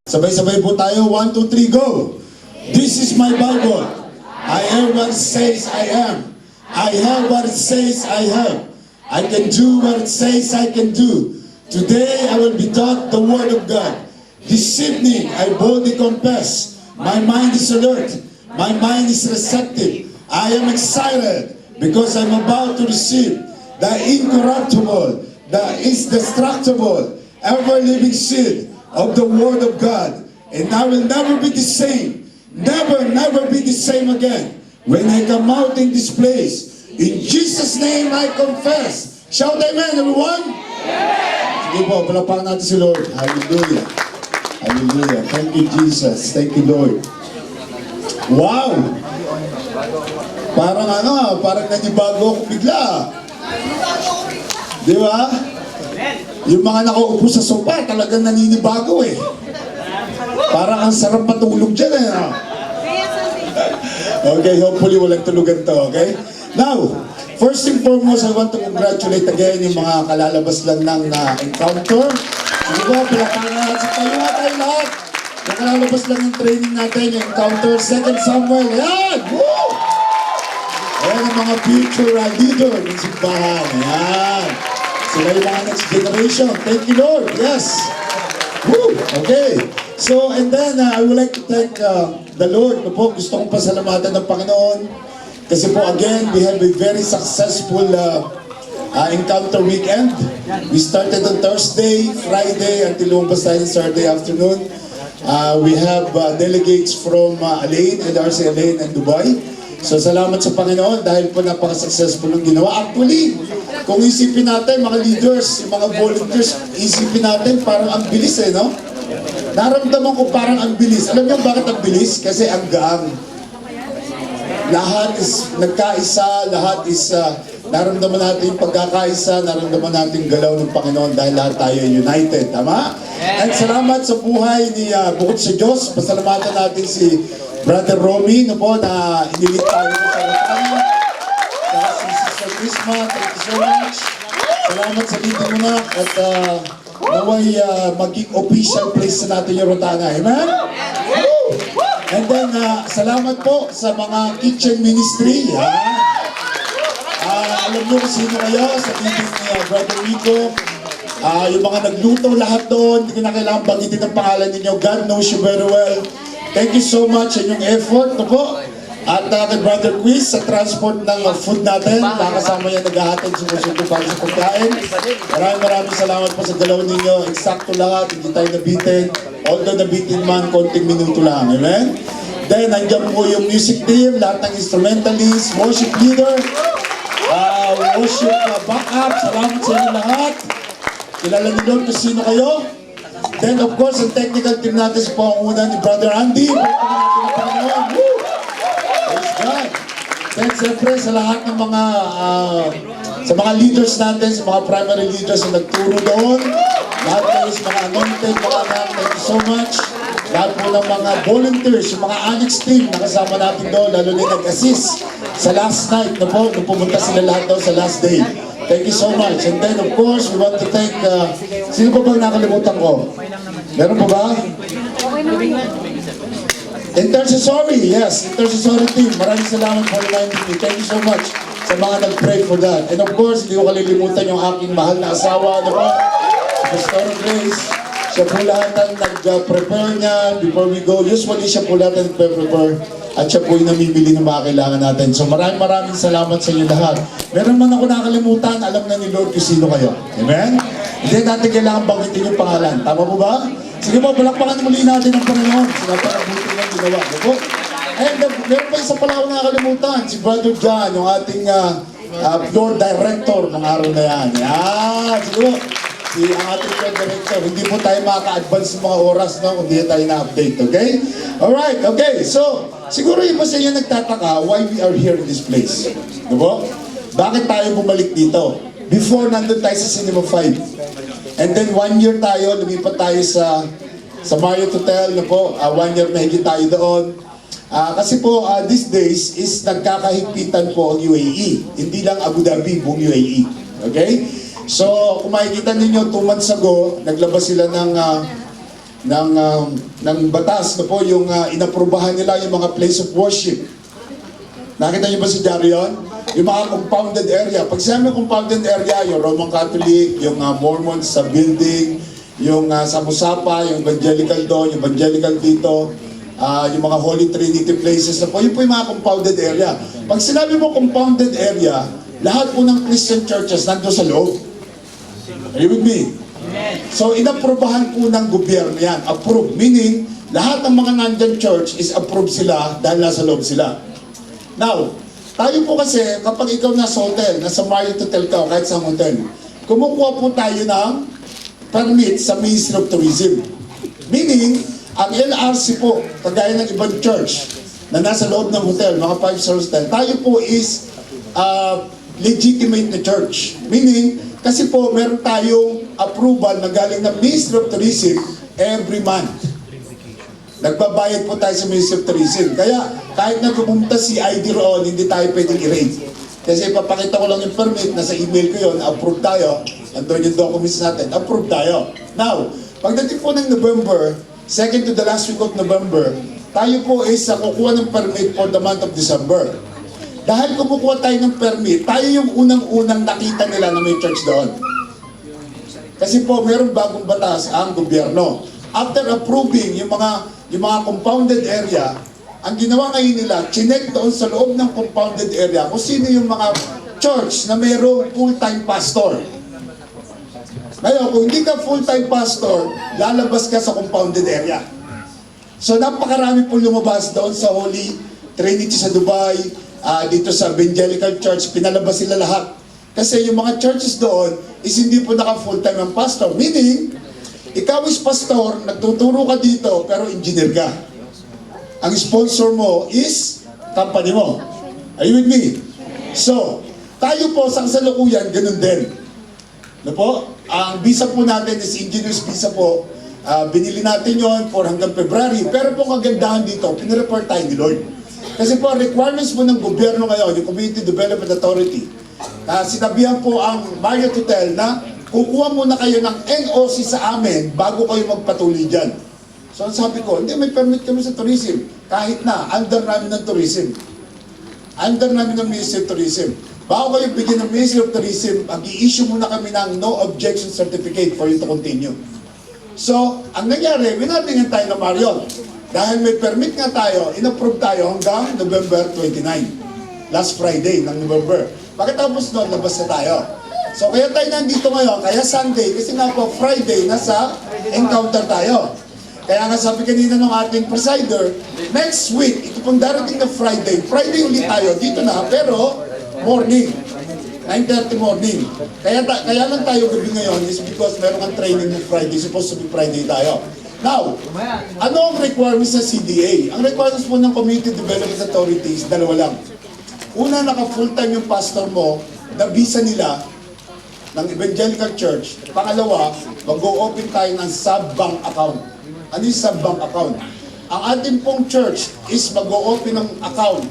Sabay-sabay po tayo. 1, 2, 3, go! This is my Bible. I am what it says I am. I have what it says I have. I can do what it says I can do. Today I will be taught the Word of God. This evening I boldly confess. My mind is alert. My mind is receptive. I am excited because I'm about to receive the incorruptible, the indestructible, ever-living seed of the Word of God. And I will never be the same. Never be the same again. When I come out in this place, in Jesus' name I confess. Shout amen, everyone. Amen. Sige po, palapakan natin si Lord. Hallelujah. Hallelujah. Thank you, Jesus. Thank you, Lord. Wow! Parang nanibago ako bigla. Di ba? Yung mga nakaupo sa sopa, talagang naninibago eh. Parang ang sarap matulog dyan eh. Okay, hopefully walang tulugan to, okay? Now, first and foremost, I want to congratulate again yung mga kalalabas lang ng encounter. Sige po, palapakan natin. Tayo nga tayo lahat. Yung kalalabas lang ng training natin, yung encounter, 2 Samuel. Ayan! Woo! Ayan ang mga future leader ng simbahan. Ayan. Sila yung mga next generation. Thank you, Lord. Yes. Woo! Okay. So, and then, I would like to thank the Lord. Po, gusto kong pasalamatan ng Panginoon. Kasi po, again, we have a very successful encounter weekend. We started on Thursday, Friday, until lumabas tayo Saturday afternoon. We have delegates from Alain, LRC Alain, and Dubai. So, salamat sa Panginoon dahil po napaka-successful ng ginawa. Actually, kung isipin natin, mga leaders, yung mga volunteers, isipin natin, parang ang bilis eh, no? Naramdaman ko parang ang bilis. Alam niyo bakit ang bilis? Kasi ang gaang. Lahat is nagkaisa, lahat is naramdaman natin yung pagkakaisa, naramdaman natin yung galaw ng Panginoon dahil lahat tayo united. Tama? At salamat sa buhay ni bukod sa Diyos. Pasalamatan natin si Brother Romy, no po, na inilit tayo sa Rotana. Saka si Sister Prisma, thank you so much. Salamat sa dito mo na. At naway maging official place na natin yung Rotana. Amen? And then, salamat po sa mga kitchen ministry. Alam nyo kung sino kayo sa meeting ni Brother Rico. Yung mga nagluto lahat doon, hindi ko na kailangan bagitin ang pangalan ninyo. God knows you very well. Thank you so much sa inyong effort. No po? At kay Brother Quiz sa transport ng food natin. Nakasama yan naghahatid sumusunod para sa pagkain. Maraming salamat po sa galaw ninyo. Eksakto lahat, hindi tayo nabitin. Although nabitin man, konting minuto lang. Amen? Then, nandiyan po yung music team, lahat ng instrumentalists, worship leader, worship backup. Salamat sa inyo lahat. Kilala niyo doon kung sino kayo. Then, of course, ang technical team natin sa pangunguna ni Brother Andy. Praise God. Then, siyempre, sa lahat ng mga sa mga leaders natin, sa mga primary leaders na nagturo doon, lahat kayo sa mga anointed, mga anak, thank you so much. Lahat po ng mga volunteers, yung mga annex team na kasama natin doon, lalo na nag-assist sa last night na po, nung pumunta sila lahat doon sa last day. Thank you so much. And then, of course, we want to thank, sino pa bang nakalimutan ko? Meron po ba? Intercessory, yes, intercessory team. Maraming salamat for reminding me. Thank you so much sa mga nag-pray for that. And of course, hindi ko kalilimutan yung aking mahal na asawa, ano ba? Pastor Grace. Siya po lahat ang nag-prepare niya before we go. Usually, siya po lahat ang nag-prepare. At siya po yung namimili ng mga kailangan natin. So maraming salamat sa inyo lahat. Meron man ako nakalimutan, alam na ni Lord kung sino kayo. Amen? Hindi natin kailangan banggitin yung pangalan. Tama po ba? Sige po, palakpakan muli natin ang Panginoon. Sinapakabuti ng ginawa. Diba? And meron pa isa pala ako nakalimutan. Si Brother John, yung ating floor director ng araw na yan. Yan, siguro. Ang ating floor director, hindi po tayo makaka-advance ng mga oras, no? Kung hindi tayo na-update, okay? Alright, okay. So, siguro yung sa inyo nagtataka why we are here in this place. Diba? Bakit tayo bumalik dito? Before, nandun tayo sa Cinema 5. And then 1 year tayo, lumipat tayo sa Marriott Hotel, no po? 1 year na higit tayo doon. Kasi po, these days is nagkakahigpitan po ang UAE. Hindi lang Abu Dhabi, buong UAE. Okay? So, kung makikita ninyo, 2 months ago, naglabas sila ng ng batas na po yung inaprubahan nila yung mga place of worship. Nakita niyo ba si Jaro yun? Yung mga compounded area. Pag sinabi compounded area, yung Roman Catholic, yung Mormons sa building, yung sa Musapa, yung Evangelical doon, yung Evangelical dito, yung mga Holy Trinity places na po, yun po yung mga compounded area. Pag sinabi mo compounded area, lahat po ng Christian churches nandun sa loob. Are you with me? So, inaprobahan po ng gobyerno yan. Approved. Meaning, lahat ng mga nandyan church is approved sila dahil nasa loob sila. Now, tayo po kasi, kapag ikaw nasa hotel, nasa Marriott Hotel ka, kahit sa hotel, kumukuha po tayo ng permit sa Ministry of Tourism. Meaning, ang LRC po, kagaya ng ibang church na nasa loob ng hotel, mga 5-star hotel, tayo po is legitimate na church. Meaning, kasi po meron tayong approval na galing ng Ministry of Tourism every month. Nagbabayad po tayo sa Ministry of Tourism. Kaya kahit na pumunta si ID roon, hindi tayo pwedeng i-rate. Kasi papakita ko lang yung permit, nasa email ko yun, approve tayo. Andun yung documents natin, approve tayo. Now, pagdating po ng November, second to the last week of November, tayo po is kukuha ng permit for the month of December. Dahil kumukuha tayo ng permit, tayo yung unang-unang nakita nila na may church doon. Kasi po, mayroong bagong batas ang gobyerno. After approving yung mga compounded area, ang ginawa ngayon nila, chinek doon sa loob ng compounded area kung sino yung mga church na mayroong full-time pastor. Ngayon, kung hindi ka full-time pastor, lalabas ka sa compounded area. So, napakarami po lumabas doon sa Holy Trinity sa Dubai, dito sa Evangelical Church, pinalabas sila lahat. Kasi yung mga churches doon is hindi po naka full-time ang pastor. Meaning, ikaw is pastor, nagtuturo ka dito, pero engineer ka. Ang sponsor mo is company mo. Are you with me? So, tayo po sa kasalukuyan, ganun din. No po? Ang visa po natin is engineer's visa po. Binili natin yon for hanggang February. Pero po kagandahan dito, pinireport tayo ni Lord. Kasi po, requirements po ng gobyerno ngayon, yung Community Development Authority, sinabihan po ang Marriott Hotel na kukuha muna kayo ng NOC sa amin bago kayo magpatuloy dyan. So sabi ko, hindi, may permit kami sa tourism. Kahit na, under namin ng tourism. Under namin ng Ministry of Tourism. Bago kayo bigyan ng Ministry of Tourism, mag-i-issue muna kami ng no objection certificate for you to continue. So, ang nangyari, winabingan tayo ng Marriott. Dahil may permit nga tayo, in-approve tayo hanggang November 29. Last Friday ng November. Pagkatapos doon, labas na tayo. So kaya tayo nandito ngayon, kaya Sunday, kasi nga po Friday, nasa encounter tayo. Kaya nga sabi kanina ng ating presider, next week, ito pong darating na Friday, Friday ulit tayo, dito na, pero morning, 9:30 morning. Kaya lang tayo gabi ngayon is because meron kang training ng Friday, supposed to be Friday tayo. Now, ano ang requirements sa CDA? Ang requirements po ng Community Development Authorities, dalawa lang. Una, naka-full-time yung pastor mo, na visa nila ng Evangelical Church. Pangalawa, mag-o-open tayo ng sub-bank account. Ano yung sub-bank account? Ang ating pong church is mag-o-open ng account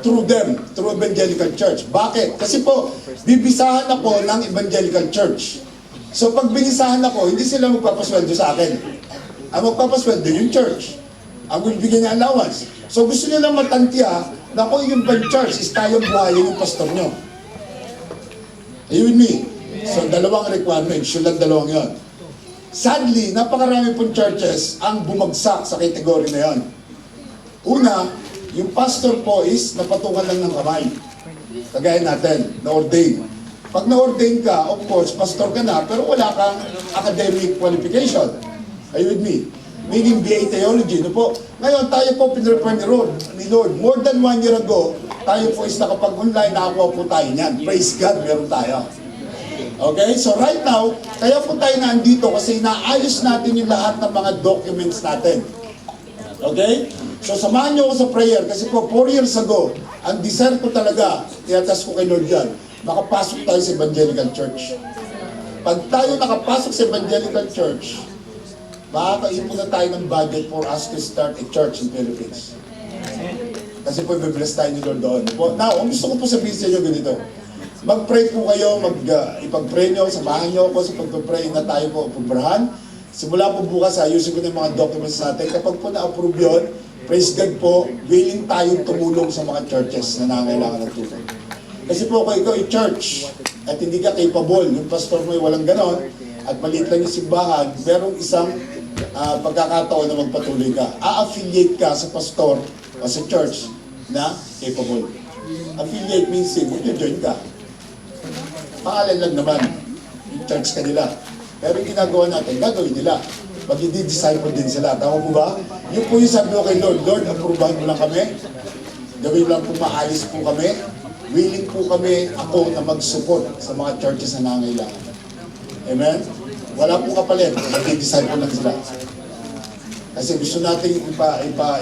through them, through Evangelical Church. Bakit? Kasi po, bibisahan ako ng Evangelical Church. So pag binisahan ako, hindi sila magpapasweldo sa akin. Ang magpapasweldo yung church. Ang bibigyan niya allowance. So gusto niyo lang matantya na kung yung bang church is kayang buhayin yung pastor nyo. Are you with me? So dalawang requirements, yun lang dalawang yun. Sadly, napakarami pong churches ang bumagsak sa kategory na yun. Una, yung pastor po is napatungan lang ng kamay. Kagaya natin, na-ordain. Pag na-ordain ka, of course, pastor ka na, pero wala kang academic qualification. Are you with me? Meaning BA Theology. No po? Ngayon, tayo po pinrefer ni Lord. More than 1 year ago, tayo po is nakapag-online, nakakuha po tayo niyan. Praise God, meron tayo. Okay? So right now, kaya po tayo nandito kasi inaayos natin yung lahat ng mga documents natin. Okay? So samahan niyo ako sa prayer kasi po 4 years ago, ang desire ko talaga, tiyatas ko kay Lord yan, makapasok tayo sa Evangelical Church. Pag tayo nakapasok sa Evangelical Church, makakaipon na tayo ng budget for us to start a church in Philippines. Kasi po, i-bless tayo ni Lord doon. Now, ang gusto ko po sabihin sa inyo ganito. Mag-pray po kayo, ipag-pray nyo, samahan nyo ako sa pag-pray na tayo po pubrahan. Simula po bukas, ayusin ko na yung mga documents natin. Kapag po na-approve yun, praise God po, willing tayong tumulong sa mga churches na nangangailangan ng tulong. Kasi po kung ikaw ay church at hindi ka capable, yung pastor mo ay walang ganon, at maliit lang yung simbahan, merong isang pagkakataon na magpatuloy ka. A-affiliate ka sa pastor o sa church na capable. Affiliate means mag-join ka. Pangalan lang naman, yung church ka nila. Pero yung ginagawa natin, gagawin nila. Mag-i-disciple din sila. Tama po ba? Yun po yung sabi ko kay Lord, Lord, approvehan mo lang kami. Gawin lang po maayos po kami. Willing po kami, ako, na mag-support sa mga churches na nangangailangan. Amen? Wala po kapalit. Mag-i-disciple lang sila. Kasi gusto natin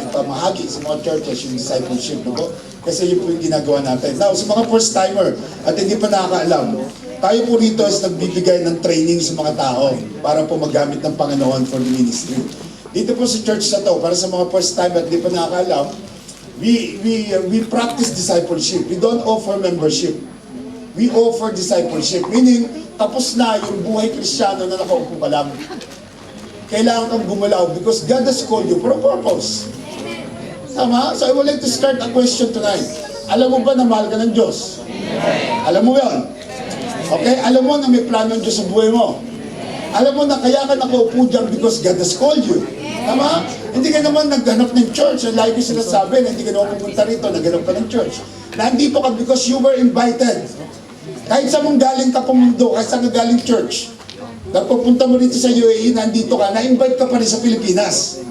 ipamahagi sa mga churches yung discipleship. No? Kasi yun po yung ginagawa natin. Now, sa mga first-timer at hindi pa nakakaalam, tayo po rito is nagbibigay ng training sa mga tao para po magamit ng Panginoon for the ministry. Dito po sa church na to, para sa mga first-timer at hindi pa nakakaalam, we practice discipleship. We don't offer membership. We offer discipleship. Meaning, tapos na yung buhay Kristiyano na nakaupo ka lang. Kailangan kang gumalaw because God has called you for a purpose. Tama? So I would like to start a question tonight. Alam mo ba na mahal ka ng Diyos? Alam mo yun? Okay? Alam mo na may plano ng Diyos sa buhay mo. Alam mo na kaya ka nakaupo dyan because God has called you. Tama? Hindi ka naman naghanap ng church. Ang lagi ko sinasabi na hindi ka naman pupunta rito, naghanap ka ng church. Nandito ka because you were invited. Kahit sa mong galing ka pumundo, kahit sa galing church, nagpupunta mo rito sa UAE, nandito ka, na-invite ka pa rin sa Pilipinas.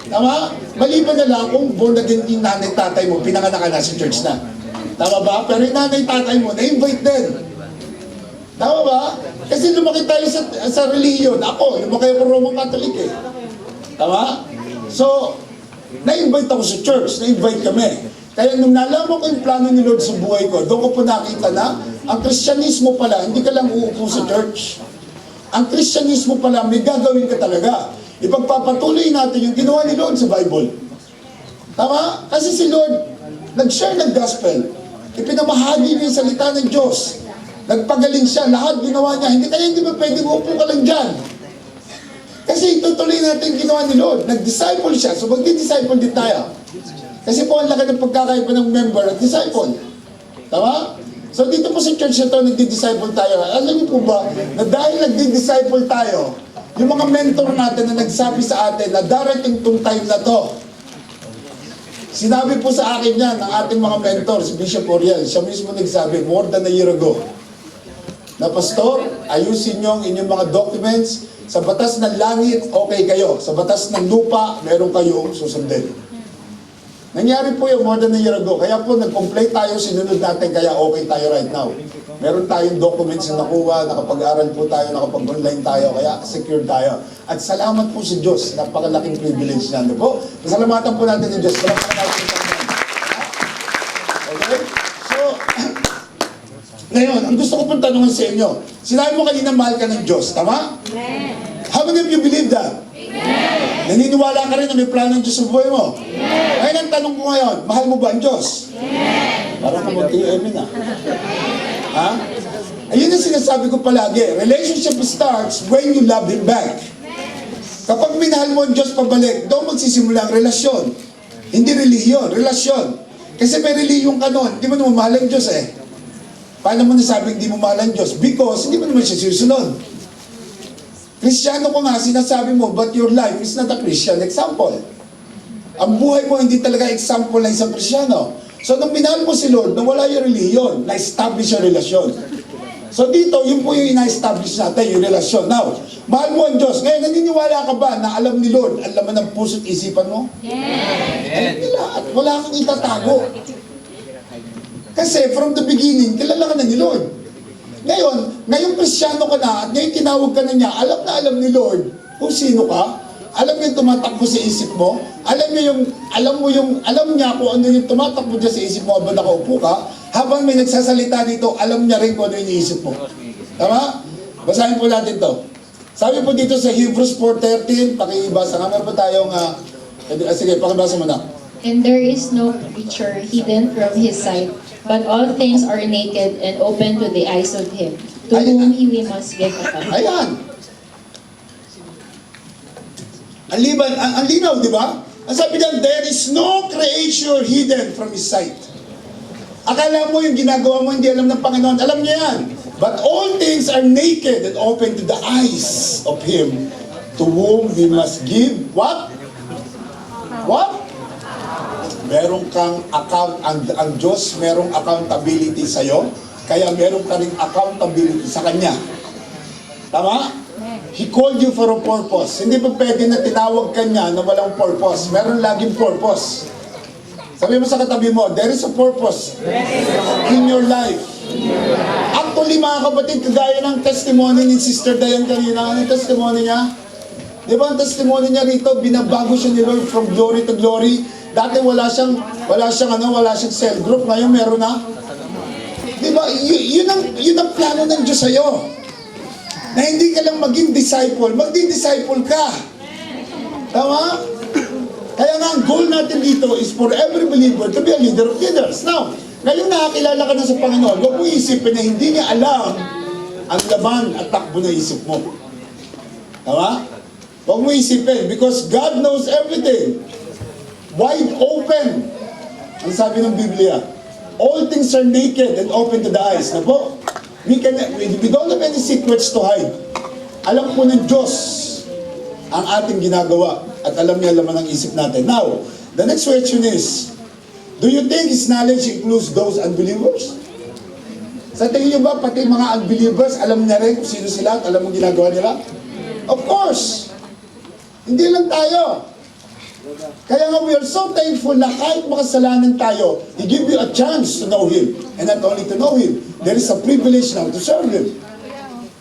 Tama? Maliban na lang kung born again yung nanay tatay mo, pinanganak ka na sa church na. Tama ba? Pero yung nanay tatay mo, na-invite din. Tama ba? Kasi lumaki tayo sa relihiyon. Ako, lumaki ako Roman Catholic eh. Tama? So, na-invite ako sa church, na-invite kami. Kaya nung nalaman ko yung plano ni Lord sa buhay ko, doon ko po nakita na, ang Kristyanismo pala, hindi ka lang uupo sa church. Ang Kristyanismo pala, may gagawin ka talaga. Ipagpapatuloy natin yung ginawa ni Lord sa Bible. Tama? Kasi si Lord, nag-share ng gospel. Ipinamahagi niya yung salita ng Diyos. Nagpagaling siya, lahat ginawa niya. Hindi ba pwede uupo ka lang dyan? Kasi itutuloy natin yung ginawa ni Lord. Nag-disciple siya, so magdi-disciple din tayo. Kasi po ang laki ng pagkakaiba ng member at disciple. Tama? So dito po sa church na ito, nagdi-disciple tayo. Alam niyo po ba, na dahil nagdi-disciple tayo, yung mga mentor natin na nagsabi sa atin na darating tong time na to. Sinabi po sa akin yan ng ating mga mentor, si Bishop Oriel, siya mismo nagsabi, more than a year ago, na pastor, ayusin niyo ang inyong mga documents, sa batas ng langit, okay kayo. Sa batas ng lupa, meron kayong susundin. Nangyari po yun more than a year ago. Kaya po nag-complete tayo, sinunod natin, kaya okay tayo right now. Meron tayong documents na nakuha, nakapag-aral po tayo, nakapag-online tayo, kaya secure tayo. At salamat po sa Diyos, napakalaking privilege niya. Ano po? Pasalamatan po natin ng Diyos. Salamat natin sa Diyos. Okay? So, ngayon, ang gusto ko pong tanungin sa inyo, sinabi mo kanina mahal ka ng Diyos, tama? Amen. How many of you believe that? Amen. Naniniwala ka rin na may plano ng Diyos sa buhay mo? Amen. Ngayon ang tanong ko ngayon, mahal mo ba ang Diyos? Amen. Parang kumunti yung amen ah. Ha? Ayun ang sinasabi ko palagi, relationship starts when you love Him back. Kapag minahal mo ang Diyos pabalik, doon magsisimula ang relasyon. Hindi relihiyon, relasyon. Kasi may relihiyon ka noon, hindi mo naman mahal ang Diyos eh. Paano mo nasabing hindi mo mahal ang Diyos? Because hindi mo naman siya susunod. Kristiyano ko nga, sinasabi mo, but your life is not a Christian example. Ang buhay mo hindi talaga example ng isang Kristiyano. So nung minahal mo si Lord, nung wala yung relihiyon, na-establish yung relasyon. So dito, yun po yung ina-establish natin, yung relasyon. Now, mahal mo ang Diyos. Ngayon, naniniwala ka ba na alam ni Lord, ang laman ng puso't isipan mo? Yes. At wala kang itatago. Kasi from the beginning, kilala ka na ni Lord. Ngayon, ngayong Kristiyano ka na at ngayon tinawag ka na niya, alam ni Lord kung sino ka. Alam niya yung tumatakbo sa isip mo. Alam niya kung ano yung tumatakbo dyan sa isip mo habang nakaupo ka. Habang may nagsasalita dito, alam niya rin kung ano yung iniisip mo. Tama? Basahin po natin to. Sabi po dito sa Hebrews 4:13, pakibasa nga. Meron pa tayong, sige, pakibasa mo na. And there is no creature hidden from His sight, but all things are naked and open to the eyes of Him, to whom we must give account. Ayan. Ang linaw, di ba? Ang sabi niyan, there is no creation hidden from His sight. Akala mo yung ginagawa mo, hindi alam ng Panginoon. Alam niya yan. But all things are naked and open to the eyes of Him to whom we must give, what? What? Meron kang account, ang Diyos merong accountability sa'yo, kaya meron ka rin accountability sa Kanya. Tama? He called you for a purpose. Hindi pa pwede na tinawag ka niya na walang purpose. Meron laging purpose. Sabi mo sa katabi mo, there is a purpose in your life. Actually, mga kapatid, kagaya ng testimony ni Sister Diane kanina, ano yung testimony niya? Di ba ang testimony niya rito, binabago siya ni Lord from glory to glory. Dati wala siyang cell group, ngayon meron na. Di ba? Yun ang plano ng Diyos sa'yo. Na hindi ka lang maging disciple, magdi-disciple ka. Tama? Kaya nga ang goal natin dito is for every believer to be a leader of leaders. Now, ngayon nakakilala ka na sa Panginoon, huwag mo isipin na hindi niya alam ang laman at takbo na isip mo. Tama? Huwag mo isipin because God knows everything. Wide open. Ang sabi ng Biblia, all things are naked and open to the eyes. Na po, we don't have any secrets to hide. Alam po ng Diyos ang ating ginagawa at alam niya laman ng isip natin. Now, the next question is, do you think His knowledge includes those unbelievers? Sa tingin niyo ba, pati mga unbelievers, alam niya rin kung sino sila at alam ang ginagawa nila? Of course! Hindi lang tayo. Kaya nga we are so thankful na kahit makasalanan tayo, He give you a chance to know Him. And not only to know Him, there is a privilege now to serve Him.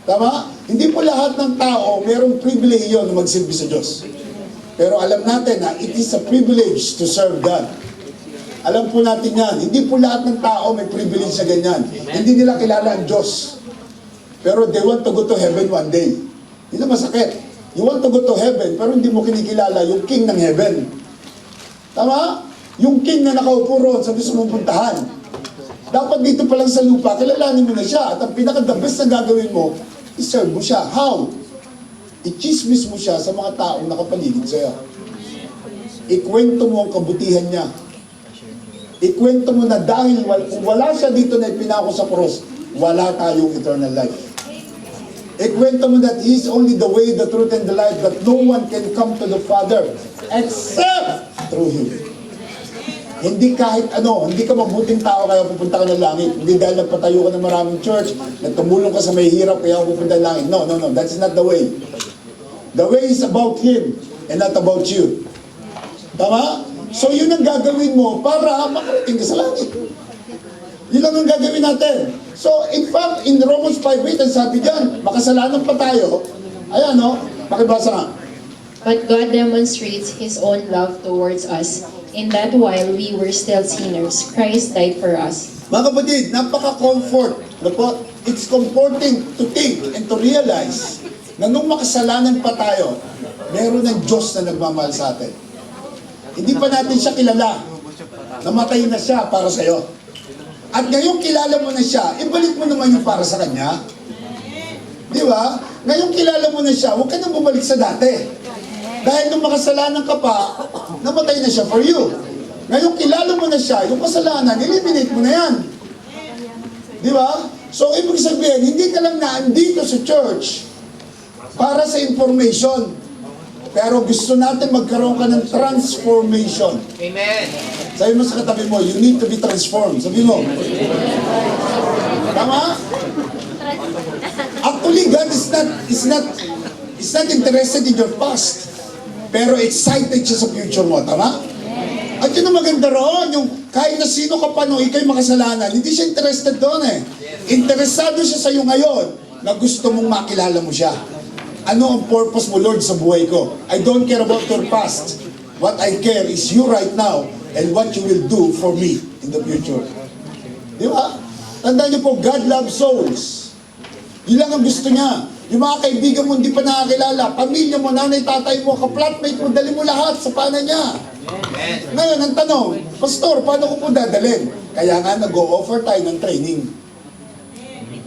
Tama? Hindi po lahat ng tao mayroong privilege na magsilbi sa Diyos. Pero alam natin na it is a privilege to serve God. Alam po natin yan. Hindi po lahat ng tao may privilege na ganyan. Hindi nila kilala ang Diyos. Pero they want to go to heaven one day. Yun ang masakit. You want to go to heaven, pero hindi mo kinikilala yung King ng heaven. Tama? Yung King na nakaupo roon sa gusto mong puntahan. Dapat dito pa lang sa lupa, kilalanin mo na siya. At ang pinaka-the best na gagawin mo, i-serve mo siya. How? I-chismis mo siya sa mga taong nakapaligid sa'yo. Ikwento mo ang kabutihan niya. Ikwento mo na dahil kung wala siya dito na ipinako sa cross, wala tayong eternal life. Ikwento mo that He is only the way, the truth, and the life, that no one can come to the Father except through Him. Hindi kahit ano, hindi ka mabuting tao kaya pupunta ka ng langit. Hindi dahil nagpatayo ka ng maraming church, nagtumulong ka sa may hirap kaya pupunta ng langit. No, that's not the way. The way is about Him and not about you. Tama? So yun ang gagawin mo para makarating ka sa langit. Yun lang ang gagawin natin. So, in fact, in Romans 5:8, ang sabi dyan, makasalanan pa tayo. Ayan, no? Pakibasa nga. But God demonstrates His own love towards us, in that while we were still sinners, Christ died for us. Mga kapatid, napaka-comfort. It's comforting to think and to realize na nung makasalanan pa tayo, meron ng Diyos na nagmamahal sa atin. Hindi pa natin siya kilala. Namatay na siya para sa'yo. At ngayon kilala mo na siya, ibalik mo naman yung para sa Kanya. Di ba? Ngayon kilala mo na siya, huwag ka nang bumalik sa dati. Dahil nung makasalanan ka pa, namatay na siya for you. Ngayon kilala mo na siya, yung kasalanan, eliminate mo na yan. Di ba? So, ibig sabihin, hindi ka lang naandito sa church para sa information. Pero gusto natin magkaroon ka ng transformation. Amen. Sabi mo sa katabi mo, you need to be transformed. Sabi mo. Tama? Actually, God is not interested in your past. Pero excited siya sa future mo. Tama? At yun ang maganda roon, yung kahit na sino ka pa nung ikaw'y makasalanan, hindi siya interested doon eh. Interesado siya sa iyo ngayon na gusto mong makilala mo siya. Ano ang purpose mo, Lord, sa buhay ko? I don't care about your past. What I care is you right now and what you will do for me in the future. Di ba? Tandaan niyo po, God loves souls. Yun lang ang gusto niya. Yung mga kaibigan mo hindi pa nakakilala, pamilya mo, nanay, tatay mo, ka-flatmate mo, dali mo lahat sa pana niya. Ngayon, ang tanong, Pastor, paano ko po dadalhin? Kaya nga, nag-o-offer tayo ng training.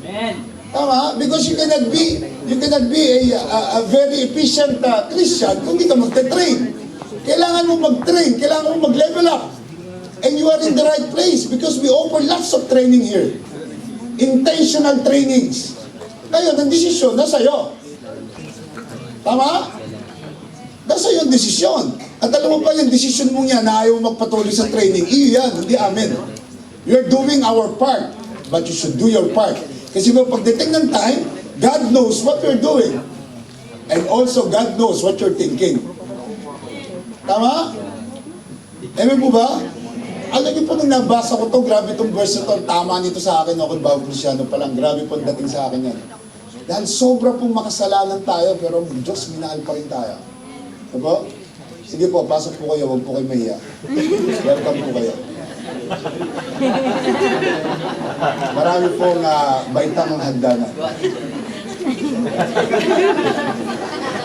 Amen. Tama? Because you cannot be You cannot be a very efficient Christian kung hindi ka magte-train. Kailangan mo mag-train, kailangan mo mag-level up. And you are in the right place because we offer lots of training here. Intentional trainings. Ngayon, ang desisyon, nasa iyo. Tama? Nasa iyo ang desisyon. At alam mo ba, yung desisyon mong yan na ayaw magpatuloy sa training, iyo yan, hindi amin. You're doing our part, but you should do your part. Kasi mo, pagdating ng time, God knows what you're doing. And also, God knows what you're thinking. Tama? Amen po ba? Alam niyo po, nung nabasa ko to, grabe itong verse na to, tama nito sa akin, ako bago Krisyano pa lang, grabe po ang dating sa akin yan. Dahil sobra pong makasalanan tayo, pero Diyos, minahal pa rin tayo. Diba? Sige po, pasok po kayo, huwag po kayo mahiya. Welcome po kayo. Marami pong baitang ang hagdanan.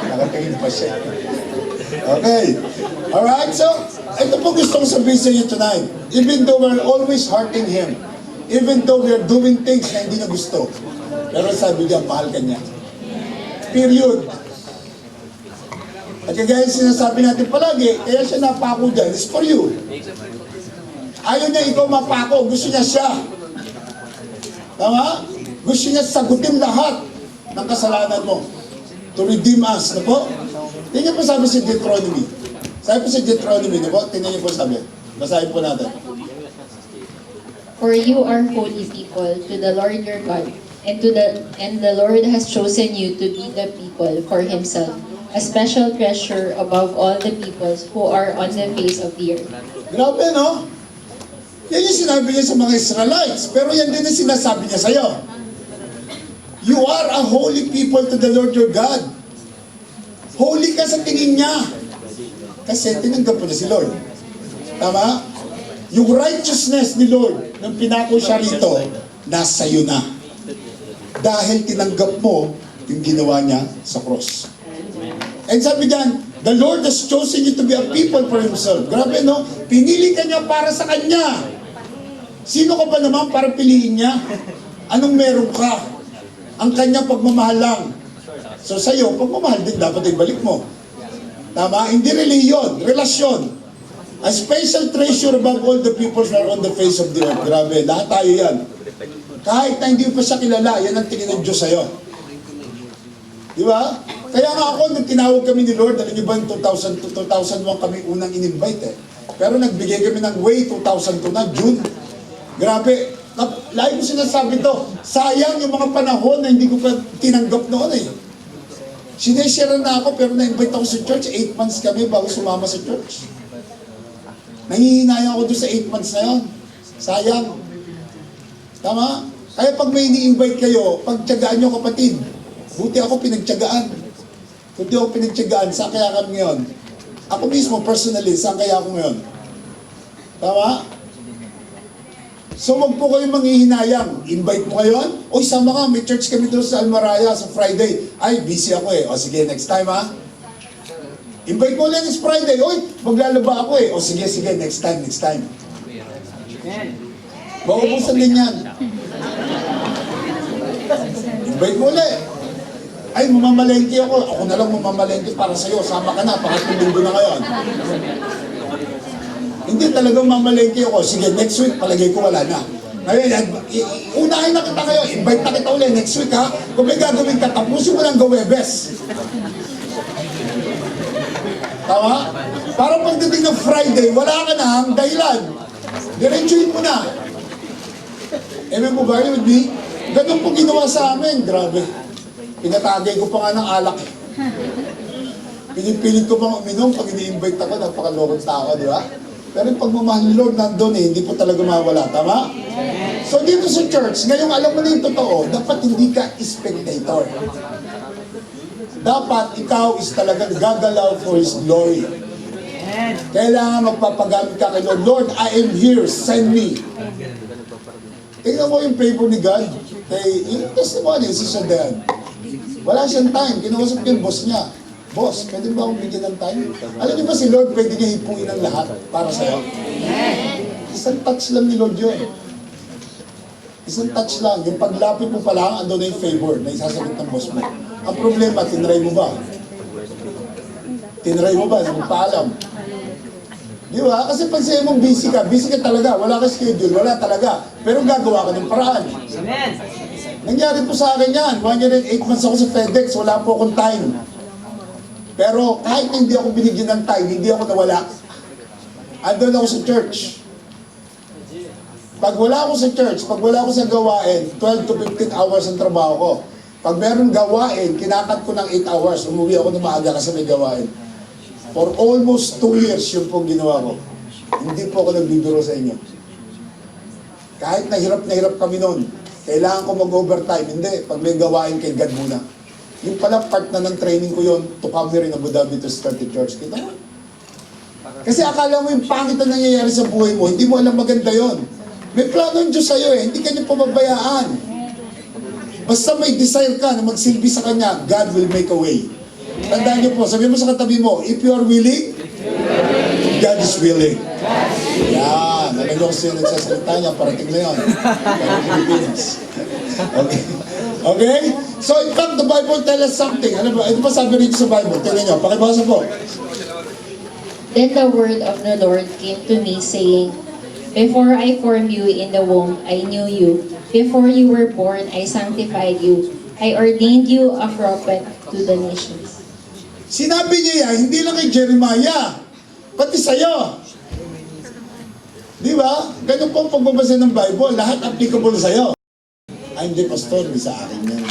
Nakatingin pa siya. Okay. Alright, so, ito po gusto kong sabihin sa inyo tonight. Even though we're always hurting Him, even though we're doing things na hindi na gusto, pero sabi niya, mahal ka niya. Period. At kagaya sinasabi natin palagi, kaya siya napako dyan, it's for you. Ayaw niya ikaw mapako, gusto niya siya. Tama? Gusto niya sagutin lahat ng kasalanan mo to redeem us, na po? Tingnan po sabi sa Deuteronomy. Sabi po sa Deuteronomy, na po? Tingnan niyo po sabi. Basahin po natin. For you are holy people to the Lord your God, and the Lord has chosen you to be the people for Himself, a special treasure above all the peoples who are on the face of the earth. Grabe, no? Yan yung sinabi niya sa mga Israelites. Pero yan din ang sinasabi niya sa'yo. You are a holy people to the Lord your God. Holy ka sa tingin niya. Kasi tinanggap mo na si Lord. Tama? Yung righteousness ni Lord, nang pinako siya rito, nasa iyo na. Dahil tinanggap mo yung ginawa niya sa cross. And sabi diyan, the Lord has chosen you to be a people for Himself. Grabe, no? Pinili ka niya para sa Kanya. Sino ka ba naman para piliin niya? Anong meron ka? Ang Kanya pagmamahal lang. So sa'yo, pagmamahal din dapat ibalik mo. Tama? Hindi reliyon, relasyon. A special treasure above all the peoples that are on the face of the earth. Grabe, lahat tayo yan. Kahit na hindi pa siya kilala, yan ang tingin ng Diyos sa'yo. Di ba? Kaya nga ako, nung tinawag kami ni Lord, alam niyo ba yung 2001 kami unang in-invite eh. Pero nagbigay kami ng way 2002 na, June. Grabe, lagi ko sinasabi to, sayang yung mga panahon na hindi ko pa tinanggap noon eh. Sineshare na ako pero na-invite ako sa church, 8 months kami bago sumama sa church. Nangihinayang ako doon sa 8 months na yun. Sayang. Tama? Kaya pag may ini-invite kayo, pagtyagaan nyo kapatid. Buti ako pinagtyagaan. Buti ako pinagtyagaan, saan kaya kami ngayon? Ako mismo, personally, saan kaya ako ngayon? Tama? So wag po kayo manghihinayang. Invite mo ngayon? Oy, sama ka, may church kami doon sa Almaraya sa Friday. Ay, busy ako eh. O sige, next time ha. Invite mo ulit next Friday. Oy, maglalaba ako eh. O sige, next time. Maubusan din yan. Invite mo ulit. Ay, mamamalengke ako. Ako na lang mamamalengke para sa'yo. Sama ka na, pangatlong linggo na ngayon. Hindi talagang mamalengke ako. Sige, next week, palagay ko wala na. Ngayon, unahin na kita kayo. Invite na kita ulit next week ha. Kung may gagawin ka, tapusin mo lang gawebes. Tama? Para pagdating ng Friday, wala ka na ang dahilan. Diretsuhin mo na. Amen po ba? With me? Ganun po ginawa sa amin. Grabe. Pinatagay ko pa nga ng alak. Pinipilit ko pang uminom pag ini-invite ako, napakalokong tao, di ba? Pero yung pagmamahal ni Lord nandun eh, hindi po talaga mawala. Tama? So dito sa church, ngayong alam mo na yung totoo, dapat hindi ka spectator. Dapat ikaw is talagang gagalaw for His glory. Kailangan magpapagamit ka kay Lord. Lord, I am here, send me. Tingnan mo yung favor ni God. Yung testimony, si Sandayan. Wala siyang time, kinausap yung boss niya. Boss, pwede ba akong bigyan ng time? Alam niyo ba si Lord pwede niya hipuin ang lahat para sa'yo? Isang touch lang ni Lord yun. Isang touch lang. Yung paglapit mo pa lang, ando na yung favor na isasagot ng boss mo. Ang problema, tinry mo ba? Tinry mo ba na magpaalam? Di ba? Kasi pag sa'yo mong busy ka talaga. Wala ka schedule, wala talaga. Pero gagawa ka ng paraan. Amen. Nangyari po sa akin yan. 1 year and 8 months ako sa FedEx, wala po akong time. Pero kahit hindi ako binigyan ng time, hindi ako nawala. Andun ako sa church. Pag wala ako sa church, pag wala ako sa gawain, 12 to 15 hours ang trabaho ko. Pag meron gawain, kinakat ko ng 8 hours, umuwi ako ng maaga kasi may gawain. For almost 2 years, yun pong ginawa ko. Hindi po ako nagbibiro sa inyo. Kahit na hirap kami noon, kailangan ko mag-overtime. Hindi, pag may gawain kay God muna. Yung pala part na ng training ko yun, to come here in Abu Dhabi to start the church. Kita mo? Kasi akala mo yung pangit na nangyayari sa buhay mo, hindi mo alam maganda yon. May plano ng Diyos sa'yo eh, hindi ka niya pababayaan. Basta may desire ka na magsilbi sa Kanya, God will make a way. Tandaan niyo po, sabi mo sa katabi mo, if you are willing, God is willing. Yan, alam niyo kasi yung nagsasalita niya, parating na yun. Parang Pilipinas. Okay? Okay? So in fact, the Bible tells us something. Ano ba? Ito pa sabi rin sa Bible. Tingnan niyo, pakibasa po. Then the word of the Lord came to me, saying, Before I formed you in the womb, I knew you. Before you were born, I sanctified you. I ordained you a prophet to the nations. Sinabi niya yan, hindi lang kay Jeremiah, pati sa'yo. Di ba? Ganun po ang pagbabasa ng Bible, lahat applicable sa'yo. Ay, hindi, pastor, hindi sa akin yan.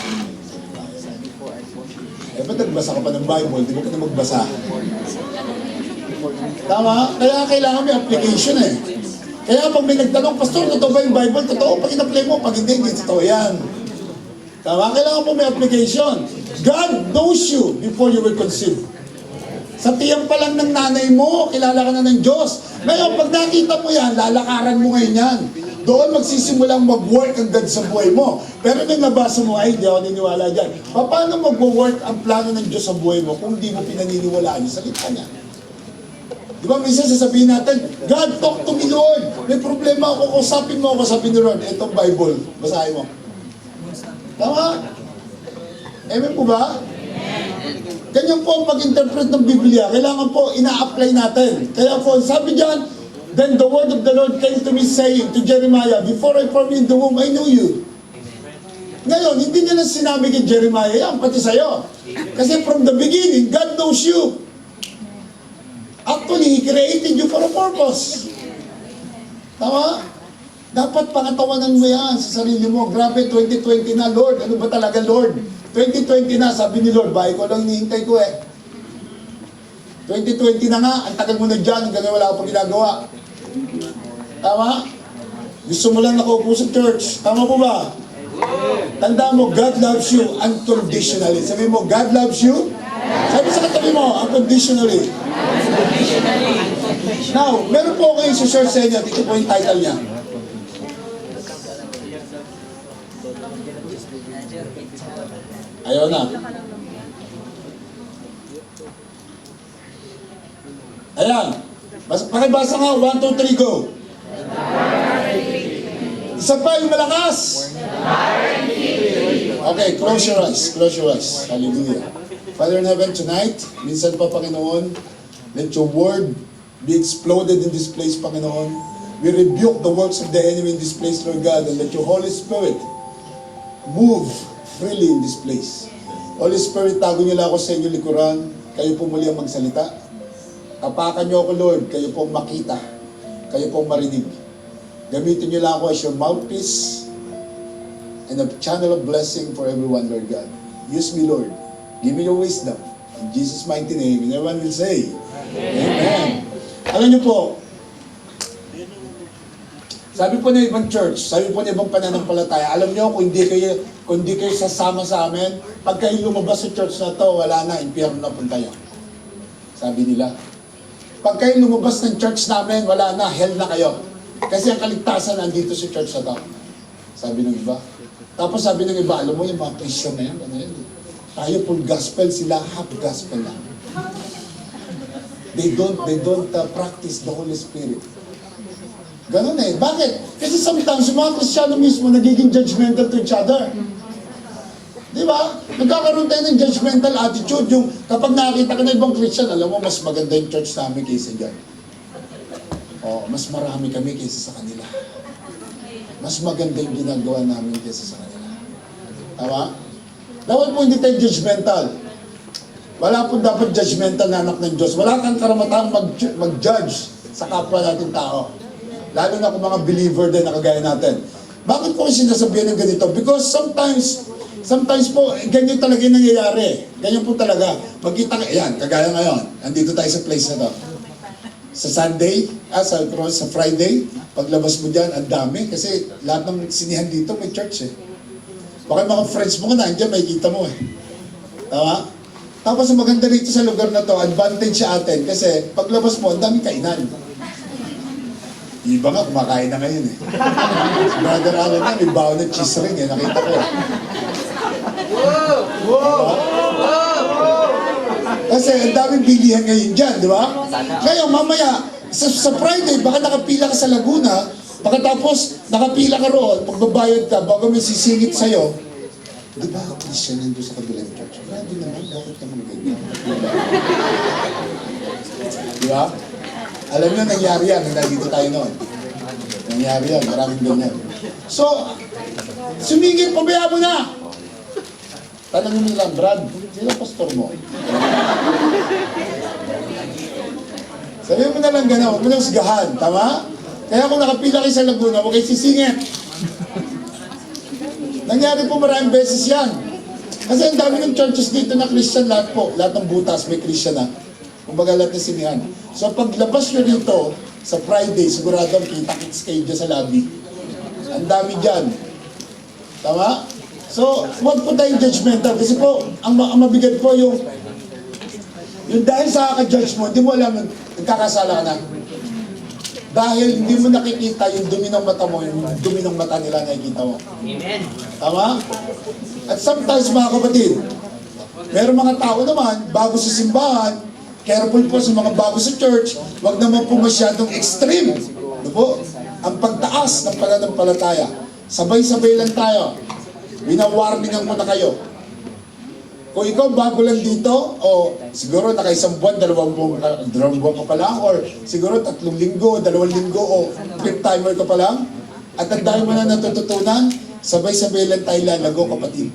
Eh, ba't nagbasa ka pa ng Bible? Di ba ka na magbasa? Tama? Kaya kailangan may application eh. Kaya pag may nagtanong, pastor, totoo ba yung Bible? Totoo, pag in-apply mo, pag hindi, hindi totoo yan. Tama? Kailangan po may application. God knows you before you were conceived. Sa tiyan pa lang ng nanay mo, kilala ka na ng Diyos. Ngayon, pag nakita mo yan, lalakaran mo ngayon yan. Doon magsisimulang mag-work ang God sa buhay mo. Pero nung nabasa mo, ay, hindi ako niniwala dyan. Paano mag-work ang plano ng Diyos sa buhay mo kung hindi mo pinaniniwalaan yung salita niya? Di ba, minsan sasabihin natin, God, talk to me, Lord. May problema ako, kusapin mo ako, sabi ni Lord, itong Bible, basahin mo. Tama? Amen po ba? Ganyan po ang pag-interpret ng Biblia. Kailangan po, ina-apply natin. Kaya po, sabi diyan, then the word of the Lord came to me saying to Jeremiah, Before I formed you in the womb, I knew you. Ngayon, hindi niya lang sinabi kay Jeremiah, yan, pati sa'yo. Kasi from the beginning, God knows you. Actually, He created you for a purpose. Tama? Dapat pangatawanan mo yan sa sarili mo. Grabe, 2020 na, Lord. Ano ba talaga, Lord? 2020 na, sabi ni Lord, bahay ko lang hinihintay ko eh. 2020 na nga, ang tagal mo na dyan, hanggang wala ko pa ginagawa. Tama? Gusto mo lang nakaupo sa church. Tama po ba? Tanda mo, God loves you unconditionally. Sabi mo, God loves you? Sabi sa katabi mo, unconditionally. Now, meron po kayo sa share sa inyo. Dito po yung title niya. Ayaw na. Ayan. Pakibasa nga. 1, 2, 3, go. Isa pa yung malakas. Okay, close your eyes. Close your eyes. Hallelujah. Father in heaven, tonight, minsan pa, Panginoon, let your word be exploded in this place, Panginoon. We rebuke the works of the enemy in this place, Lord God, and let your Holy Spirit move freely in this place. Holy Spirit, tago niyo lang ako sa inyong likuran. Kayo po muli ang magsalita. Tapakan niyo ako, Lord. Kayo pong makita. Kayo pong marinig. Gamitin niyo lang ako as your mouthpiece and a channel of blessing for everyone, Lord God. Use me, Lord. Give me your wisdom. In Jesus' mighty name. And everyone will say, Amen. Alam niyo po, sabi po ng ibang church, sabi po ng ibang pananampalataya, alam niyo kung hindi kayo sasama sa amin, pag kayo lumabas sa church na to, wala na, impyerno na punta yun. Sabi nila. Pag kayo lumabas ng church namin, wala na, hell na kayo. Kasi ang kaligtasan nandito sa church na to. Sabi ng iba. Tapos sabi ng iba, alam mo yung mga Christian na yan, ano yan? Tayo full gospel, sila half gospel lang. They don't practice the Holy Spirit. Ganun eh. Bakit? Kasi sometimes yung mga Kristiyano mismo nagiging judgmental to each other. Di ba? Nagkakaroon tayo ng judgmental attitude. Yung kapag nakita ka na ibang Christian, alam mo, mas maganda yung church namin kaysa dyan. O, mas marami kami kaysa sa kanila. Mas maganda yung ginagawa namin kaysa sa kanila. Tama? Dapat po hindi tayo judgmental. Wala po dapat judgmental na anak ng Diyos. Wala kang karamatang mag-judge sa kapwa natin tao. Lalo na kung mga believer din na kagaya natin. Bakit ko sinasabihan ng ganito? Because sometimes po, ganyan talaga yung nangyayari. Ganyan po talaga. Magkita ka, yan, kagaya ngayon. Nandito tayo sa place na to. Sa Sunday, sa Friday, paglabas mo dyan, ang dami. Kasi lahat ng sinihan dito may church eh. Baka mga friends mo ka na, andyan, may kita mo eh. Tama? Tapos ang maganda rito sa lugar na to, advantage sa atin. Kasi paglabas mo, ang daming kainan. Iba nga, kumakain na ngayon eh. Si Brother Alan na, may baon ng cheese ring eh, nakita ko. Kasi ang daming bilihan ngayon dyan, di ba? Ngayon, mamaya, sa Friday, baka nakapila ka sa Laguna, pagkatapos nakapila ka roon, magbabayad ka, bago may sisingit sa'yo, di ba, Christian nandun sa kabilang church? Grabe naman, bakit ka mga ganyan? Di ba? Alam nyo, nangyari yan, nandito tayo noon. Nangyari yan, maraming ganyan. So, sumingit, pabayaan mo na! Tanongin mo lang, Brad, sino pastor mo? Sabihin mo na lang gano'n, huwag mo lang sigahan, tama? Kaya kung nakapila kayo sa Laguna, huwag kayo sisingit. Nangyari po maraming beses yan. Kasi ang dami ng churches dito na Christian lahat po. Lahat ng butas may Christian na. Kumbaga lahat ng sinihan. So paglabas nyo rito, sa Friday, sigurado kita-kits kayo dyan sa lobby. Ang dami dyan. Tama? So, huwag po tayong judgmental. Kasi po, ang mabigat po yung dahil sa kaka-judge mo, hindi mo alam, nagkakasala ka na. Dahil hindi mo nakikita yung dumi ng mata mo, yung dumi ng mata nila nakikita mo. Amen. Tama? At sometimes mga kapatid, meron mga tao naman, bago sa simbahan, careful po sa mga bago sa church, wag naman po masyadong extreme. Ano po? Ang pagtaas ng pananampalataya. Sabay-sabay lang tayo. Winawarningan ko na kayo. Kung ikaw bago lang dito, o siguro nakaisang buwan, dalawang buwan ka pa lang, or siguro 3 linggo, 2 linggo, o fifth timer ka pa lang, at ang dami mo na natututunan, sabay-sabay lang tayo lalago, kapatid.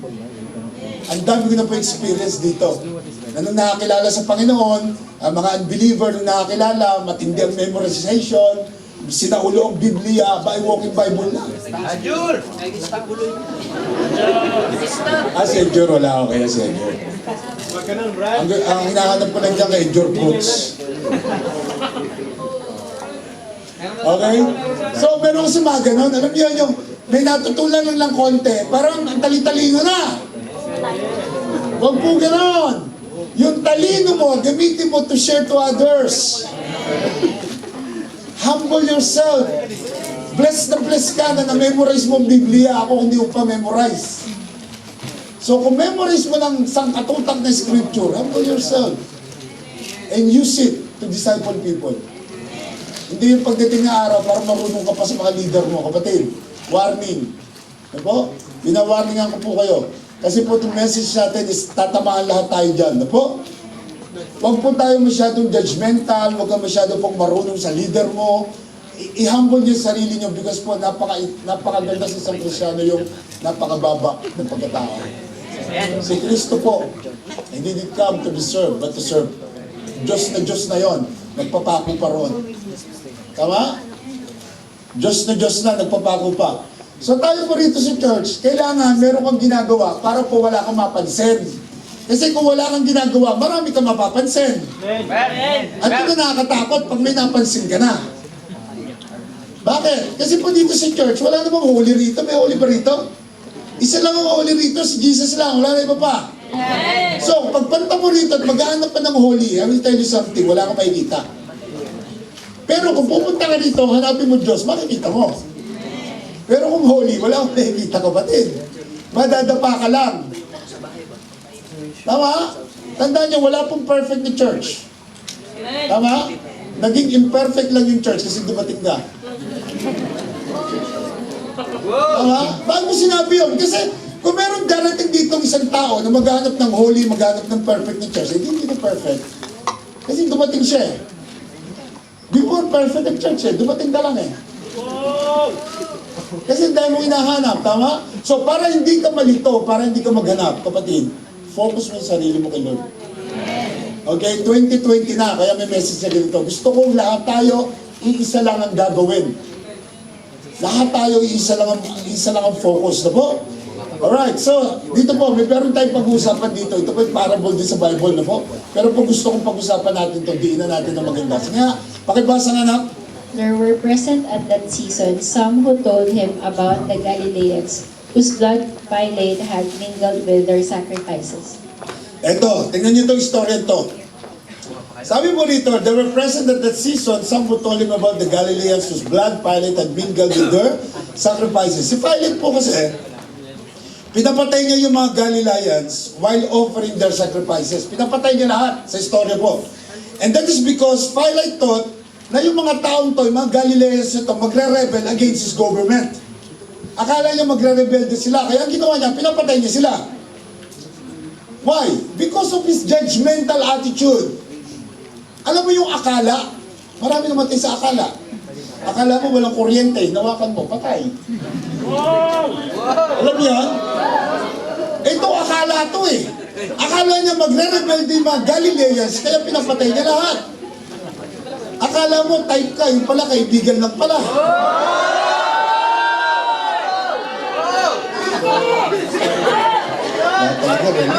Ang dami ko na po experience dito. Na nung nakakilala sa Panginoon, ang mga unbeliever nung nakakilala, matindi ang memorization, sinaulo ang Biblia, by walking Bible na. Ajur! Si Ejur, wala ako kaya si Ejur. Ang hinahanap ko lang dyan kay Ejur Brooks. Okay? So, meron kasi mga ganun. Alam niyo yung may natutulan lang konti, parang ang tali-talino na. Huwag po ganun. Yung talino mo, gamitin mo to share to others. Humble yourself. Blessed ka na na-memorize mo ang Biblia. Ako hindi ko pa memorize. So kung memorize mo ng sangkatutak na scripture, humble yourself. And use it to disciple people. Hindi yung pagdating na araw para marunong ka pa sa mga leader mo, kapatid. Warning. Ano po? Binawarningan ko po kayo. Kasi po itong message natin is tatamaan lahat tayo dyan. Ano po? Huwag po tayo masyadong judgmental, huwag ka masyadong pong marunong sa leader mo. I-humble niyo sarili niyo because po napakaganda sa isang Kristyano yung napakababa ng pagkatao. Si Kristo po, he didn't come to be served, but to serve. Diyos na yon, nagpapako pa roon. Tama? Diyos na, nagpapako pa. So tayo po rito sa church, kailangan meron kang ginagawa para po wala kang mapansin. Kasi kung wala kang ginagawa, marami kang mapapansin. At ito nakakatakot pag may napansin ka na. Bakit? Kasi po dito sa church, wala namang holy rito. May holy ba rito? Isa lang ang holy rito, si Jesus lang. Wala na iba pa. So, pagpunta mo rito at maghahanap ka ng holy, I will tell you something, wala kang makikita. Pero kung pupunta ka rito, hanapin mo Diyos, makikita mo. Pero kung holy, wala kang makikita, kapatid. Madadapa ka lang. Tama? Tandaan niyo, wala pong perfect na church. Tama? Naging imperfect lang yung church kasi dumating ka. Tama? Bakit mo sinabi yun? Kasi kung meron darating dito isang tao na maghanap ng holy, maghanap ng perfect na church, hindi na perfect. Kasi dumating siya eh. Before perfect ang church eh, dumating ka lang eh. Kasi dahil mo hinahanap, tama? So para hindi ka malito, para hindi ka maghanap, kapatid, focus mo sa sarili mo kay Lord. Okay, 2020 na, kaya may message na ganito. Gusto kong lahat tayo, iisa lang ang gagawin. Lahat tayo, iisa lang ang focus na po. Alright, so dito po, meron tayong pag-uusapan dito. Ito po yung parable din sa Bible na po. Pero po gusto kong pag-usapan natin ito, diin na natin ng maganda. Sige nga, pakibasa nga na. There were present at that season some who told him about the Galileans, whose blood Pilate had mingled with their sacrifices. Eto, tingnan niyo itong istorya ito. Sabi mo rito, there were present at that season some who told him about the Galileans whose blood Pilate had mingled with their sacrifices. Si Pilate po kasi, pinapatay niya yung mga Galileans while offering their sacrifices. Pinapatay niya lahat sa istorya po. And that is because Pilate thought na yung mga taong to, yung mga Galileans ito, magre-rebel against his government. Akala niya magre-rebelde sila, kaya ang ginawa niya, pinapatay niya sila. Why? Because of his judgmental attitude. Alam mo yung akala? Marami namatay sa akala. Akala mo walang kuryente, nawakan mo, patay. Alam mo yan? Ito akala to eh. Akala niya magre-rebelde yung mga Galileans, kaya pinapatay niya lahat. Akala mo type ka, yung pala kaibigan lang pala. Talaga, galing.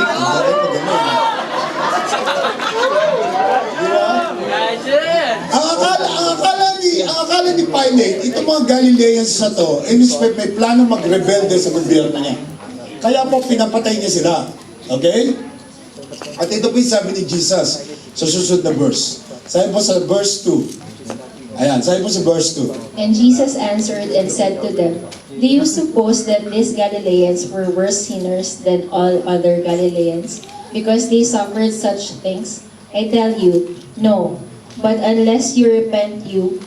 Ang akala ni Pilate, itong mga Galileans na to, may plano magrebelde sa gobyerno niya. Kaya po pinapatay niya sila. Okay? At ito po yung sabi ni Jesus sa susunod na verse. Sabi po sa verse 2. Ayan, sabi po sa verse 2. And Jesus answered and said to them, Do you suppose that these Galileans were worse sinners than all other Galileans, because they suffered such things? I tell you, no. But unless you repent, you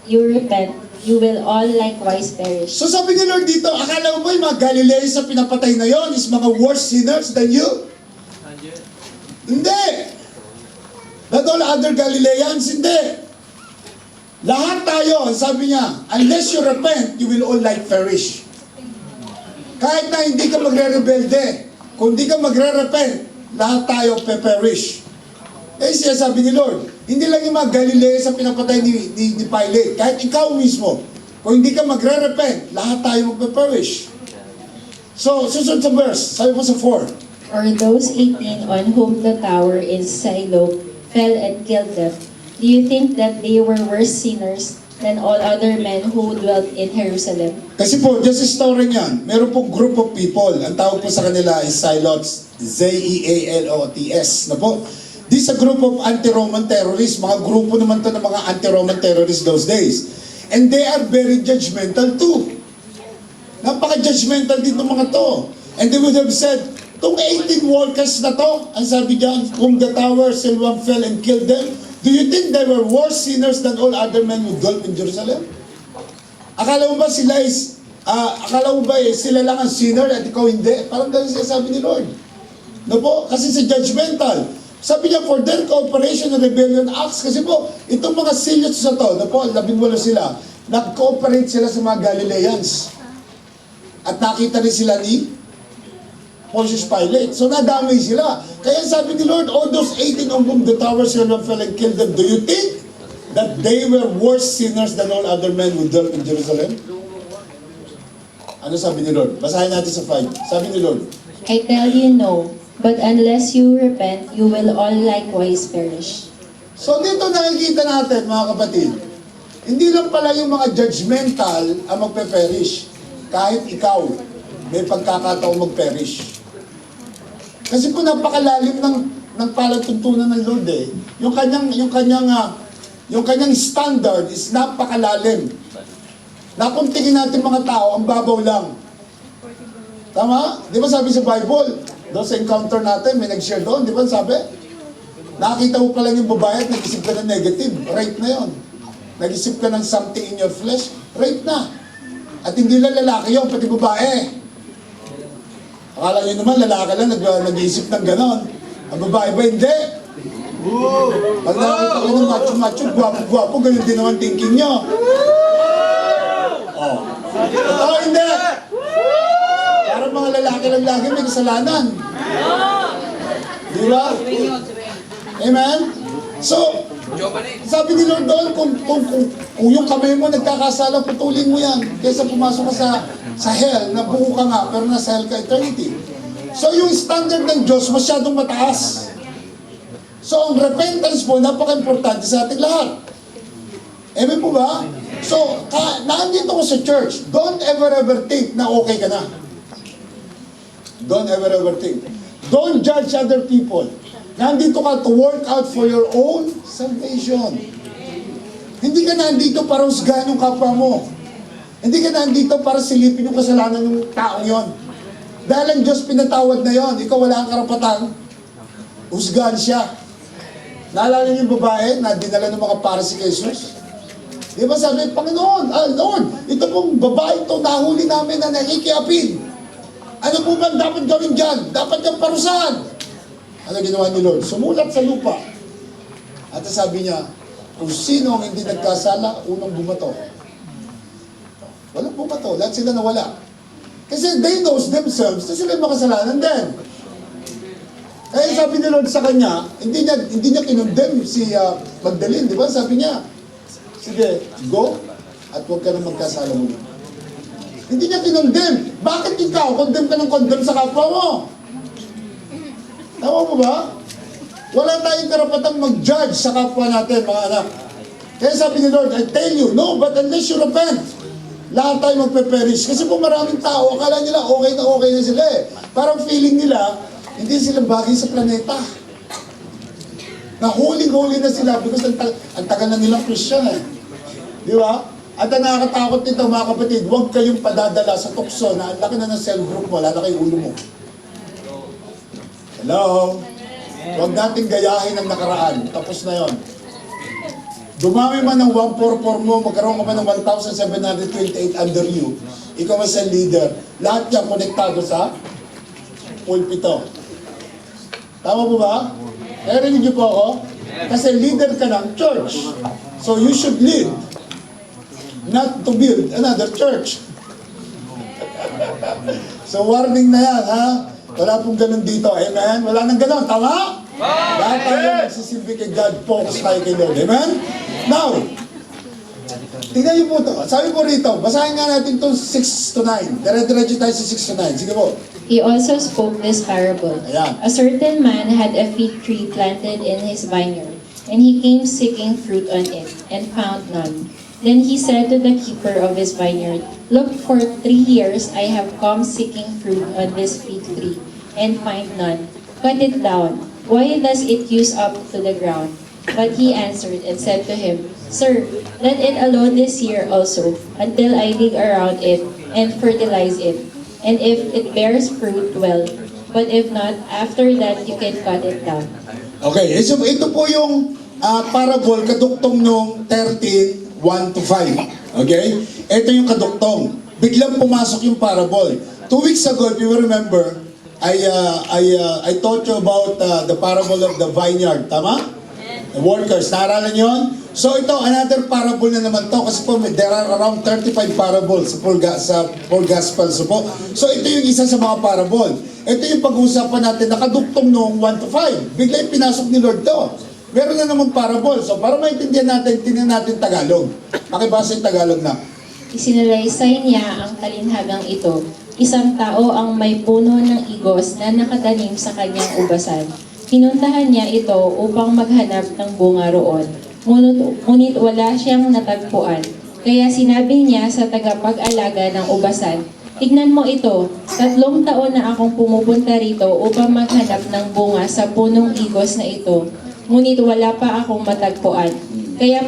will all likewise perish. So sabi ni Lord dito, akala mo ba yung mga Galileans na pinapatay na yon is mga worse sinners than you? Hindi. Not all other Galileans, hindi. Lahat tayo, sabi niya, unless you repent, you will all like perish. Kahit na hindi ka magre-rebelde, kung hindi ka magre-repent, lahat tayo pe-perish. Eh siya sabi ni Lord, hindi lang yung mga Galileans sa pinapatay ni Pilate, kahit ikaw mismo, kung hindi ka magre-repent, lahat tayo magpe-perish. So, susunod sa verse, sabi po sa 4. Or those 18 on whom the tower in Siloam fell and killed them, do you think that they were worse sinners than all other men who dwelt in Jerusalem? Kasi po, just a story niyan, meron po group of people, ang tawag po sa kanila is Zealots, Z-E-A-L-O-T-S, na po. This is a group of anti-Roman terrorists, mga grupo naman to ng mga anti-Roman terrorists those days. And they are very judgmental too. Napaka-judgmental din ng mga to. And they would have said, itong 18 workers na to, ang sabi diyan, whom the tower Siloam fell and killed them, do you think they were worse sinners than all other men who dwelt in Jerusalem? Akala mo ba sila sila lang ang sinner at ikaw hindi? Parang ganun siya sabi ni Lord. No po? Kasi sa judgmental. Sabi niya, for their cooperation and rebellion acts, kasi po, itong mga zealots na to, no po, 18 sila, nag-cooperate sila sa mga Galileans. At nakita rin sila ni Pontius Pilate. So nadamay sila. Kaya sabi ni Lord, all those 18 on whom the tower Siloam fell and killed them, do you think that they were worse sinners than all other men who dwelt in Jerusalem? Ano sabi ni Lord? Basahin natin sa 5. Sabi ni Lord, I tell you no, but unless you repent, you will all likewise perish. so dito nakikita natin mga kapatid, hindi lang pala yung mga judgmental ang magpe-perish. Kahit ikaw, may pagkakataong mag-perish. Kasi po napakalalim ng palatuntunan ng Lord eh. Yung kanyang standard is napakalalim. Na kung tingin natin mga tao, ang babaw lang. Tama? Di ba sabi sa Bible, doon sa encounter natin, may nag-share doon, di ba sabi? Nakita mo pa lang yung babae at nag-isip ka ng negative, rape na yon. Nag-isip ka ng something in your flesh, rape na. At hindi lang lalaki yun, pati babae. Akala nyo naman, lalaki lang nag-iisip ng ganon. Ang babae ba, hindi. Pag nakakita ko ng macho-macho, gwapo-gwapo, ganun din naman thinking nyo. Oh. Totoo, hindi. Parang mga lalaki lang lagi may kasalanan. Di ba? Amen? So, sabi ni Lord doon, kung yung kamay mo nagkakasala, putulin mo yan. Kaysa pumasok ka sa hell, nabuo ka nga, pero nasa hell ka eternity. So, yung standard ng Diyos masyadong mataas. So, ang repentance po, napaka-importante sa ating lahat. Amen po ba? So, nandito ko sa church, don't ever think na okay ka na. Don't ever think. Don't judge other people. Nandito ka to work out for your own salvation. Hindi ka nandito para husgahan yung kapwa mo. Hindi ka nandito para silipin yung kasalanan ng taong yon. Dahil ang Diyos pinatawad na yon, ikaw wala kang karapatan, husgahan siya. Naalala niyo yung babae na dinala ng mga Pharisee kay Jesus? Di ba sabi, Panginoon, Lord, ito pong babae ito, nahuli namin na nakikiapin. Ano po ba dapat gawin dyan? Dapat niyang parusahan. Ano ginawa ni Lord? Sumulat sa lupa. At sabi niya, kung sino ang hindi nagkasala, unang bumato. Walang bumato, lahat sila nawala. Kasi they knows themselves na sila makasalanan din. Kaya sabi ni Lord sa kanya, hindi niya kinondem si Magdalene, di ba? Sabi niya, sige, go, at huwag ka na magkasala muli. Hindi niya kinondem. Bakit ikaw, condemn ka ng condemn sa kapwa mo? Tama mo ba? Wala tayong karapatang mag-judge sa kapwa natin, mga anak. Kaya sabi ni Lord, I tell you, no, but unless you repent, lahat tayo magpe-perish. Kasi po maraming tao, akala nila okay na sila eh. Parang feeling nila, hindi sila bagay sa planeta. Nahuling-huli na sila because ang tagal na nilang Christian eh. Di ba? At ang nakakatakot nito mga kapatid, huwag kayong padadala sa tukso na ang laki na ng cell group mo, lalaki yung ulo mo. Hello? Huwag natin gayahin ang nakaraan. Tapos na yon. Dumami man ng 144 mo, magkaroon ka man ng 1,728 under you. Ikaw as a leader. Lahat yan konektado sa pulpito. Tama po ba? Narinig niyo po ako? Kasi leader ka ng church. So you should lead. Not to build another church. So warning na yan, ha? Wala pong ganun dito. Amen? Wala nang ganun. Tama? Lahat tayo magsisilbi kay God. Focus tayo kay Lord. Amen? Now, tingnan niyo po ito. Sabi po rito, basahin nga natin itong 6 to 9. Dire-diretso tayo sa 6 to 9. Sige po. He also spoke this parable. Ayan. A certain man had a fig tree planted in his vineyard, and he came seeking fruit on it, and found none. Then he said to the keeper of his vineyard, Look, for 3 years I have come seeking fruit on this fig tree, and find none. Cut it down. Why does it use up to the ground? But he answered and said to him, Sir, let it alone this year also, until I dig around it and fertilize it. And if it bears fruit, well. But if not, after that you can cut it down. Okay, so ito po yung parable kaduktong nung 13, 1 to 5. Okay? Ito yung kaduktong. Biglang pumasok yung parable. 2 weeks ago, if you remember, I taught you about the parable of the vineyard. Tama? The workers. Naaralan nyo yun? So ito, another parable na naman to. Kasi po, there are around 35 parables sa four Gospels po. So ito yung isa sa mga parable. Ito yung pag-uusapan natin, nakaduktong noong 1 to 5. Bigla yung pinasok ni Lord to. Meron na naman parable. So para maintindihan natin, tingnan natin Tagalog. Makibasa yung Tagalog na. Isinalaysay niya ang talinhagang ito. Isang tao ang may puno ng igos na nakatanim sa kanyang ubasan. Pinuntahan niya ito upang maghanap ng bunga roon. Ngunit wala siyang natagpuan. Kaya sinabi niya sa tagapag-alaga ng ubasan, Tignan mo ito, 3 taon na akong pumupunta rito upang maghanap ng bunga sa punong igos na ito. Ngunit wala pa akong matagpuan. Kaya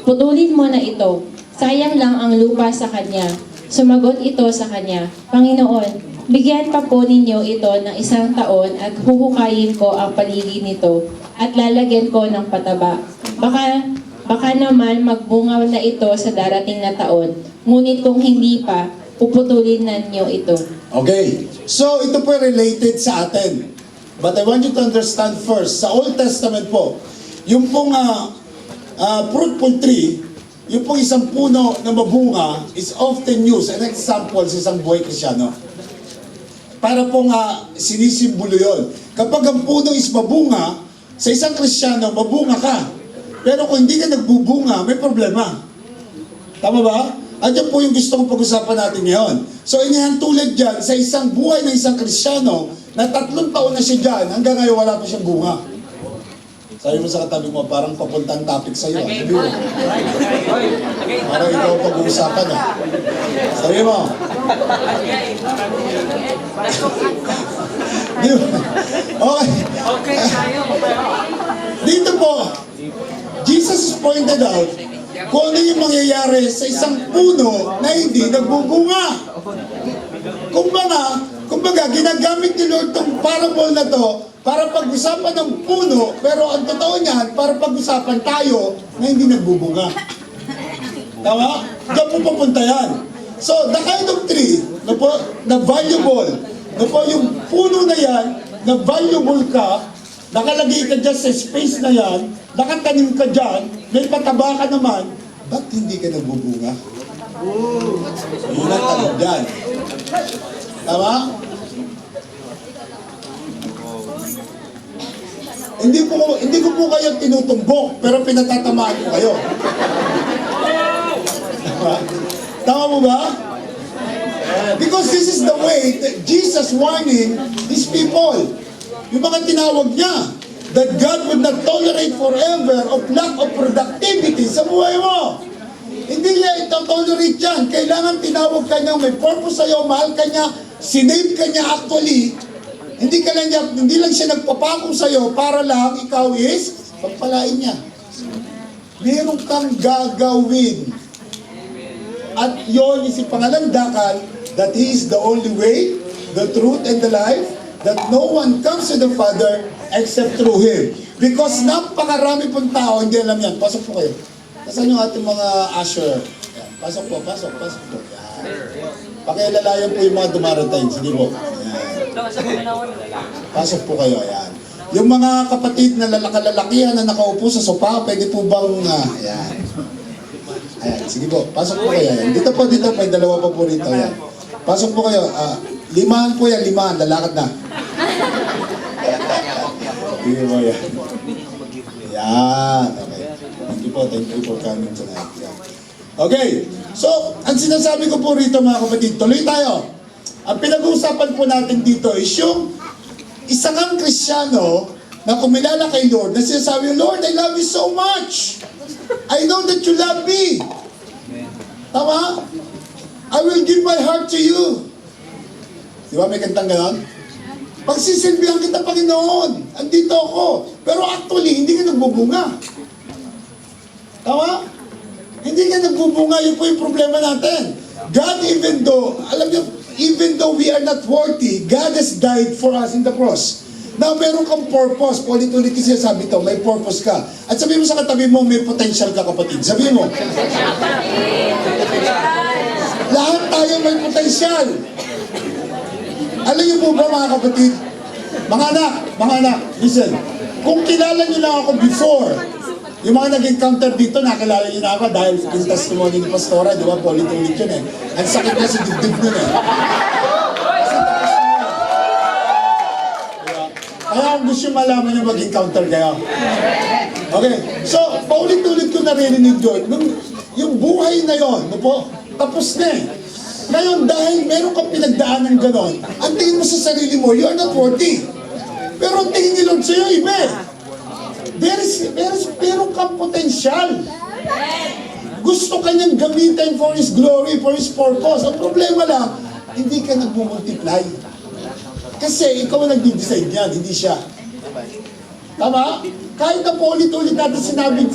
putulin mo na ito. Sayang lang ang lupa sa kanya. Sumagot ito sa kanya, Panginoon, bigyan pa po ninyo ito ng 1 taon at huhukayin ko ang paligid nito at lalagyan ko ng pataba. Baka Baka naman magbunga na ito sa darating na taon. Ngunit kung hindi pa, puputulin na niyo ito. Okay, so ito po related sa atin. But I want you to understand first, sa Old Testament po, yung pong fruitful tree, yung pong isang puno na mabunga is often used, an example sa isang buhay Kristyano. Para pong sinisimbolo yun. Kapag ang puno is mabunga, sa isang Kristyano, mabunga ka. Pero kung hindi ka nagbubunga, may problema. Tama ba? Andiyan po yung gusto kong pag-usapan natin ngayon. So inihantulad dyan sa isang buhay ng isang Kristyano na 3 taon na siya dyan, hanggang ngayon wala pa siyang bunga. Sabi mo sa katabi mo, parang papuntang topic sa'yo. Sabi mo. Parang ikaw ang pag-uusapan. Sabi mo. Di ba? Okay. Dito po, Jesus is pointed out kung ano yung mangyayari sa isang puno na hindi nagbubunga. Kumbaga, ginagamit ni Lord itong parable na to para pag-usapan ng puno, pero ang totoo niyan, para pag-usapan tayo na hindi nagbubunga. Tama? Diyan po papunta yan. So, the kind of tree na valuable, yung puno na yan, na valuable ka, nakalagay ka dyan sa space na yan, nakatanim ka dyan, may pataba ka naman, ba't hindi ka nagbubunga? Yun ang tanong dyan. Tama? Hindi ko po kayo tinutumbok, pero pinatatamaan ko kayo. Tama? Tama mo ba? Because this is the way that Jesus warning these people. Yung mga tinawag niya, that God would not tolerate forever of lack of productivity sa buhay mo. Hindi niya ito tolerate yan. Kailangan tinawag ka niya, may purpose sa'yo, mahal ka niya, sinave ka niya actually. Hindi lang siya nagpapako sa'yo para lang ikaw is pagpalain niya. Meron kang gagawin. At yun is ipangalandakan that He is the only way, the truth, and the life, that no one comes to the Father except through Him. Because napakarami pong tao, hindi alam yan. Pasok po kayo. Nasaan yung ating mga usher? Yan. Pasok po. Yan. Pakialalayan po yung mga dumarating. Sige po. Yan. Pasok po kayo. Yan. Yung mga kapatid na lalakihan na nakaupo sa sopa, pwede po bang... yan. Ayan. Sige po. Pasok po kayo. Yan. Dito po. May dalawa pa po rito. Yan. Pasok po kayo. 5 po yan. 5. Lalakad na. Sige po yan. Yan. Okay. Thank you for coming tonight. Yeah. Okay. So, ang sinasabi ko po rito mga kapatid, tuloy tayo. Ang pinag-uusapan po natin dito is yung isang kang Kristyano na kumilala kay Lord, na sinasabi, Lord, I love you so much. I know that you love me. Tama? I will give my heart to you. Di ba may kantang ganon? Pagsisilbihan kita, Panginoon. Andito ako. Pero actually, hindi ka nagbubunga. Tama? Hindi ka nagbubunga, yun po yung problema natin. God, even though we are not worthy, God has died for us in the cross. Now, meron kang purpose. Ulit-ulit kasi sabi to, may purpose ka. At sabi mo sa katabi mo, may potential ka, kapatid. Sabi mo. Lahat tayo may potential. Alam niyo po ba mga kapatid? Mga anak, listen. Kung kilala niyo lang ako before, yung mga nag-encounter dito, nakilala niyo na ako dahil yung testimony ni Pastora, di ba, ulit-ulit yun eh. Ang sakit na si dibdib nun eh. Kaya kung gusto malaman niyo mag-encounter kayo. Okay, so, paulit-ulit ko naririnig doon, yung buhay na yun, no po, tapos na eh. Ngayon, dahil meron kang pinagdaanan ganon, ang tingin mo sa sarili mo, you are not worthy. Pero ang tingin ni Lord sa'yo, iba eh. Meron kang potensyal. Gusto kanyang gamitin for His glory, for His purpose. Ang problema lang, hindi ka nag-multiply. Kasi ikaw ang nag-decide yan, hindi siya. Tama? Kahit na po ulit-ulit natin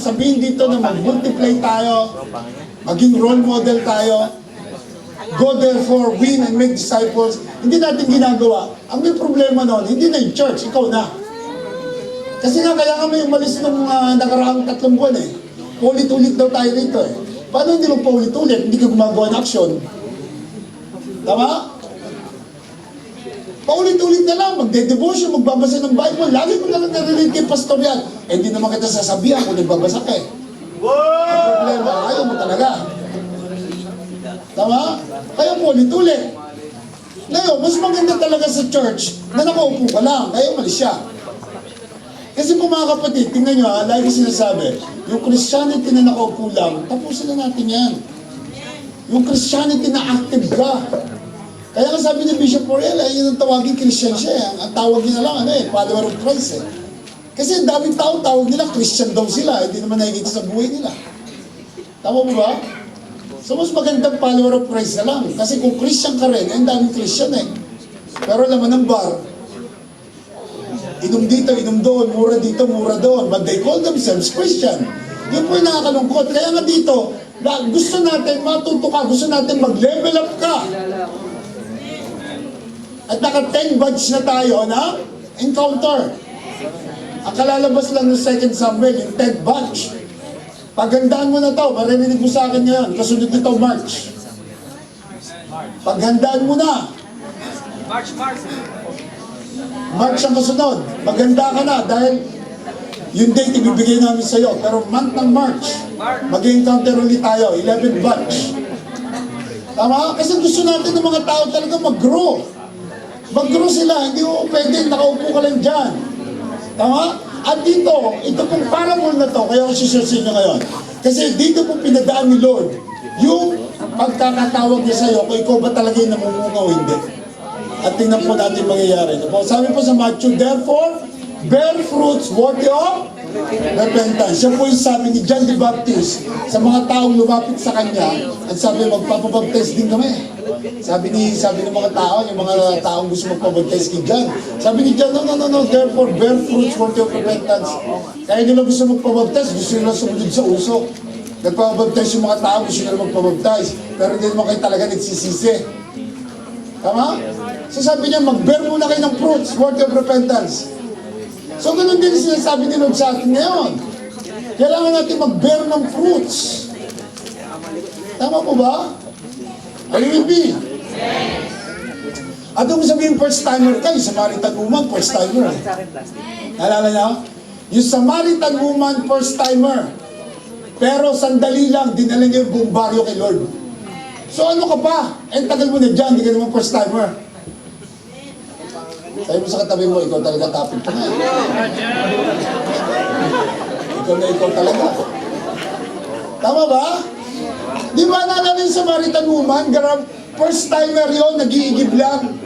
sabihin dito na mag-multiply tayo, maging role model tayo, go therefore, win and make disciples, hindi natin ginagawa. Ang may problema noon, hindi na yung church, ikaw na. Kasi nga, kaya kami umalis nung nakaraang 3 buwan eh. Paulit-ulit daw tayo rito eh. Paano hindi mo paulit-ulit? Hindi ka gumagawa ng aksyon. Tama? Paulit-ulit na lang, magde-devotion, magbabasa ng Bible. Lagi mo na lang narinig kay pastor yan. Eh, hindi naman kita sasabihan kung nagbabasa ka eh. Ang problema, ayaw mo talaga. Tama? Kaya paulit-ulit. Ngayon, mas maganda talaga sa church na nakaupo ka lang, kaya umalis siya. Kasi po mga kapatid, tingnan nyo ha, lagi sinasabi, yung Christianity na nakaupo lang, tapusin na natin yan. Yung Christianity na active ka. Kaya nga sabi ni Bishop Porel, yun ang tawagin Christian siya. Ang tawag niya lang, follower of Christ eh. Kasi ang daming tao, tawag nila, Christian daw sila, hindi naman nakikita sa buhay nila. Tama mo ba? So mas magandang follower of Christ na lang. Kasi kung Christian ka rin, ang daming Christian eh. Pero laman ng bar, inom dito, inom doon, mura dito, mura doon. But they call themselves Christian. Yun po yung nakakalungkot. Kaya nga dito, gusto natin matuto ka, gusto natin mag-level up ka. At naka 10 badge na tayo na encounter. Ang kalalabas lang ng 2 Samuel, yung 10th batch. Paghandaan mo na to, marinig mo sa akin ngayon, kasunod nito, March. Paghandaan mo na. March ang kasunod. Maghanda ka na dahil yung date ibibigay namin sa'yo. Pero month ng March, mag-encounter ulit tayo, 11th batch. Tama? Kasi gusto natin ng mga tao talaga mag-grow. Mag-grow sila, hindi mo pwede, nakaupo ka lang dyan. Tama? At dito, ito pong parable na to, kaya ako share sa inyo ngayon. Kasi dito pong pinadaan ni Lord, yung pagkakatawag niya sa'yo, kung ikaw ba talaga yung namumunga o hindi. At tingnan po natin mangyayari. Sabi po sa Matthew, therefore, bear fruits worthy of repentance. Siya po yung sabi ni John the Baptist sa mga taong lumapit sa kanya at sabi, magpapabaptize din kami. Sabi ng mga tao, yung mga taong gusto magpabaptize kay John. Sabi ni John, no, therefore bear fruits worthy of repentance. Kaya nila gusto magpabaptize, gusto nila sumunod sa uso. Nagpapabaptize yung mga tao, gusto nila magpabaptize. Pero hindi naman kayo talaga nagsisisi. Tama? So sabi niya, mag-bear muna kayo ng fruits worthy of repentance. So ganun din sinasabi ni Lord sa atin ngayon. Kailangan natin mag-bear ng fruits. Tama po ba? Are you with me? At kung sabihin first timer kayo, Samaritan woman, first timer. Naalala niyo? Yung Samaritan woman, first timer. Pero sandali lang, dinala niya yung buong baryo kay Lord. So ano ka pa? Eh, tagal mo na dyan, hindi ka naman first timer. Sabi mo sa katabi mo, ikaw talaga topic pa nga. Ikaw talaga. Tama ba? Di ba naalala yung Samaritan woman? First timer yun, nag-iigib lang.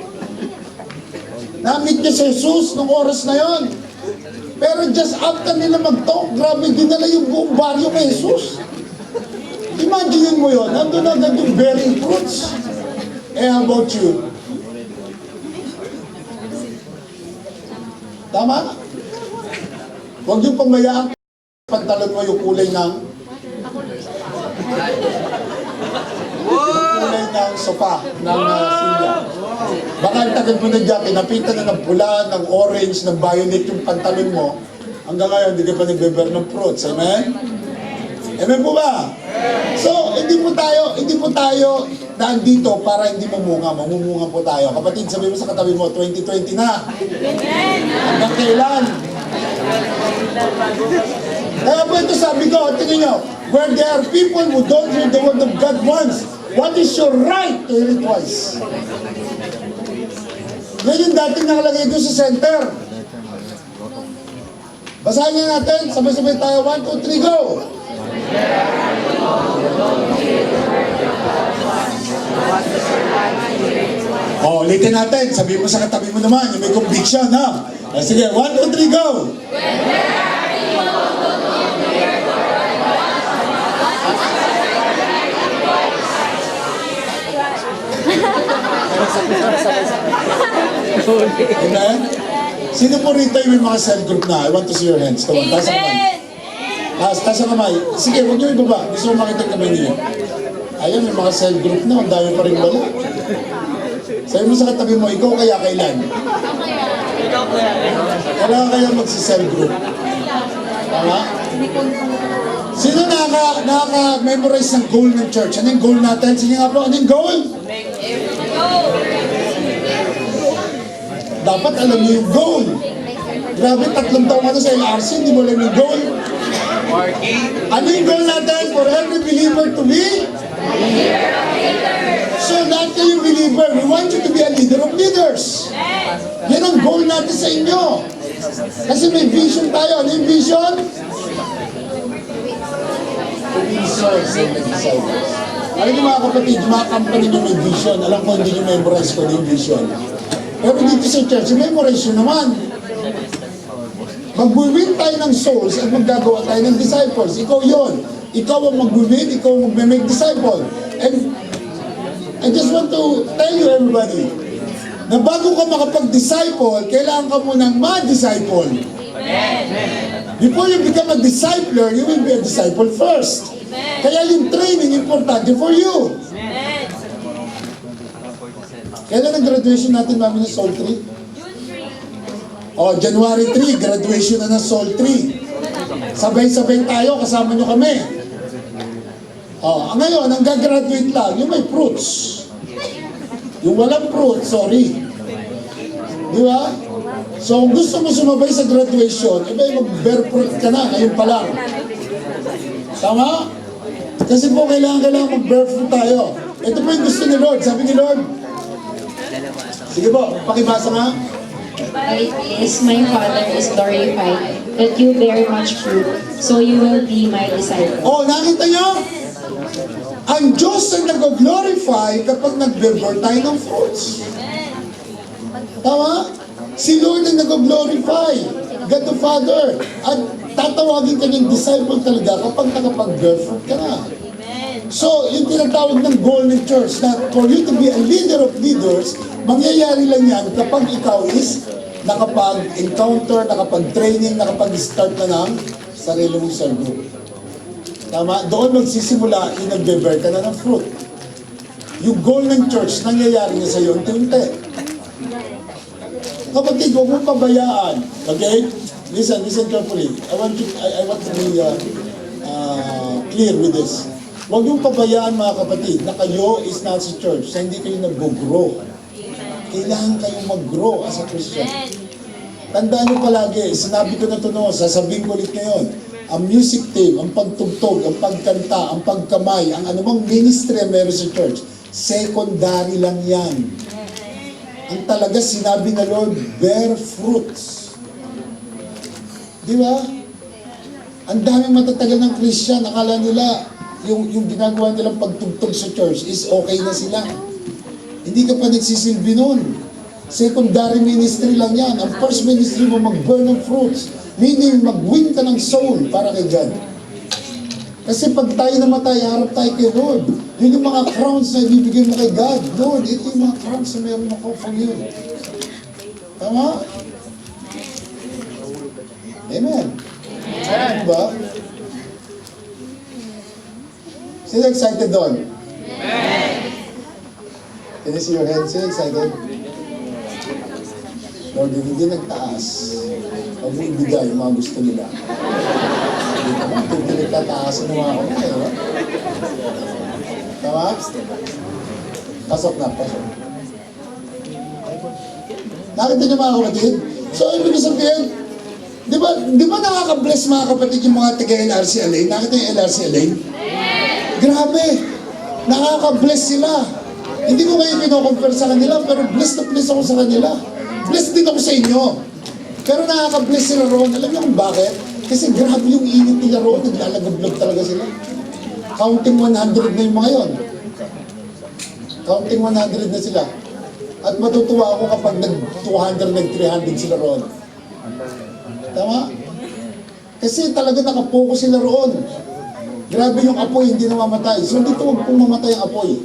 Na-meet niya si Jesus nung oras na yon. Pero just after nila mag-talk, grabe, dinala yung buong baryo kay Jesus. Imagine mo yun, nandun agad yung bearing fruits. Eh, how about you? Tama? Huwag yung pamayaan, pantalon mo yung kulay ng sofa, ng silya. Baka ang tagal mo na dyan, pinapita na ng pula, ng orange, ng violet yung pantalon mo. Hanggang ngayon, hindi ka pa nagbeber ng fruits. Amen? Amen po ba? So, hindi po tayo daan dito para hindi mamunga. Mamumunga po tayo. Kapatid, sabi mo sa katabi mo, 2020 na. Hanggang kailan? Kaya po ito sabi ko, tingin nyo, where there are people who don't hear the word of God once, what is your right to hear it twice? Ngayon dating nakalagay doon sa center. Basahin nga natin, sabay-sabay tayo, 1, 2, 3, go! Ulitin natin. Sabi mo sa katabi mo naman, yung may conviction, ha? Sige, 1, 2, 3, go! Amen? Sino po rito yung may mga cell group na? I want to see your hands. Come on, taas ang kamay. Taas ang kamay. Sige, huwag nyo ibaba. Gusto mo makita yung kamay niyo. Ayun, may mga cell group na. Ang dami pa rin wala. Sabi mo sa katabi mo, ikaw kaya kailan? Kailangan kaya magsi-cell group. Tama? Sino nakaka-memorize ng goal ng church? Ano yung goal natin? Sige nga po, ano yung goal? Dapat alam niyo yung goal. Grabe, 3 taon ka na sa LRC, hindi mo alam yung goal. Ano yung goal natin? For every believer to be? So, lahat kayong believer, we want you to be a leader of leaders. Yan ang goal natin sa inyo. Kasi may vision tayo. Ano yung vision? To be sons and disciples. Alam niyo mga kapatid, yung mga company nyo may vision. Alam ko hindi nyo memorize ko yung vision. Pero dito sa church, memorize nyo naman. Mag-win tayo ng souls at maggagawa tayo ng disciples. Ikaw yon. Ikaw ang mag-win, ikaw ang mag-make disciple. And I just want to tell you everybody, na bago ka makapag-disciple, kailangan ka munang ma-disciple. Before you become a discipler, you will be a disciple first. Kaya yung training, importante for you. Kailan ang graduation natin, mami, ng Soul 3? Oh, January 3, graduation na ng Soul 3. Sabay-sabay tayo, kasama nyo kami. Oh, ngayon, ang gagraduate lang, yung may fruits. Yung walang fruits, sorry. Di ba? So, kung gusto mo sumabay sa graduation, iba mag-bear fruit ka na, ngayon pa lang. Tama? Kasi po, kailangan mag-bear fruit tayo. Ito po yung gusto ni Lord. Sabi ni Lord, sige po, pakibasa nga. It is my Father is glorified, that you bear much fruit, so you will be my disciple. Oh, nakita nyo? Ang Diyos ang nag-glorify kapag nag-bear tayo ng fruits. Tama? Si Lord ang nag-glorify, God the Father. At tatawagin ka ng disciple talaga kapag nakapag-bear fruit ka na. So, yung tinatawag ng goal ng church na for you to be a leader of leaders, mangyayari lang yan kapag ikaw is nakapag-encounter, nakapag-training, nakapag-start na ng sarili mong cell group. Tama? Doon magsisimula, yung nag-bear ka na ng fruit. Yung goal ng church, nangyayari na sa iyo unti-unti. Kapatid, huwag mong pabayaan. Okay? Listen carefully. I want to be clear with this. Huwag yung pabayaan mga kapatid na kayo is not sa church, na hindi kayo nag-grow. Kailangan kayong mag-grow as a Christian. Tandaan nyo palagi, sinabi ko na ito noon, sasabihin ko ulit ngayon, ang music team, ang pagtugtog, ang pagkanta, ang pagkamay, ang anumang ministry na meron sa church, secondary lang yan. Ang talaga sinabi na Lord, bear fruits. Di ba? Ang daming matatagal ng Christian, akala nila, yung ginagawa nilang pagtugtog sa church is okay na sila. Hindi ka pa nagsisilbi nun. Secondary ministry lang yan. Ang first ministry mo mag-burn ng fruits. Meaning, mag-win ka ng soul para kay God. Kasi pag tayo namatay, harap tayo kay Lord. Yun yung mga crowns na ibibigay mo kay God. Lord, ito yung mga crowns na meron ako from you. Tama? Amen. Diba? Sino excited doon? Can you see your hand? Sino excited? Lord, hindi nagtaas. Huwag mo ibigay yung mga gusto nila. Hindi nagtataasan ng mga ako na, diba? Tama? Pasok na, pasok. Nakita niyo mga kapatid? So, ibig sabihin, di ba nakaka-bless mga kapatid yung mga taga-LRC Alain? Nakita yung LRC Alain? Grabe! Nakaka-bless sila. Hindi ko kayo kino-compare sa kanila, pero bless na bless ako sa kanila. Bless din ako sa inyo. Pero nakaka-bless sila roon. Alam niyo kung bakit? Kasi grabe yung init nila roon. Naglalagablog talaga sila. Counting 100 na yung mga yon. Counting 100 na sila. At matutuwa ako kapag nag-200, nag-300 sila roon. Tama? Kasi talaga nakapokus sila roon. Grabe yung apoy, hindi namamatay. So dito huwag pong mamatay ang apoy.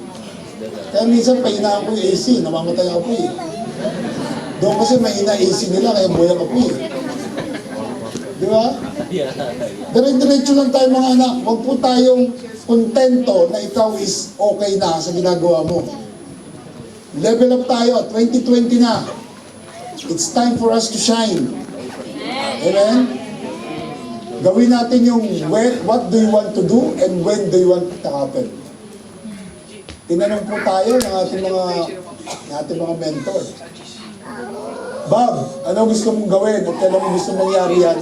Kaya minsan pahinaan ko yung AC, namamatay ang apoy. Doon kasi mahina AC nila, kaya buhay ang apoy. Di ba? Dire-diretso lang tayo mga anak. Huwag po tayong kontento na ikaw is okay na sa ginagawa mo. Level up tayo, 2020 na. It's time for us to shine. Amen? Gawin natin yung what do you want to do and when do you want it to happen. Tinanong po tayo ng ating mga mentor. Bob, ano gusto mong gawin at kailan mo gusto mangyari yan?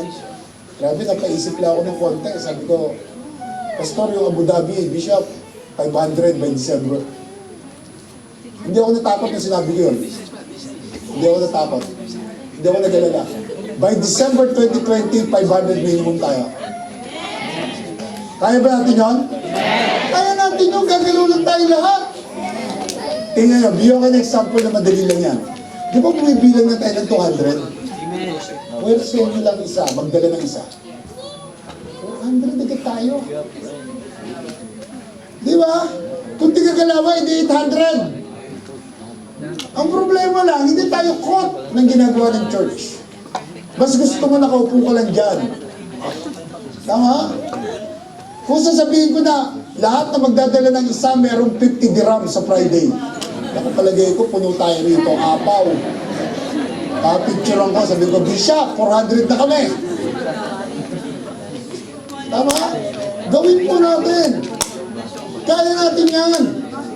Grabe, napaisip lang ako ng konti. Sabi ko, Pastor, yung Abu Dhabi, Bishop, 500 by December. Hindi ako natakot na sinabi ko yun. Hindi ako natakot. Hindi ako nag-alala. By December 2020, 500 minimum tayo. Kaya ba natin yun? Kaya natin yun, gagalulan tayo lahat. Tingnan nyo, bigyan kayo ng example na madali lang yan. Di ba bumibilang na tayo ng 200? Well, send nyo lang isa, magdala ng isa. 400 agad tayo. Di ba? Kung di kagalawa, hindi 800. Ang problema lang, hindi tayo caught ng ginagawa ng church. Mas gusto mo nakaupo ka lang dyan. Tama? Kung sasabihin ko na lahat na magdadala ng isa, merong 50 dirham sa Friday. Ako palagay ko, puno tayo rito, apaw. Picturean ko, sabi ko, Bishop, 400 na kami. Tama? Gawin po natin. Kaya natin yan.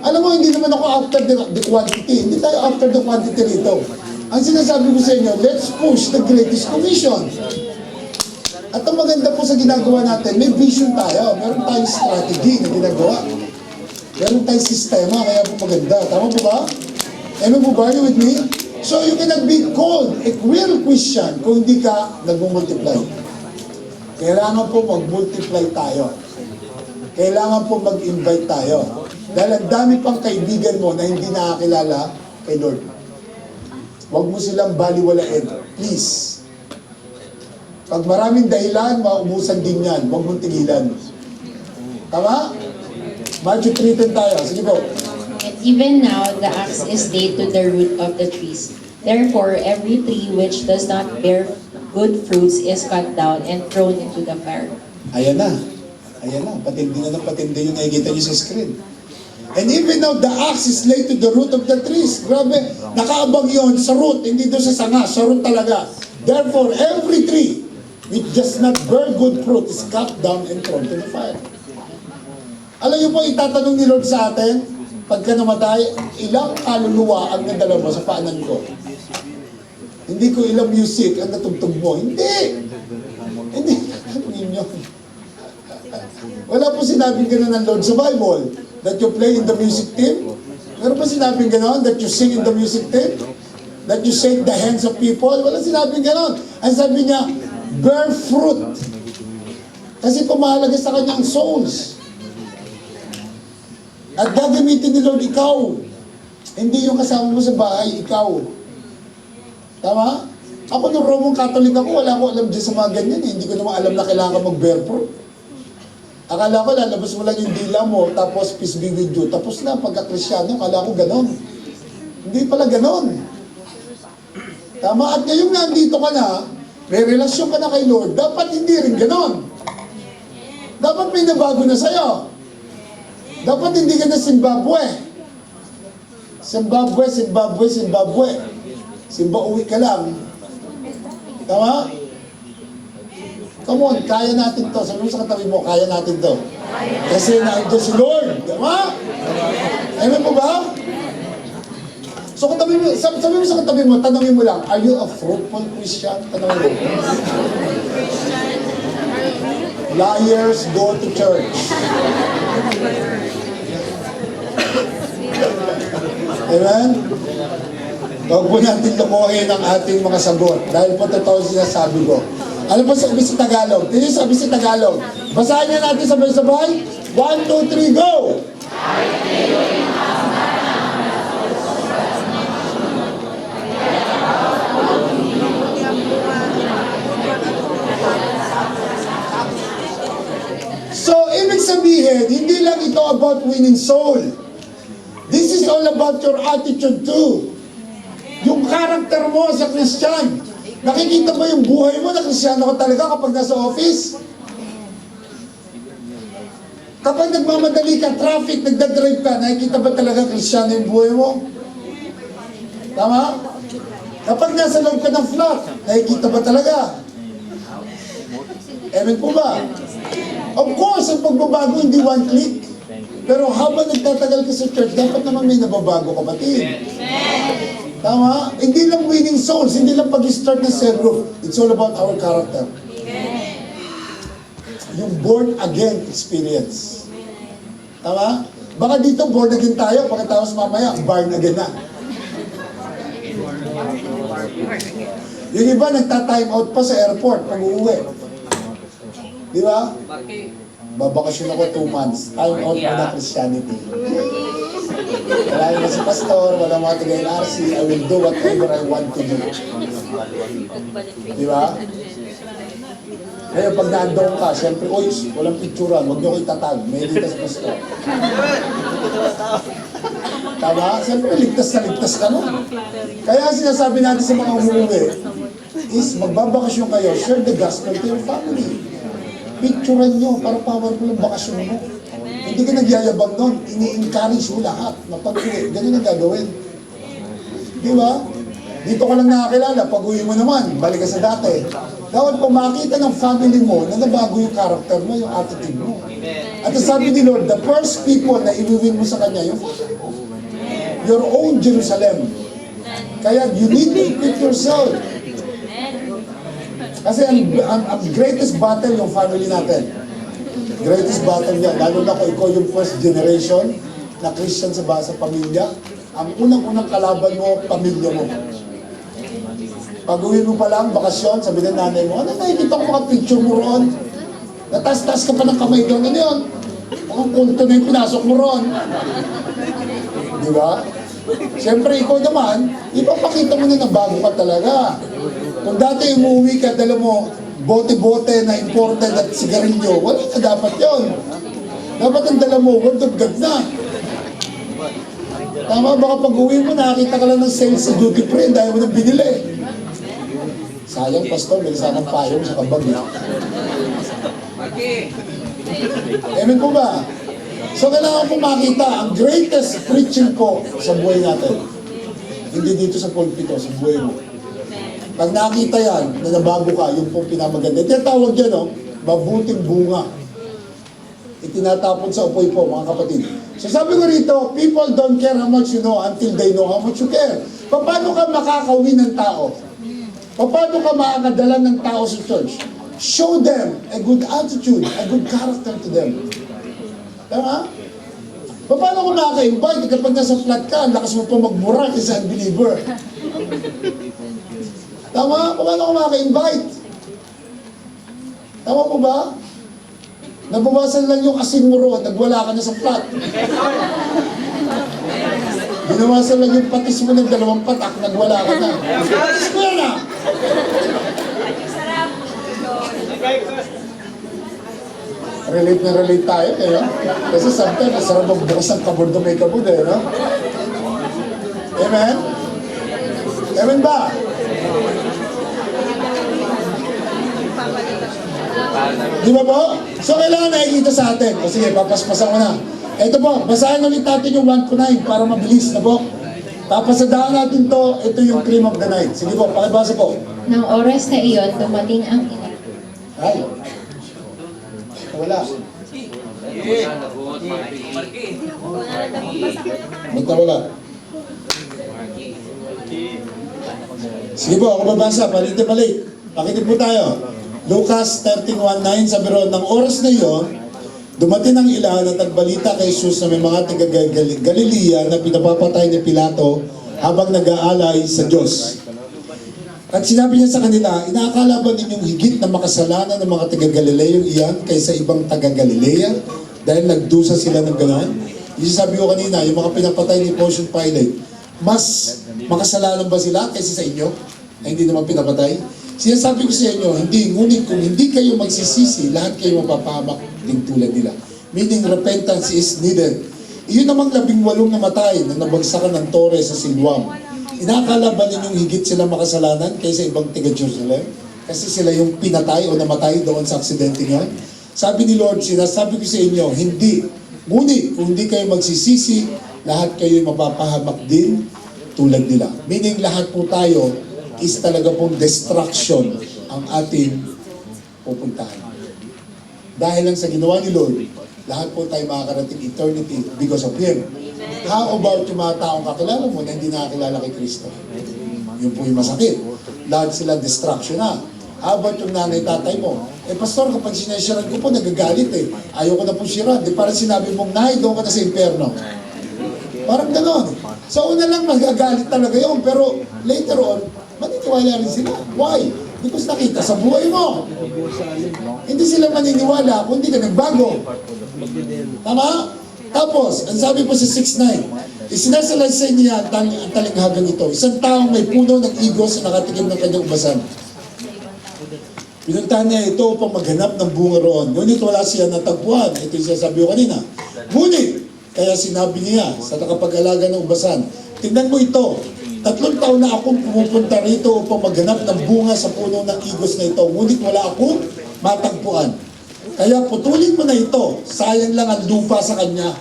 Alam mo, hindi naman ako after the quantity. Hindi tayo after the quantity rito. Ang sinasabi ko sa inyo, let's push the Greatest Commission. At ang maganda po sa ginagawa natin, may vision tayo. Meron tayong strategy na ginagawa. Meron tayong sistema, kaya po maganda. Tama po ba? Amen po ba? Are you with me? So you cannot be called a real Christian kung hindi ka nag-multiply. Kailangan po mag-multiply tayo. Kailangan po mag-invite tayo. Dahil ang dami pang kaibigan mo na hindi nakakilala kay Lord. Huwag mo silang baliwalain. Please. Pag maraming dahilan, maubusan din yan. Huwag mong tigilan. Tama? Matthew 3:10 tayo. Sige po. And even now, the axe is laid to the root of the trees. Therefore, every tree which does not bear good fruits is cut down and thrown into the fire. Ayan na. Ayan na. Patindi na ng patindi yung nakikita niyo sa screen. And even now, the axe is laid to the root of the trees. Grabe, nakaabang yon sa root, hindi doon sa sanga, sa root talaga. Therefore, every tree which does not bear good fruit is cut down and thrown to the fire. Alam niyo po, itatanong ni Lord sa atin, pagka namatay, ilang kaluluwa ang nadala mo sa paanan ko? Hindi ko ilang music ang natugtog mo. Hindi! Hindi. Ano yun? Wala po sinabing gano'n ng Lord sa Bible. That you play in the music team? Meron pa sinabing gano'n? That you sing in the music team? That you shake the hands of people? Wala sinabing gano'n. Ang sabi niya, bear fruit. Kasi pumahalaga sa kanyang souls. At gagamitin ni Lord ikaw. Hindi yung kasama mo sa bahay, ikaw. Tama? Ako nung Roman Catholic ako, wala ko alam dyan sa mga ganyan. Hindi ko naman alam na kailangan mag-bear fruit. Akala ko lalabas mo lang yung dila mo, tapos peace be with you. Tapos na, pagka-Krisyano, akala ko ganon. Hindi pala ganon. Tama? At ngayong nandito ka na, may relasyon ka na kay Lord, dapat hindi rin ganon. Dapat may nabago na sa'yo. Dapat hindi ka na Zimbabwe. Zimbabwe. Uwi ka lang. Tama? Come on, kaya natin to. Sabi mo sa katabi mo, kaya natin to. Kasi nandiyan si Lord. Tama? Amen po ba? So katabi mo, sabi mo sa katabi mo, tanongin mo lang, are you a fruitful Christian? Tanongin mo. Liars go to church. Amen? Huwag po natin lukuhin ang ating mga sagot. Dahil po totoo sinasabi ko. Ano po sabi sa Tagalog? Ito yung sabi sa Tagalog. Basahin na natin sabay-sabay. 1, 2, 3, go! So, ibig sabihin, hindi lang ito about winning soul. This is all about your attitude too. Yung karakter mo sa Christian. Nakikita ba yung buhay mo na Kristiyano ka talaga kapag nasa office? Kapag nagmamadali ka, traffic, nagdadrive ka, nakikita ba talaga Kristiyano yung buhay mo? Tama? Kapag nasa loob ka ng flat, nakikita ba talaga? Amen po ba? Of course, ang pagbabago hindi one click. Pero habang nagtatagal ka sa church, dapat naman may nababago, kapatid. Tama? Hindi lang winning souls, hindi lang pag-start ng cell group. It's all about our character. Yung born again experience. Tama? Baka dito born again tayo, pagkatapos mamaya, born again na. Yung iba nagta-time out pa sa airport pag uuwi. Di ba? Babakasyon ako 2 months. Time out mo na Christianity. Wala na si pastor, wala mga taga-NRC, I will do whatever I want to do. Di ba? Kaya pag nandoon ka, siyempre, oy, walang picturean, huwag niyo ko itatag, may ligtas sa pastor. Tama? Siyempre, ligtas ka nun. Kaya sinasabi natin sa mga umuwi, is magbabakasyon kayo, share the gospel to your family. Picturean nyo para powerful ang bakasyon mo. Hindi ka nagyayabang nun, ini-encourage mo lahat na pag-uwi. Ganun ang gagawin. Di ba? Dito ka lang nakakilala, pag-uwi mo naman, balik ka sa dati. Dapat pa makita ng family mo na nabago yung character mo, yung attitude mo. At sabi ni Lord, the first people na iwiwin mo sa Kanya, yung family mo. Your own Jerusalem. Kaya you need to equip yourself. Kasi ang greatest battle yung family natin. Greatest battle yan. Lalo na kung ikaw yung first generation na Christian sa pamilya, ang unang-unang kalaban mo, pamilya mo. Pag-uwi mo pa lang, bakasyon, sabi ng nanay mo, ano nakikita ko mga picture mo ron? Natas-tas ka pa ng kamay doon, ano yun? Ang kulto na yung pinasok mo ron. Di ba? Siyempre, ikaw naman, ipapakita mo na bago ka talaga. Kung dati umuwi ka, dala mo, bote-bote na imported at sigarilyo, wala ka dapat yon. Dapat ang dala mo, word of God na. Tama, baka pag-uwi mo, nakakita ka lang ng sales sa duty free, dahil mo nang binili. Sayang, pastor, may sanang payong sa kabag. Amen po ba? So, kailangan po makita, ang greatest preaching ko sa buhay natin, hindi dito sa pulpito, sa buhay mo. Pag nakita yan, na nabago ka, yung pong pinamaganda. Tinatawag yan, no? Mabuting bunga. Itinatapon sa upoy po, mga kapatid. So sabi ko rito, people don't care how much you know until they know how much you care. Paano ka makakawin ng tao? Paano ka makakadala ng tao sa church? Show them a good attitude, a good character to them. Tama? Paano ka makaka-invite kapag nasa flat ka, lakas mo pa magmura sa unbeliever? Tama? Paano ka makaka-invite? Tama po ba? Nabawasan lang yung asin mo roon, nagwala ka na sa flat. Binawasan lang yung patis mo ng 2 patak, nagwala ka na. Patis mo yan ah! Relate na relate tayo kayo. Kasi sometimes, masarap magbukas ng kabord na may kabord eh, no? Amen? Amen ba? Di ba po? So, kailangan nakikita sa atin. O sige, papaspasan ko na. Ito po, basahin ulit natin yung 1 to 9 para mabilis na po. Papasadaan natin to, ito yung cream of the night. Sige po, pakibasa po. Nang oras na iyon, dumating ang ina. Ay. Wala. Ba't wala? Sige po, ako babasa. Palit. Pakinig po tayo. Lucas 13:19, sabi ron, ng oras na iyon, dumating ang ilan at nagbalita kay Jesus na may mga taga-Galilea na pinapapatay ni Pilato habang nag-aalay sa Diyos. At sinabi niya sa kanila, inaakala ba ninyong higit na makasalanan ng mga taga-Galileo iyan kaysa ibang taga-Galilea dahil nagdusa sila ng gano'n? Yung sabi ko kanina, yung mga pinapatay ni Pontius Pilate, mas makasalanan ba sila kaysa sa inyo na hindi naman pinapatay? Sinasabi ko sa inyo, hindi, ngunit kung hindi kayo magsisisi, lahat kayo mapapahamak din tulad nila. Meaning, repentance is needed. Iyon namang 18 namatay na nabagsakan ng tore sa Siloam. Inakala ba ninyong higit sila makasalanan kaysa ibang taga-Jerusalem? Kasi sila yung pinatay o namatay doon sa aksidente ngayon? Sabi ni Lord, sinasabi ko sa inyo, hindi. Ngunit, kung hindi kayo magsisisi, lahat kayo mapapahamak din tulad nila. Meaning, lahat po tayo is talaga pong destruction ang ating pupuntahan. dahil lang sa ginawa ni Lord, lahat po tayo makakarating eternity because of Him. How about yung mga taong kakilala mo na hindi nakakilala kay Kristo? Yun po yung masakit. Lahat sila distraction na. How about yung nanay, tatay mo? Pastor, kapag sinesiran ko po, nagagalit eh. Ayaw ko na po siran. Di parang sinabi mong, nay, doon ka na sa impyerno. Parang gano'n. So, una lang magagalit talaga yun. Pero later on, maniniwala rin sila. Why? Because nakita sa buhay mo. Hindi sila maniniwala kung hindi ka nagbago. Tama? Tapos, ang sabi po sa 6:9, isinasalaysay niya ang talinghagang ito. Isang taong may puno ng igos na nakatikim ng kanyang ubasan. Pinuntahan niya ito upang maghanap ng bunga roon. Ngunit wala siya natagpuan. Ito yung sinasabi ko kanina. Ngunit, kaya sinabi niya sa nakapag-alaga ng ubasan, tingnan mo ito, 3 taon na akong pumupunta rito upang maghanap ng bunga sa puno ng igos na ito. Ngunit wala akong matagpuan. Kaya putulin mo na ito. Sayang lang ang lupa sa kanya.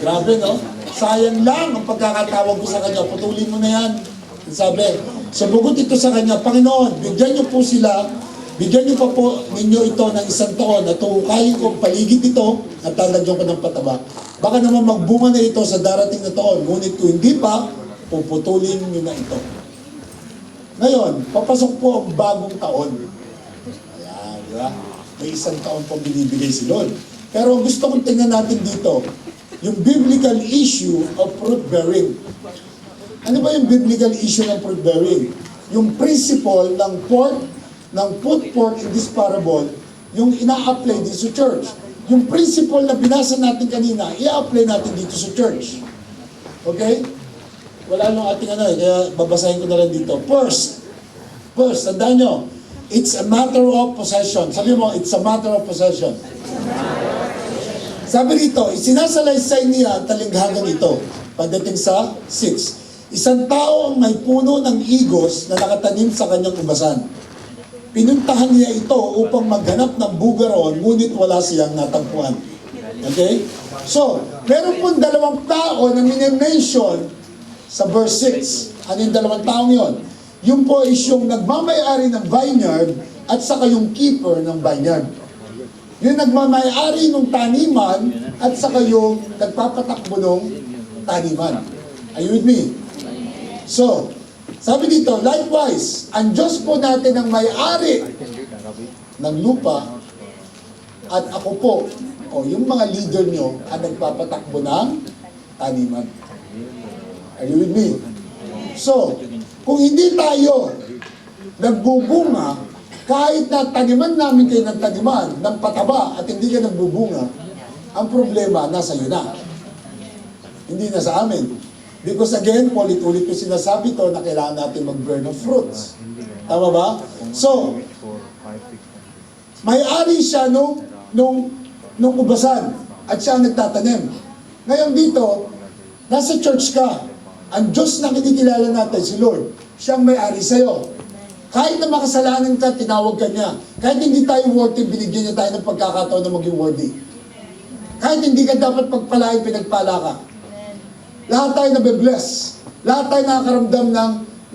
Grabe, no? Sayang lang ang pagkakatawag ko sa kanya. Putulin mo na yan. Sabi, sabugot ito sa kanya, Panginoon, bigyan niyo po sila, bigyan niyo pa po ninyo ito ng 1 taon at tuhukayin ko paligid ito at talagyan ko ng pataba. Baka naman magbunga na ito sa darating na taon, ngunit kung hindi pa, puputulin niyo na ito. Ngayon, papasok po ang bagong taon. Ayan, di ba? May 1 taon po binibigay si Lord. Pero gusto kong tingnan natin dito, yung biblical issue of fruit bearing. Ano ba yung biblical issue ng fruit bearing? Yung principle ng put forth in this parable, yung ina-apply din sa church. Yung principle na binasa natin kanina, i-apply natin dito sa church. Okay? Wala nung ating kaya babasahin ko na lang dito. First, tandaan nyo, it's a matter of possession. Sabi mo, it's a matter of possession. Sabi rito, isinasalaysay niya ang talinghagan ito. Pagdating sa 6. Isang tao ang may puno ng igos na nakatanim sa kanyang ubasan. Pinuntahan niya ito upang maghanap ng bugaron, ngunit wala siyang natagpuan. Okay? So, meron pong 2 tao na minimension sa verse 6. Ano yung 2 taong yon? Yung po is yung nagmamayari ng vineyard at saka yung keeper ng vineyard. Yung nagmamayari ng taniman at saka yung nagpapatakbo ng taniman. Are you with me? So, sabi dito, likewise, ang Diyos po natin ang may-ari ng lupa at ako po, o yung mga leader nyo, ang nagpapatakbo ng taniman. Are you with me? So, kung hindi tayo nagbubunga, kahit na taniman namin kayo ng taniman, ng pataba, at hindi ka nagbubunga, ang problema nasa iyo na. Hindi na sa amin. Because again, ulit-ulit ko sinasabi to na kailangan natin mag-bear ng fruits. Tama ba? So, may-ari siya nung ubasan at siya ang nagtatanim. Ngayon dito, nasa church ka. Ang Diyos na kinikilala natin, si Lord, siyang may-ari sa'yo. Kahit na makasalanan ka, tinawag ka niya. Kahit hindi tayo worthy, binigyan niya tayo ng pagkakataon na maging worthy. Kahit hindi ka dapat pagpalain, pinagpala ka. Lahat tayo nabe-bless. Lahat tayo nakakaramdam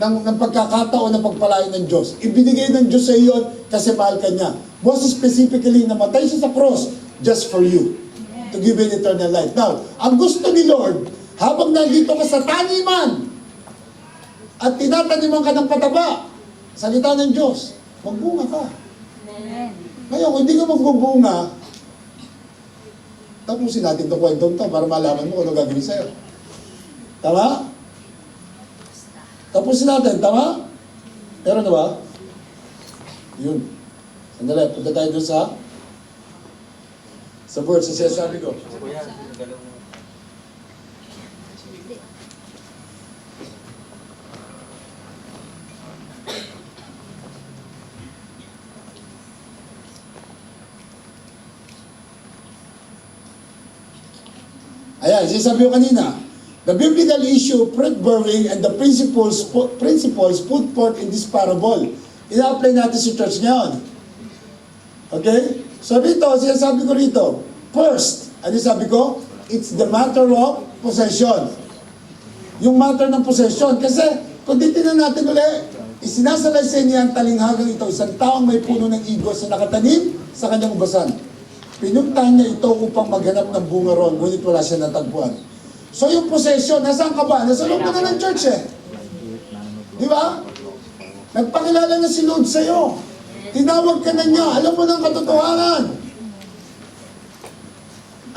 ng pagkakataon na pagpalain ng Diyos. Ibinigay ng Diyos sa iyo kasi mahal ka niya. Most specifically, namatay siya sa cross just for you. To give you an eternal life. Now, ang gusto ni Lord, habang nandito ka sa taniman at tinataniman ka ng pataba, salita ng Diyos, magbunga ka. Ngayon, kung hindi ka magbubunga, tapusin natin itong kwentong to para malaman mo kung ano gagawin sa'yo. Tama? Tapusin natin, tama? Pero na ba? Yun. Sandali, punta tayo doon sa words, sa sinasabi ko. Ayan, sinasabi ko kanina, the biblical issue of fruit bearing and the principles put forth in this parable. Ina-apply natin sa church ngayon. Okay? So rito, sinasabi ko rito, first, ano sabi ko? It's the matter of possession. Yung matter ng possession. Kasi, kung titignan natin ulit, Isinasalaysay niya ang talinghagang ito, isang taong may puno ng igos na nakatanim sa kanyang ubasan. Pinuntahan niya ito upang maghanap ng bunga ron, ngunit wala siya natagpuan. So yung possession, nasaan ka ba? Nasa loob ka na ng church eh. Di ba? Nagpakilala na si Lord sa'yo. Tinawag ka na niya. Alam mo ng katotohanan.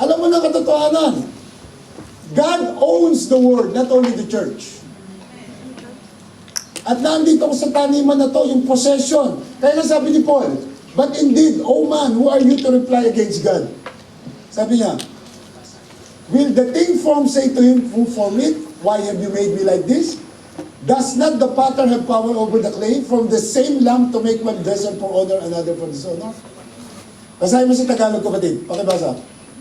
Alam mo ng katotohanan. God owns the world, not only the church. At nandito ko sa taniman na to, yung possession. Kaya nga sabi ni Paul, but indeed, oh man, who are you to reply against God? Sabi niya, will the thing formed say to him who formed it, why have you made me like this? Does not the potter have power over the clay from the same lump to make one vessel for honor, another for dishonor? Basahin mo sa Tagalog, kapatid. Pakibasa.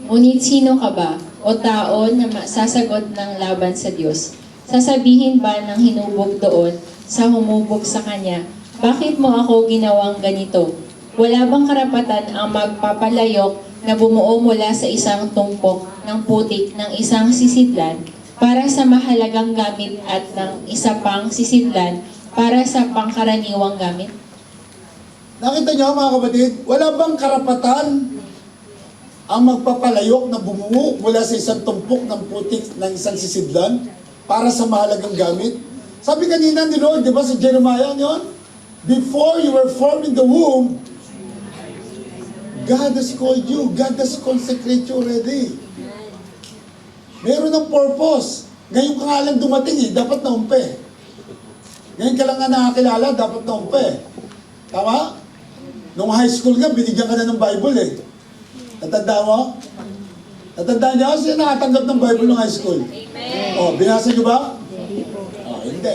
Ngunit sino ka ba, o tao na sasagot ng laban sa Diyos? Sasabihin ba ng hinubog doon sa humubog sa Kanya, bakit mo ako ginawang ganito? Wala bang karapatan ang magpapalayok na bumuo mula sa isang tumpok ng putik ng isang sisidlan para sa mahalagang gamit at ng isa pang sisidlan para sa pangkaraniwang gamit? Nakita niyo mga kapatid, wala bang karapatan ang magpapalayok na bumuo mula sa isang tumpok ng putik ng isang sisidlan para sa mahalagang gamit? Sabi kanina ni Lord, di ba sa Jeremiah yun? Before you were formed in the womb, God has called you. God has consecrated you already. Meron ng purpose. Ngayon ka nga lang dumating dapat naumpe. Ngayon ka lang nga nakakilala, dapat naumpe. Tama? Nung high school nga, binigyan ka na ng Bible eh. Natanda mo? Natanda niyo? Sino nakatanggap ng Bible nung high school? Oh, binasa niyo ba? Oh, hindi.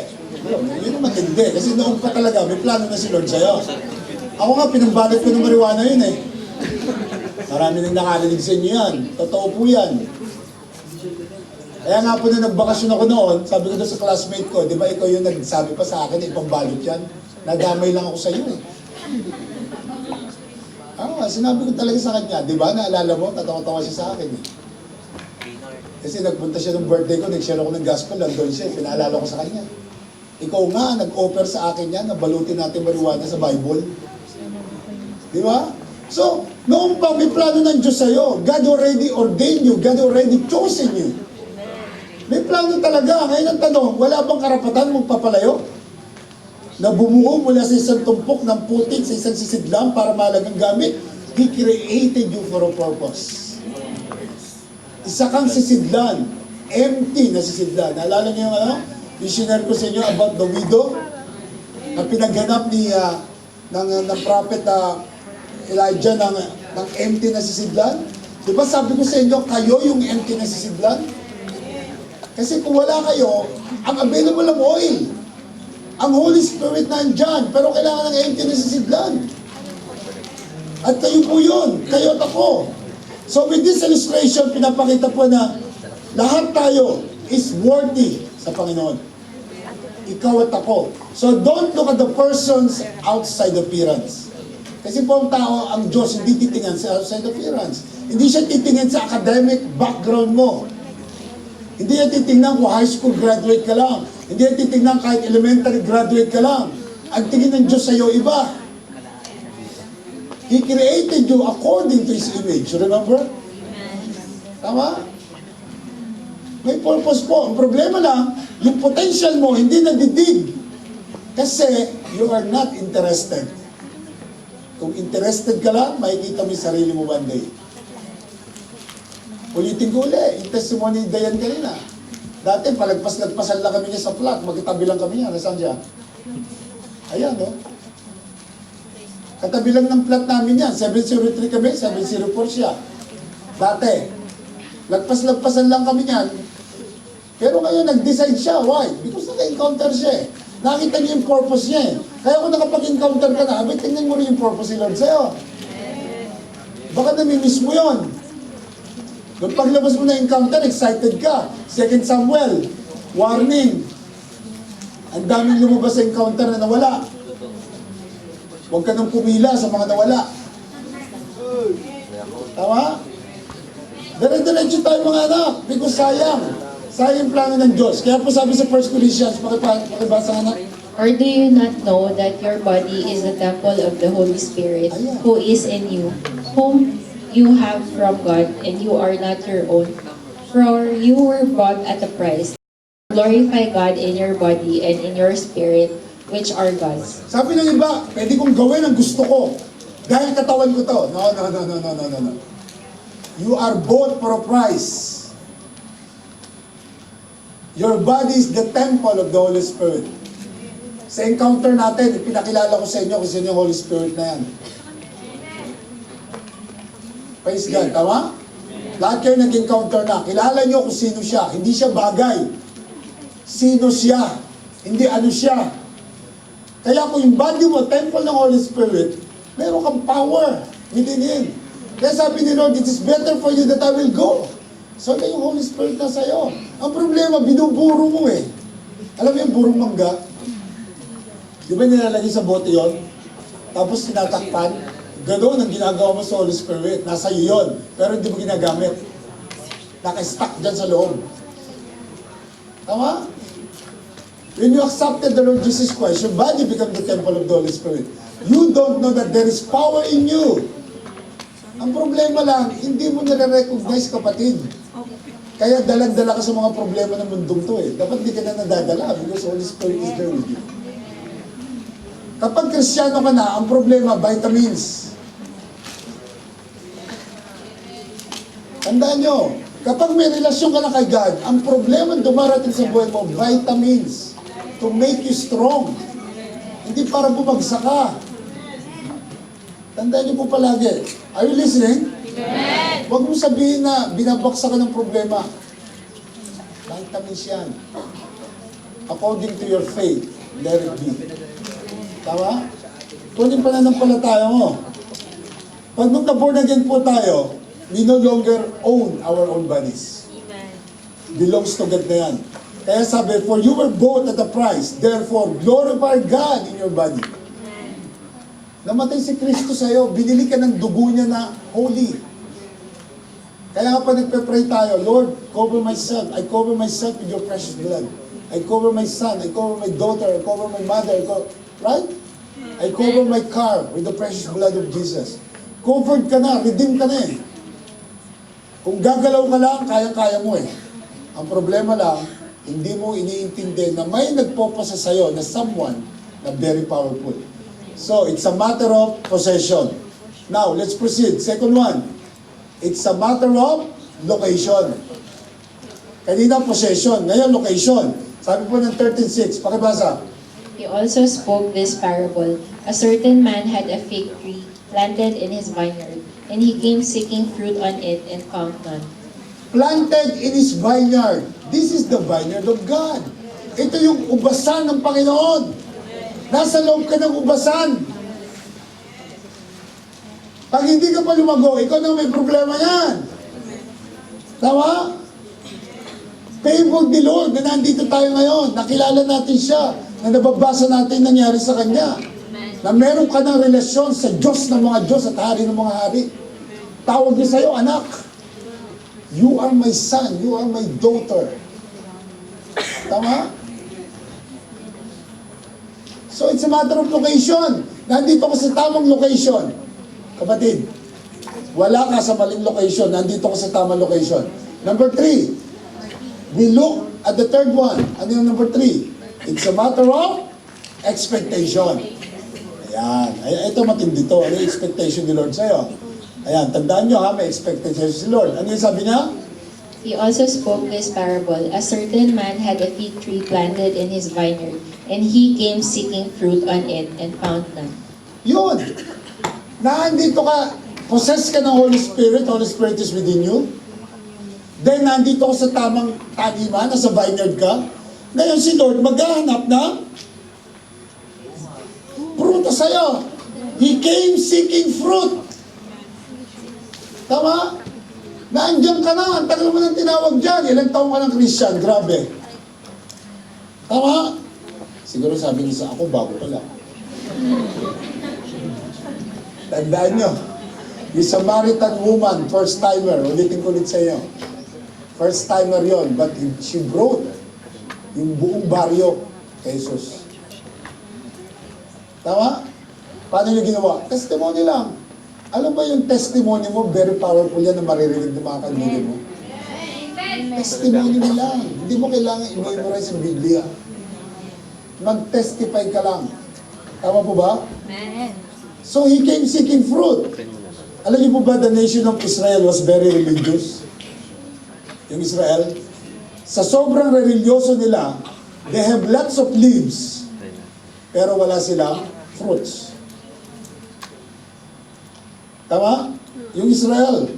Yun naman hindi. Kasi noong pa talaga, may plano na si Lord sa'yo. Ako nga, pinambalot ko ng marijuana yun eh. Marami nang nakarinig sa inyo yan. Totoo po yan. Kaya nga po na nagbakasyon ako noon, sabi ko doon sa classmate ko, di ba ikaw yung nagsabi pa sa akin, ipambalot yan? Nadamay lang ako sa iyo eh. Sinabi ko talaga sa kanya, di ba, naalala mo, tatawa-tawa siya sa akin eh. Kasi nagpunta siya ng birthday ko, nag-share ako ng gospel, nandun siya, pinaalala ko sa kanya. Ikaw nga, nag-offer sa akin yan, na balutin natin marijuana sa Bible. Di ba? So, noong pa, may plano ng Diyos sa'yo. God already ordained you, God already chosen you. May plano talaga. Ngayon ang tanong, wala bang karapatan mong papalayo? Na bumuo mula sa isang tumpok ng putik sa isang sisidlang para mahalagang gamit? He created you for a purpose. Isa kang sisidlan, empty na sisidlan. Naalala niyo yung ano? Yung sinare ko sa inyo about the widow na pinaghanap ni ng prophet Elijah ng empty na sisidlan. Di ba sabi ko sa inyo, kayo yung empty na sisidlan? Kasi kung wala kayo, ang available ng oil. Ang Holy Spirit nandyan, pero kailangan ng empty na sisidlan. At kayo po yun, kayo at ako. So with this illustration, pinapakita po na lahat tayo is worthy sa Panginoon. Ikaw at ako. So don't look at the person's outside appearance. Kasi po ang tao, ang Diyos, hindi titingnan sa outside appearance. Hindi siya titingnan sa academic background mo. Hindi niya titingnan kung high school graduate ka lang. Hindi niya titingnan kahit elementary graduate ka lang. Ang tingin ng Diyos sa iyo, iba. He created you according to His image. Remember? Tama? May purpose po. Ang problema lang, yung potential mo hindi nadidig. Kasi you are not interested. Kung interested ka lang, makikita mo yung sarili mo one day. Ulitin ko ulit, yung testimony ni Dayan kanina. Dati, palagpas-lagpasan lang kami niya sa flat, magkatabi lang kami niya. Nasaan siya? Ayan, no? Katabi lang ng flat namin yan. 703 kami, 704 siya. Dati, lagpas-lagpasan lang kami niyan. Pero ngayon, nag-decide siya. Why? Because naka-encounter siya eh. Nakita niya yung purpose niya eh. Kaya kung nakapag-encounter ka na, abay, tingnan mo rin yung purpose ni Lord sa'yo. Baka namimiss mo yun. Nung paglabas mo na encounter, excited ka. 2 Samuel, warning. Ang daming lumabas sa encounter na nawala. Huwag ka nang pumila sa mga nawala. Tama? Dire-diretso tayo mga anak. Because sayang. Sayang plano ng Diyos. Kaya po sabi sa 1 Corinthians, pakibasa nga na. Or do you not know that your body is the temple of the Holy Spirit, who is in you, whom you have from God, and you are not your own? For you were bought at a price. Glorify God in your body and in your spirit, which are God's. Sabi ng iba, pwede kong gawin ang gusto ko. Dahil katawan ko to. No. You are bought for a price. Your body is the temple of the Holy Spirit. Sa encounter natin, pinakilala ko sa inyo kung sino yung Holy Spirit na yan. Praise God, tama? Lahat kayo nag-encounter na. Kilala nyo kung sino siya. Hindi siya bagay. Sino siya. Hindi ano siya. Kaya kung yung body mo, temple ng Holy Spirit, meron kang power within Him. Kaya sabi ni Lord, it is better for you that I will go. So na yung Holy Spirit na sa'yo. Ang problema, binuburo mo eh. Alam mo yung burong mangga? Di ba nilalagay sa bote yon? Tapos tinatakpan? Ganoon ang ginagawa mo sa Holy Spirit. Nasa iyo yun. Pero hindi mo ginagamit. Naka-stuck dyan sa loob. Tama? When you accepted the Lord Jesus Christ, your body become the temple of the Holy Spirit. You don't know that there is power in you. Ang problema lang, hindi mo nare-recognize, kapatid. Kaya dalag-dala ka sa mga problema ng mundong to eh. Dapat hindi ka na nadadala because Holy Spirit is there with you. Kapag Kristiyano ka na, ang problema, vitamins. Tandaan nyo, kapag may relasyon ka na kay God, ang problema dumarating sa buhay mo, vitamins. To make you strong. Hindi para bumagsak ka. Tandaan nyo po palagi. Are you listening? Amen. Huwag mo sabihin na binabaksak ka ng problema. Vitamins yan. According to your faith, let it be. Tama? Tuloy pa na ng palataya mo. Pag magka-born again po tayo, we no longer own our own bodies. Amen. Belongs to God na yan. Kaya sabi, for you were bought at a price, therefore glorify God in your body. Namatay si Kristo sa'yo, binili ka ng dugo niya na holy. Kaya nga pa nagpe-pray tayo, Lord, cover myself. I cover myself with your precious blood. I cover my son, I cover my daughter, I cover my mother, right? I cover my car with the precious blood of Jesus. Covered ka na, redeemed ka na eh. Kung gagalaw ka lang, kaya-kaya mo eh. Ang problema lang, hindi mo iniintindi na may nagpopasa sa'yo na someone na very powerful. So, it's a matter of possession. Now, let's proceed. Second one, it's a matter of location. Kanina possession, ngayon location. Sabi po ng 13:6, pakibasa. He also spoke this parable. A certain man had a fig tree planted in his vineyard, and he came seeking fruit on it and found none. Planted in his vineyard. This is the vineyard of God. Ito yung ubasan ng Panginoon. Nasa loob ka ng ubasan. Pag hindi ka pa lumago, ikaw na may problema yan. Tama? Favor the Lord na nandito tayo ngayon. Nakilala natin siya. Na nababasa natin nangyari sa Kanya. Na meron ka ng relasyon sa Diyos ng mga Diyos at Hari ng mga Hari. Tawag niya sa'yo, anak. You are my son. You are my daughter. Tama? So it's a matter of location. Nandito ka sa tamang location. Kapatid, wala ka sa maling location. Nandito ka sa tamang location. Number 3, we look at the third one. Ano yung number 3? It's a matter of expectation. Ayan. Ito matindi to. Ano yung expectation ni Lord sa'yo? Ayan, tandaan nyo ha, may expectation si Lord. Ano yung sabi niya? He also spoke this parable. A certain man had a fig tree planted in his vineyard, and he came seeking fruit on it and found none. Yun. Nandito ka, possess ka ng Holy Spirit is within you. Then, nandito ka sa tamang taniman, nasa vineyard ka. Ngayon si Lord maghahanap ng fruto sa'yo. He came seeking fruit. Tama? Naandyan ka na, ang tagal mo nang tinawag dyan. Ilang taong ka ng Christian, grabe. Tama? Siguro sabi niya sa ako, bago pa lang. Tandaan nyo, yung Samaritan woman, first timer, ulitin ko ulit sa iyo. First timer yon, but she brought yung buong baryo kay Jesus. Tama? Paano niyo ginawa? Testimony lang. Alam ba yung testimony mo, very powerful yan na maririnig ng mga kaibigan mo? Testimony mo lang. Hindi mo kailangan i-memorize ang Biblia. Mag-testify ka lang. Tama po ba? So he came seeking fruit. Alam niyo po ba, the nation of Israel was very religious? Yung Israel, sa sobrang religyoso nila, they have lots of leaves, pero wala silang fruits. Tama? Yung Israel.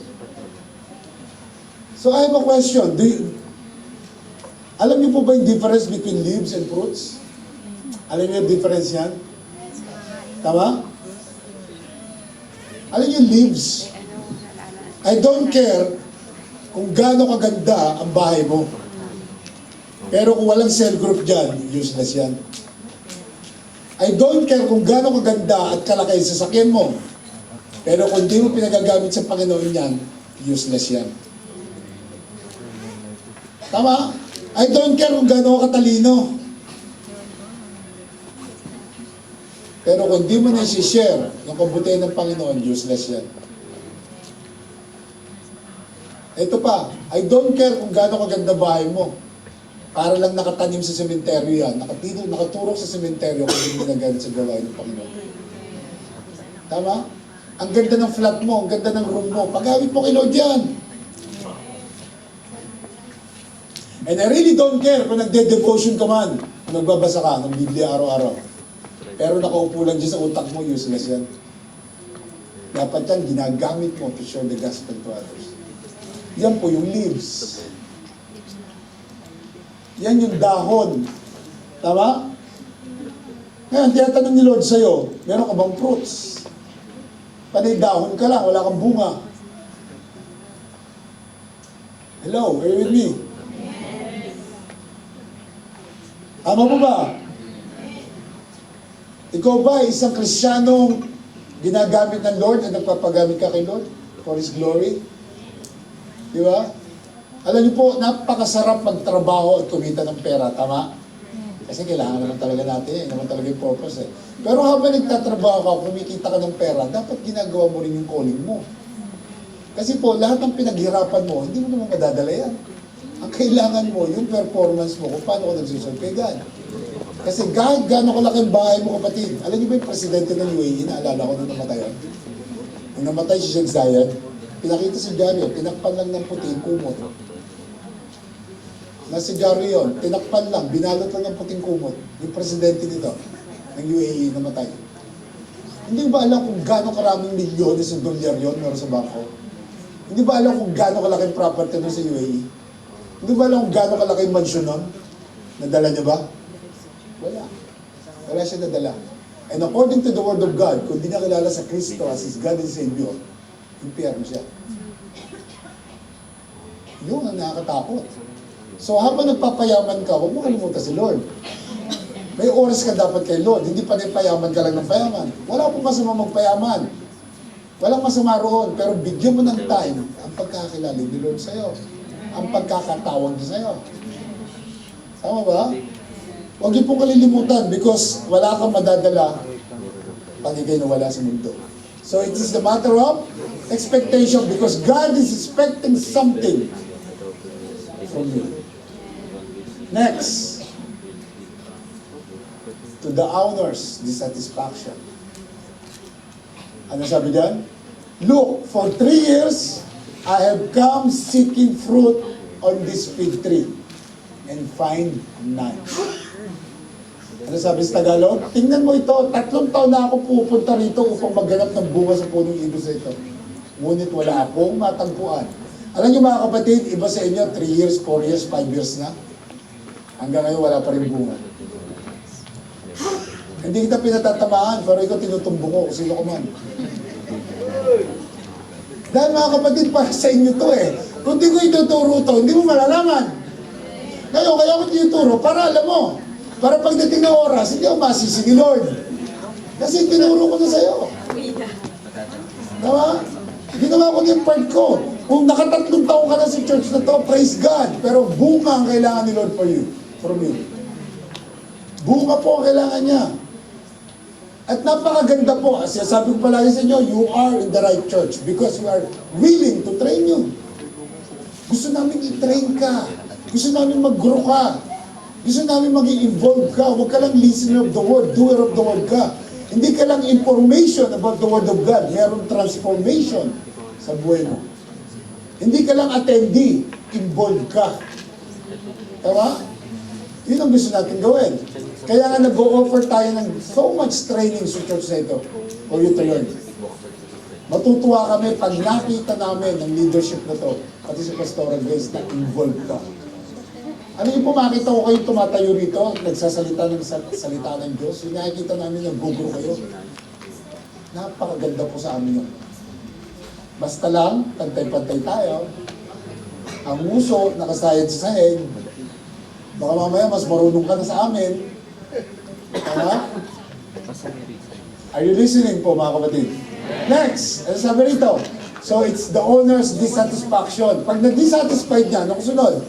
So I have a question. Alam niyo po ba yung difference between leaves and fruits? Alam niyo yung difference yan? Tama? Alam niyo yung leaves? I don't care kung gaano kaganda ang bahay mo. Pero kung walang cell group dyan, useless yan. I don't care kung gaano kaganda at kalaki sa sasakyan mo. Pero kung di mo pinagagamit sa Panginoon yan, useless yan. Tama? I don't care kung gaano katalino. Pero kung di mo na i-share yung kabutihan ng Panginoon, useless yan. Ito pa, I don't care kung gaano kaganda bahay mo. Para lang nakatanim sa sementeryo yan. Nakaturok sa sementeryo kung hindi ginagamit sa gawain ng Panginoon. Tama? Ang ganda ng flat mo, ang ganda ng room mo. Paggamit mo kay Lord yan. And I really don't care kung nagde-devotion ka man, kung nagbabasa ka ng Biblia araw-araw. Pero nakaupo lang dyan sa utak mo, useless yan. Dapat yan, ginagamit mo to share the gospel to others. Yan po yung leaves. Yan yung dahon. Tama? Ngayon, tinatanong ni Lord sa'yo, meron ka bang fruits? Panay dahon ka lang, wala kang bunga. Hello, are you with me? Tama mo ba? Ikaw ba isang Kristiyanong ginagamit ng Lord at nagpapagamit ka kay Lord for His glory? Di ba? Alam niyo po, napakasarap magtrabaho at kumita ng pera, tama? Kasi kailangan naman talaga natin, naman talaga yung purpose eh. Pero habang nagtatrabaho ka, kumikita ka ng pera, dapat ginagawa mo rin yung calling mo. Kasi po, lahat ng pinaghirapan mo, hindi mo naman madadala yan. Ang kailangan mo, yung performance mo, kung paano ka nagsusunod kay God. Kasi God, gano'n kalaki ang bahay mo, kapatid. Alam niyo ba yung presidente ng UAE, naalala ko nung namatay yan? Nung namatay si Sheikh Zayed, pinakita si Gary, tinakpan lang ng puti yung kumot. Na si Gary yun, tinakpan lang, binalot lang ng puting kumot. Yung presidente nito, ng UAE, namatay. Hindi ba alam kung gano'ng karaming milyones ng dolyar yun meron sa bangko? Hindi ba alam kung gano'ng kalaking property nun sa UAE? Hindi ba alam kung gano'ng kalaking mansion nun? Nadala niya ba? Wala. Wala siya nadala. And according to the Word of God, kung di nakilala sa Kristo as His God and Savior, impyerno siya. Yun ang nakakatakot. So habang nagpapayaman ka, huwag mo kalimutan si Lord. May oras ka dapat kay Lord. Hindi pa rin payaman ka lang ng payaman. Wala pong masama magpayaman. Walang masama roon. Pero bigyan mo ng time ang pagkakilala ni Lord sa'yo. Ang pagkakatawag niya sa'yo. Tama ba? Huwag niyo pong kalilimutan because wala kang madadala pag ikay nawala sa mundo. So it is the matter of expectation because God is expecting something from you. Next, to the owners, dissatisfaction. Ano sabi diyan? Look, for 3 years, I have come seeking fruit on this fig tree and find none. Ano sabi sa Tagalog? Tingnan mo ito, 3 taon na ako pupunta rito upang magganap ng bunga sa punong ibis ito. Ngunit wala akong matagpuan. Alam niyo mga kapatid, iba sa inyo, 3 years, 4 years, 5 years na. Hanggang ngayon wala pa rin bunga. Hindi kita pinatatamaan, pero ikaw tinutumbong ko, sino ko man. Dahil mga kapatid, para sa inyo to eh. Kung di ko ituturo to, hindi mo malalaman. Kaya ko tinuturo, para alam mo. Para pagdating na oras, hindi ako masisi ni Lord. Kasi tinuro ko na sa'yo. Tama? Ginawa ko yung part ko. Kung nakatatlong taon ka na sa church na to, praise God. Pero bunga ang kailangan ni Lord for you, from you. Bunga po ang kailangan niya. At napakaganda po, as sabi ko palagi sa inyo, you are in the right church because we are willing to train you. Gusto namin i-train ka. Gusto namin mag-grow ka. Gusto namin mag-i-involve ka. Huwag ka lang listener of the word, doer of the word ka. Hindi ka lang information about the word of God. Mayroong transformation sa buhay mo. Hindi ka lang attendee, involved ka. Tama? Yun ang gusto natin gawin. Kaya nga nag-o-offer tayo ng so much training sa church na ito for you to learn. Matutuwa kami pag nakita namin ng leadership na to, pati si Pastora Grace, na involved ka. Ano yung pumakita ko kayo tumatayo rito, nagsasalita ng salita ng Diyos, yung nakikita namin nag-gugro kayo. Napakaganda po sa amin yun. Basta lang, pantay-pantay tayo. Ang muso, nakasayad sa sahig. Baka mamaya mas marunong ka na sa amin. Tama? Are you listening po mga kapatid? Next, ano sabi rito? So it's the owner's dissatisfaction. Pag na-dissatisfied niya, ano kusunod?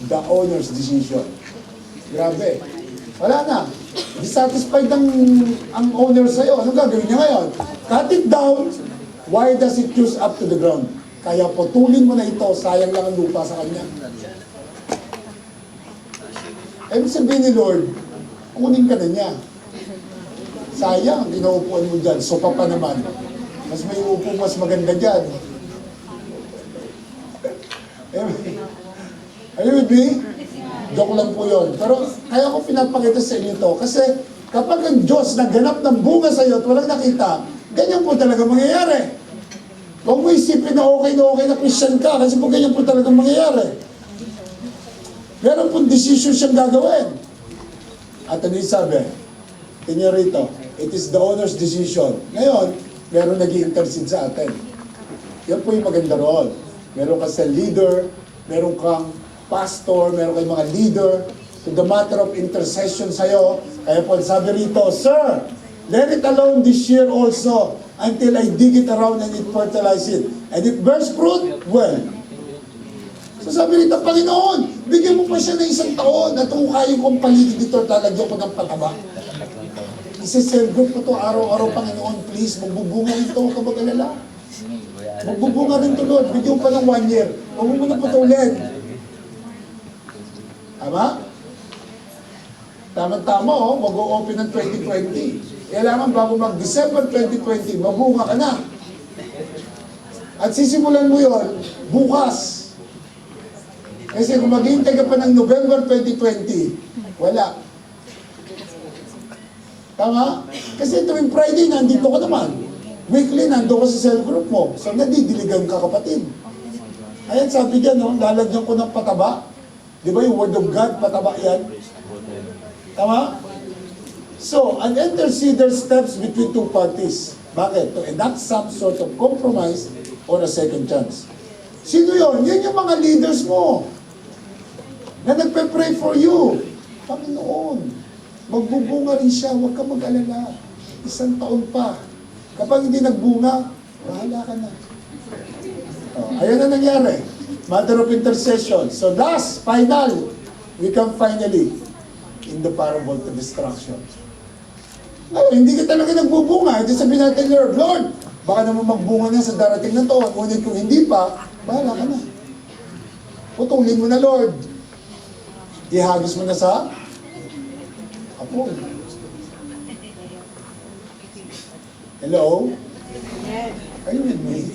The owner's decision. Grabe. Wala na. Dissatisfied ang owner sa'yo. Ano gagawin niya ngayon? Cut it down. Why does it choose up to the ground? Kaya putulin mo na ito, sayang lang ang lupa sa kanya. Ibig sabihin ni Lord, kunin ka na niya. Sayang, ginaupuan mo dyan. So pa naman. Mas may upo, mas maganda dyan. Are you with me? Joke lang po yun. Pero kaya ko pinapakita sa inyo to kasi kapag ang Diyos nagganap ng bunga sa iyo at walang nakita, ganyan po talaga mangyayari. Huwag mo isipin na okay na Christian ka kasi po ganyan po talaga mangyayari. Meron pong decision siyang gagawin. At ano yung sabi? Tingnan rito, it is the owner's decision. Ngayon, meron nag-i-intercede sa atin. Yan po yung maganda roon. Meron ka sa leader, meron kang pastor, meron kang mga leader, to the matter of intercession sa'yo. Kaya po sabi rito, Sir, let it alone this year also until I dig it around and it fertilize it. And it bears fruit, well. So sabi rito, Panginoon, bigyan mo pa siya ng 1 taon at hukayin kong paligid dito, lalagyan ko ng pataba. Isi-celebrate ko to araw-araw, Panginoon, please, magbubunga rin to, kapag alala. Magbubunga rin to, Lord, bigyan pa ng 1 year. Huwag mo muna putulin. Tama? Tama-tama, oh, mag-o-open ng 2020. Kailangan bago mag-December 2020, mabunga ka na. At sisimulan mo yon bukas. Kasi kung maghihintay ka pa ng November 2020, wala. Tama? Kasi tuwing Friday, nandito ka naman. Weekly, nandito ka sa cell group mo. So, nadidiligan ka, kapatid. Ayan, sabi dyan, no, lalagyan ko ng pataba. Di ba yung word of God, pataba yan? Tama? So, an interceder steps between two parties. Bakit? To enact some sort of compromise or a second chance. Sino yun? Yan yung mga leaders mo na nagpe-pray for you. Panginoon, magbubunga rin siya, huwag ka mag-alala. 1 taon pa. Kapag hindi nagbunga, bahala ka na. Ayan na nangyari. Matter of intercession. So last, final, we come finally in the parable to destruction. Hindi ka talaga nagbubunga. Ito sabihin natin, Lord, baka naman magbunga na sa darating na taon. Ngunit kung hindi pa, bahala ka na. Putulin mo na, Lord. Ihagis mo na sa apo. Hello? Are you with me?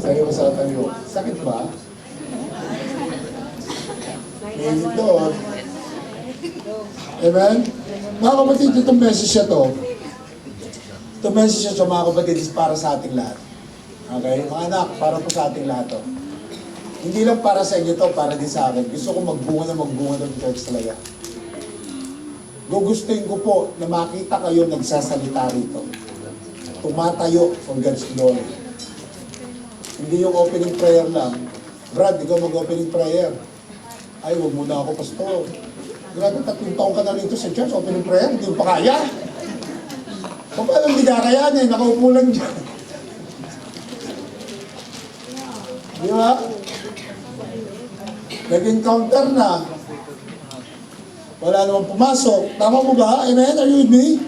Sayo sa tayo. Sakit ba? Ngayon doon. Amen? Mga kapatid, itong message siya to. Itong message siya mga kapatid is para sa ating lahat. Okay? Mga anak, para po sa ating lahat to. Hindi lang para sa inyo to, para din sa akin. Gusto ko magbunga ng church talaga. Gugustuhin ko po na makita kayo nagsasalita rito. Tumatayo for God's glory. Hindi yung opening prayer lang. Brad, ikaw mag-opening prayer. Ay, wag muna ako, pastor. Grabe, 3 taong ka na rito sa church, opening prayer, hindi mo pa kaya. Kung paano hindi kakayanin, nakaupo lang dyan. Di ba? Nag-encounter na. Wala namang pumasok. Tama mo ba? Amen? Are you with me?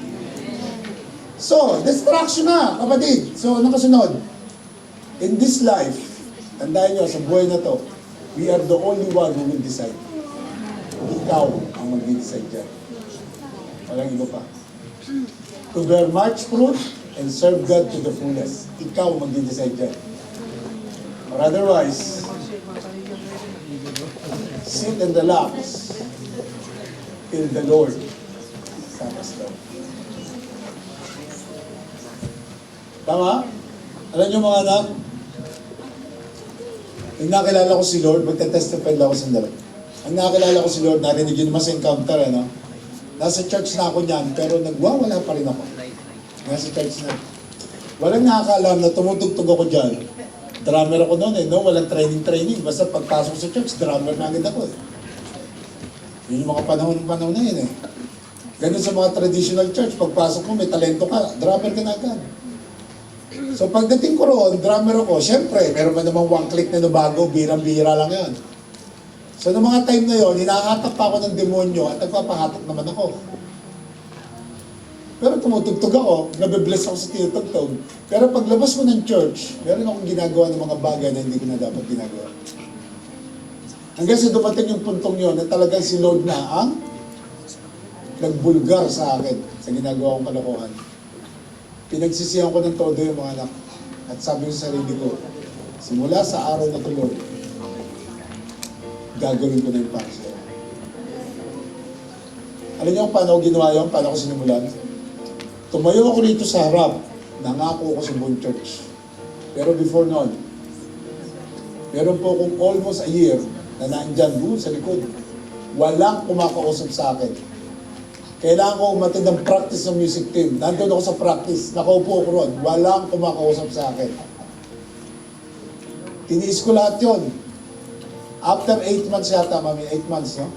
So, distraction na, kapatid. So, ano kasunod? In this life, tandaan nyo, sa buhay na to, we are the only one who will decide. Ikaw ang mag-decide dyan. Walang iba pa. To bear much fruit and serve God to the fullest. Ikaw ang mag-decide dyan. Or otherwise, sit and relax till the Lord comes down. Tama? Alam niyo mga anak, nung nakilala ko si Lord, magte-testify lang ako sandali. Ang nakilala ko si Lord, narinig yun mas encounter, ano? Nasa church na ako niyan, pero nagwawala pa rin ako. Nasa church na. Walang nakakaalam na tumutugtog ako dyan. Drummer ako noon no? Walang training. Basta pagpasok sa church, drummer na agad ako Yun yung mga panahon na yun Ganun sa mga traditional church, pagpasok mo, may talento ka, drummer ka na agad. So pagdating ko roon, drummer ako, syempre, meron man namang one click na bago, birang-bira lang yun. So noong mga time na yun, hinahatak pa ako ng demonyo at nagpapahatak naman ako. Pero tumutugtog ako, nabibless ako sa tinutugtog. Pero paglabas ko ng church, meron akong ginagawa ng mga bagay na hindi ko na dapat ginagawa. Hanggang sa dumating yung puntong yun na talagang si Lord na ang nagbulgar sa akin sa ginagawa kong kalokohan. Pinagsisihan ko ng todo yung mga anak. At sabi ko sa sarili ko, simula sa araw na ito, Lord, gagawin ko na yung para sa'yo. Alam niyo kung paano ko ginawa yun? Paano ko sinimulan? Tumayo ako rito sa harap. Nangako ko sa buong church. Pero before noon, meron po akong almost a year na naandyan doon sa likod. Walang kumakausap sa akin. Kailangan ko umatid ng practice ng music team. Nandun ako sa practice. Nakaupo ako ron. Walang kumakausap sa akin. Tiniis ko lahat yon. After 8 months yata, mami, 8 months, no?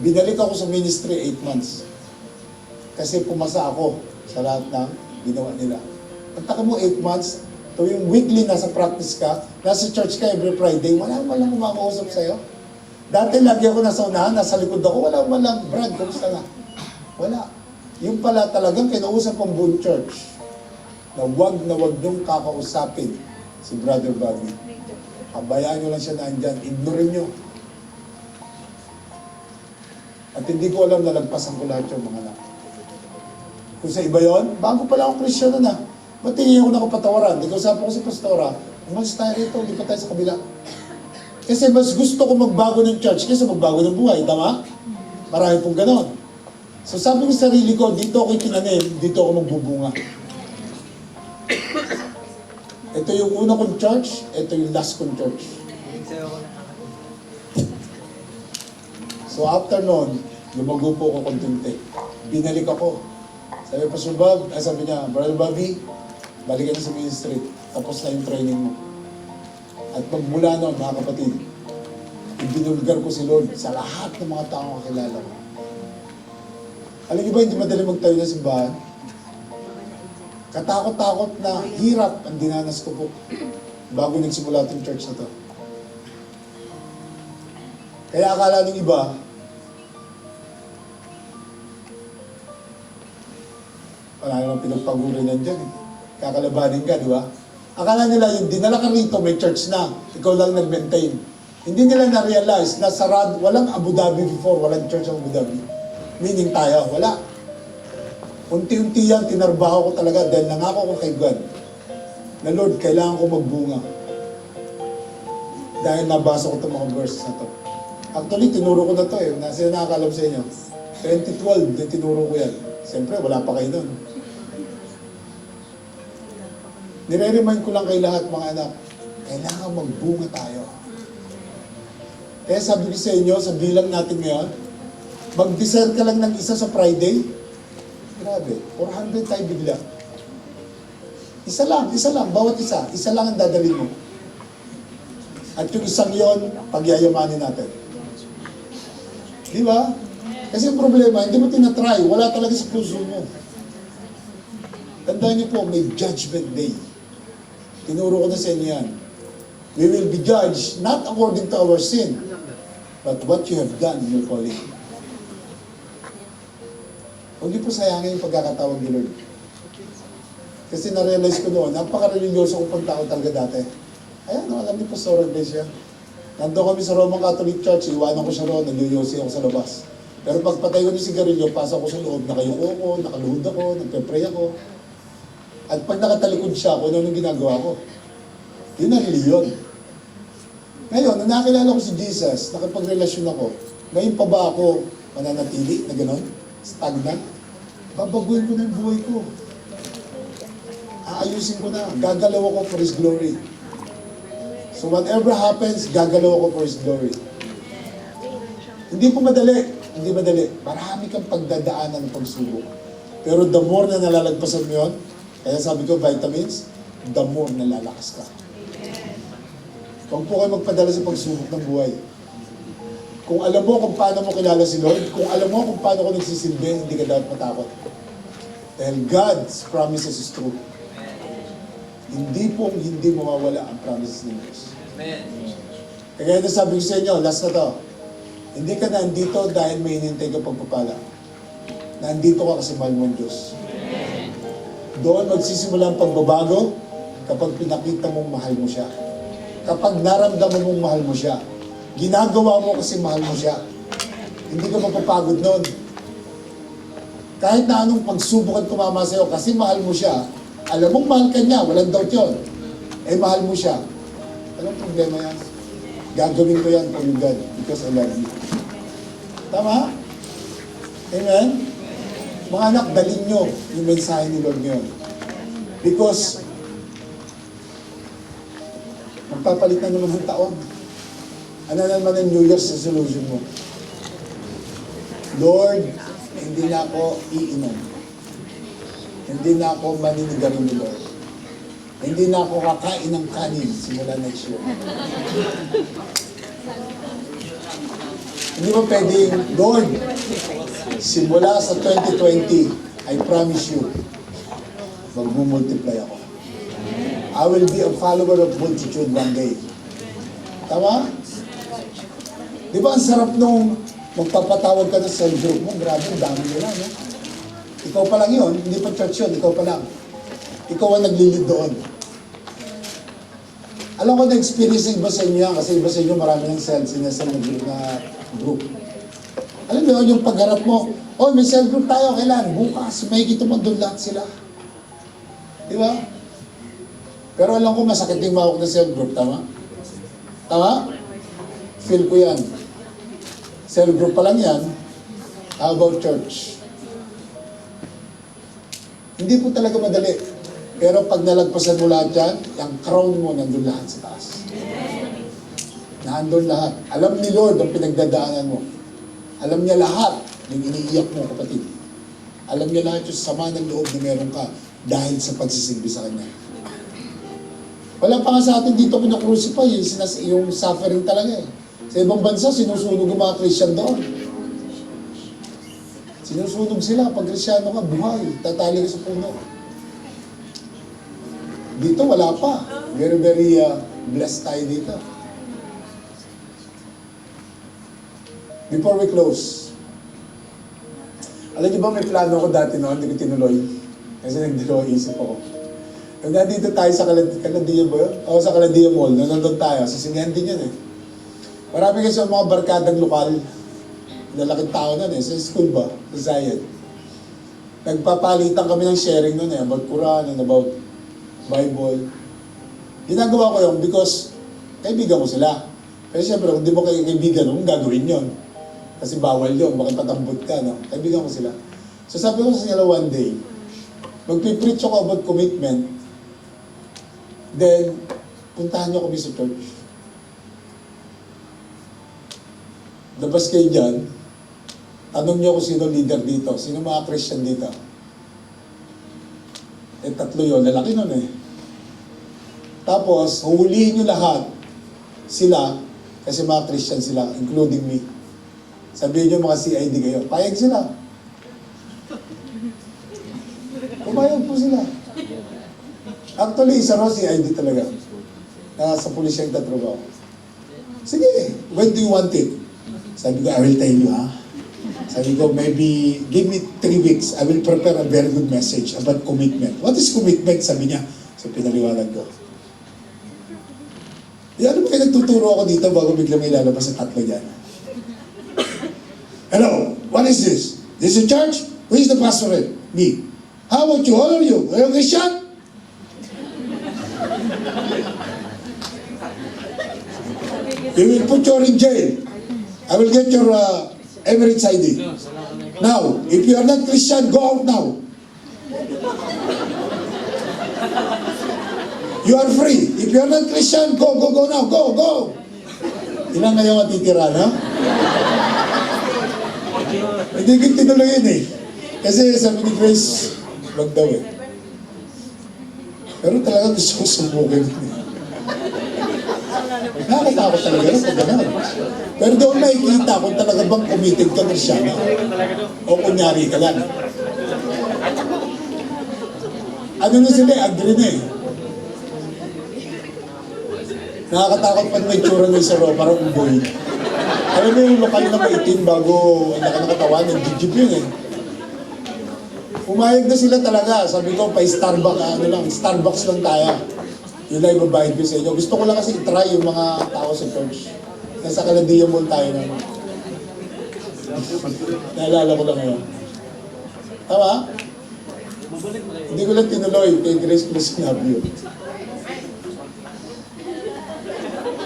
Binalik ako sa ministry 8 months. Kasi pumasa ako sa lahat ng ginawa nila. At taka mo 8 months, tuwing weekly nasa practice ka, nasa church ka every Friday, walang kumakausap sa'yo. Dati lagi ako nasa unahan, nasa likod ako, walang, Brad, kumusta na? Wala. Yung pala talagang kinausap ang buong church na wag niyong kakausapin si Brother Bobby. Pabayaan nyo lang siya nandyan, ignorin nyo. At hindi ko alam na lagpasan ko lahat yung mga anak. Kung sa iba yon, bago pala akong Kristyano na. Ba't hindi ako nakapatawaran? Nag-usap ako sa pastora, umalis tayo rito, lipat tayo sa kabila. Kasi mas gusto ko magbago ng church kaysa magbago ng buhay, tama? Marami pong ganon. So sabi ko sa sarili ko, dito ako itinanim, dito ako magbubunga. Ito yung una kong church, ito yung last kong church. So after noon, lumago po ako kontinti. Binalik ako. Sabi pa Pastor Bob, sabi niya, Brother Bobby, balik ka na sa ministry. Tapos na yung training mo. At magmula noon, mga kapatid, ibinulgar ko si Lord sa lahat ng mga taong kakilala ko. Alam niyo ba, hindi madali magtayo ng simbahan? Katakot-takot na hirap ang dinanas ko po bago nagsimula itong church na to. Kaya akala ng iba, wala namang pinagpagulinan dyan eh. Kakalabanin ka, di ba? Akala nila yung dinala ka rito, may church na. Ikaw lang nag-maintain. Hindi nila na-realize na sarad, walang Abu Dhabi before, walang church ng Abu Dhabi. Meaning tayo, wala. Unti-unti yan, tinarbaho ko talaga dahil nangako ko kay God na Lord, kailangan ko magbunga. Dahil nabasa ko itong mga verses na to. Actually, tinuro ko na to eh. Sino nakakalam sa inyo? 2012, din tinuro ko yan. Siyempre, wala pa kayo nun. Nire-remind ko lang kay lahat mga anak, kailangan magbunga tayo. Kaya sabi ko sa inyo, sa bilang natin ngayon, mag-dessert ka lang ng isa sa Friday, grabe, 400 tayo bigla. Isa lang, bawat isa lang ang dadalhin mo. At yung isang yon, pagyayamanin natin. Di ba? Kasi yung problema, hindi mo tinatry, wala talaga sa puso mo. Tandaan niyo po, may judgment day. Tinuro ko na sa inyo yan. We will be judged not according to our sin, but what you have done in your calling. Huwag niyo po sayangin yung pagkakatawag ni Lord. Kasi na-realize ko noon, napaka-religyoso kong tao talaga dati. Ayan, alam niyo po sa Iglesia. Nandun kami sa Roman Catholic Church, iwanan ko siya roon, nagyoyosi ako sa labas. Pero pagpatay ko ng sigarilyo, pasok ko sa loob, nakayuko ko, nakaluhod ako, nagpe-pray ako. At pag nakatalikod siya, kung ano ginagawa ko. Yun ang reliyon. Ngayon, nung nakilala ko si Jesus, nakipagrelasyon ako, ngayon pa ba ako mananatili na gano'n? Stagnant? Babaguhin ko na yung buhay ko. Aayusin ko na. Gagalaw ako for His glory. So whatever happens, gagalaw ako for His glory. Hindi po madali. Hindi madali. Marami kang pagdadaanan ng pagsubok. Pero the more na nalalagpasan mo yun, kaya sabi ko, vitamins, the more nalalakas ka. Huwag po kayo magpadala sa pagsubok ng buhay. Kung alam mo kung paano mo kilala si Lord, kung alam mo kung paano ko nagsisilbi, hindi ka dapat matakot. Dahil God's promises is true. Hindi mawawala ang promises ng Diyos. Amen. Kaya na sabi ko sa inyo, last na to, hindi ka nandito dahil may hinintay ka pagpapala. Nandito ka kasi mahal mo ang Diyos. Doon magsisimula ang pagbabago kapag pinakita mong mahal mo siya. Kapag naramdaman mong mahal mo siya. Ginagawa mo kasi mahal mo siya. Hindi ka mapapagod noon. Kahit na anong pagsubok at tumama sa'yo, kasi mahal mo siya, alam mong mahal ka niya, walang doubt yun. Eh, mahal mo siya. Anong problema yan? Gagawin ko yan for you, God, because I love you. Tama? Amen? Mga anak, dalhin nyo yung mensahe ni Lord ngayon. Because, magpapalit na naman ng taon. Ano naman ang New Year's resolution mo? Lord, hindi na ako iinom. Hindi na ako maninigarilyo ni Lord. Hindi na ako kakain ng kanin simula next year. Hindi ba pwedeng, Lord, simula sa 2020, I promise you, magmumultiply ako. I will be a follower of multitude one day. Tama? Di ba ang sarap nung magpapatawag ka ng cell group mo? Grabe, ang dami nila, no? Ikaw pa lang yun, hindi pa church yun, ikaw pa lang. Ikaw ang naglilid doon. Alam ko na-experience yung iba sa inyo yan, kasi iba sa inyo marami ng cells na group. Alam mo yung pagharap mo, oh, may cell group tayo, kailan? Bukas, may kita mo doon lahat sila. Di ba? Pero alam ko masakit yung mawak na cell group, tama? Tama? Feel ko yan. Cell group pa lang yan. How about church? Hindi po talaga madali. Pero pag nalagpasan mo lahat yan, yung crown mo nandun lahat sa taas. Nandun lahat. Alam ni Lord ang pinagdadaanan mo. Alam niya lahat yung iniiyak mo, kapatid. Alam niya lahat yung sama ng loob na meron ka dahil sa pagsisilbi sa Kanya. Wala pa nga sa atin dito pinakrucify, yung suffering talaga eh. Sa ibang bansa, sinusunog yung mga Christian doon. Sinusunog sila. Pag Krisyano ka, buhay. Tatali ka sa puno. Dito, wala pa. Very, very blessed tayo dito. Before we close, alam niyo ba may plano ko dati noon, hindi ko tinuloy. Kasi nagdalawa isip ako. Nung nandito tayo sa Caladia ba yun? O sa Caladia Mall, nandun tayo. Sisinghan din yun eh. Marami kasi mga barkadang lokal. Lalaking tao nun eh. Sa school ba? Sa Zion. Nagpapalitan kami ng sharing nun eh. About Quran and about Bible. Ginagawa ko yun because kaibigan ko sila. Pero siyempre, kung di mo kayo kaibigan, kung gagawin yun. Kasi bawal yun. Bakit patambot ka, no? Kaibigan ko sila. So sabi ko sa nila one day, magpipreach ako about commitment. Then, puntahan niyo kami sa church. Labas kayo dyan, tanong niyo kung sino leader dito, sino mga Christian dito. Eh, tatlo yun, lalaki nun eh. Tapos, huhulihin niyo lahat, sila, kasi mga Christian sila, including me. Sabihin niyo mga CID kayo, payag sila. Pumayag po sila. Actually, isa raw CID talaga. Sa pulisya yung tatrabaho. Sige, when do you want it? Sabi ko, I will tell you, ha? Sabi ko, maybe give me 3 weeks. I will prepare a very good message about commitment. What is commitment? Sabi niya. So pinaliwanag ko. Ano ba kayo nagtuturo ako dito bago bigla may lalabas sa tatlo dyan? Hello, what is this? This is a church? Who is the pastor? Me. How about you? How are you? Are you a Christian? You will put you in jail. I will get your Emirates ID. Now, if you are not Christian, go out now. You are free. If you are not Christian, go now. Go. Ilan ngayon matitira, no? Hindi ko tinuloy yun eh. Kasi sabi ni Grace, wag daw eh. Pero talaga gusto ko subukin. Nakakatakot talaga yun pag gano'n. Pero doon makikita kung talaga bang committed ka Kristyano. O kunyari ka lang. Ano na sila eh, agree na eh. Nakakatakot pa na itsura ng isa ro, parang umboy. Alam mo yung lokal na maitin bago ang laki ng katawan, nag-jib yun eh. Pumayag na sila talaga. Sabi ko, Starbucks lang tayo. Yun lang ibabayad ko sa inyo. Gusto ko lang kasi i-try yung mga tao sa church. Nasa Calandia Mall tayo na. Naalala ko lang ngayon. Tama? Hindi ko lang tinuloy. Kay Grace ko sinabi yun.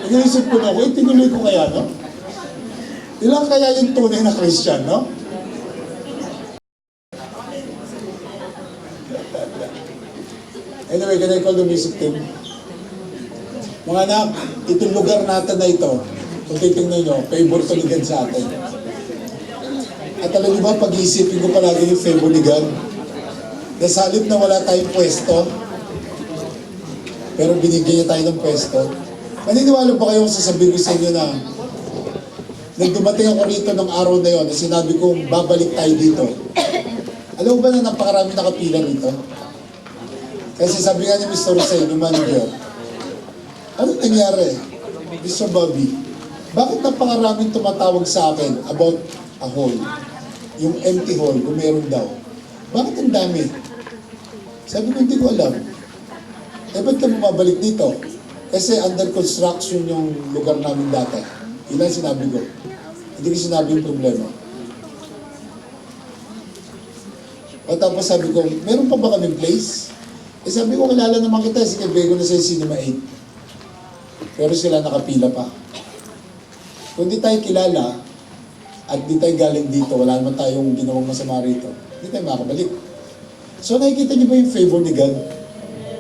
Iniisip ko na ako, tinuloy ko kaya, no? Ilang kaya yung tunay na Christian, no? Anyway, can I call the music team? Mga anak, itong lugar natin na ito, kung titingnan nyo, favor to ni God sa atin. At alam niyo ba, pag-iisipin ko palagi yung favor ni God. Sa halip na wala tayong pwesto, pero binigyan niya tayo ng pwesto. Maniniwala ba kayo kung sasabihin ko sa inyo na nang dumating ako rito ng araw na yon, na sinabi kong babalik tayo dito. Alam mo ba na napakarami nakapila rito? Kasi sabi nga ni Mr. Rosay, yung manager, ano nangyari? Mr. Bobby, bakit napakaraming tumatawag sa akin about a hall? Yung empty hall, kung meron daw. Bakit ang dami? Sabi ko, hindi ko alam. Eh, ba't ka bumabalik dito? Kasi under construction yung lugar namin dati. Ilan sinabi ko? Hindi ko sinabi yung problema. O tapos sabi ko, meron pa ba kaming place? Eh sabi ko, kilala naman kita, sige, bego na sa Cinema 8. Pero sila nakapila pa. Kung di tayo kilala, at di tayo galing dito, wala naman tayong ginawang masama rito, hindi tayo makakabalik. So nakikita niyo ba yung favor ni God?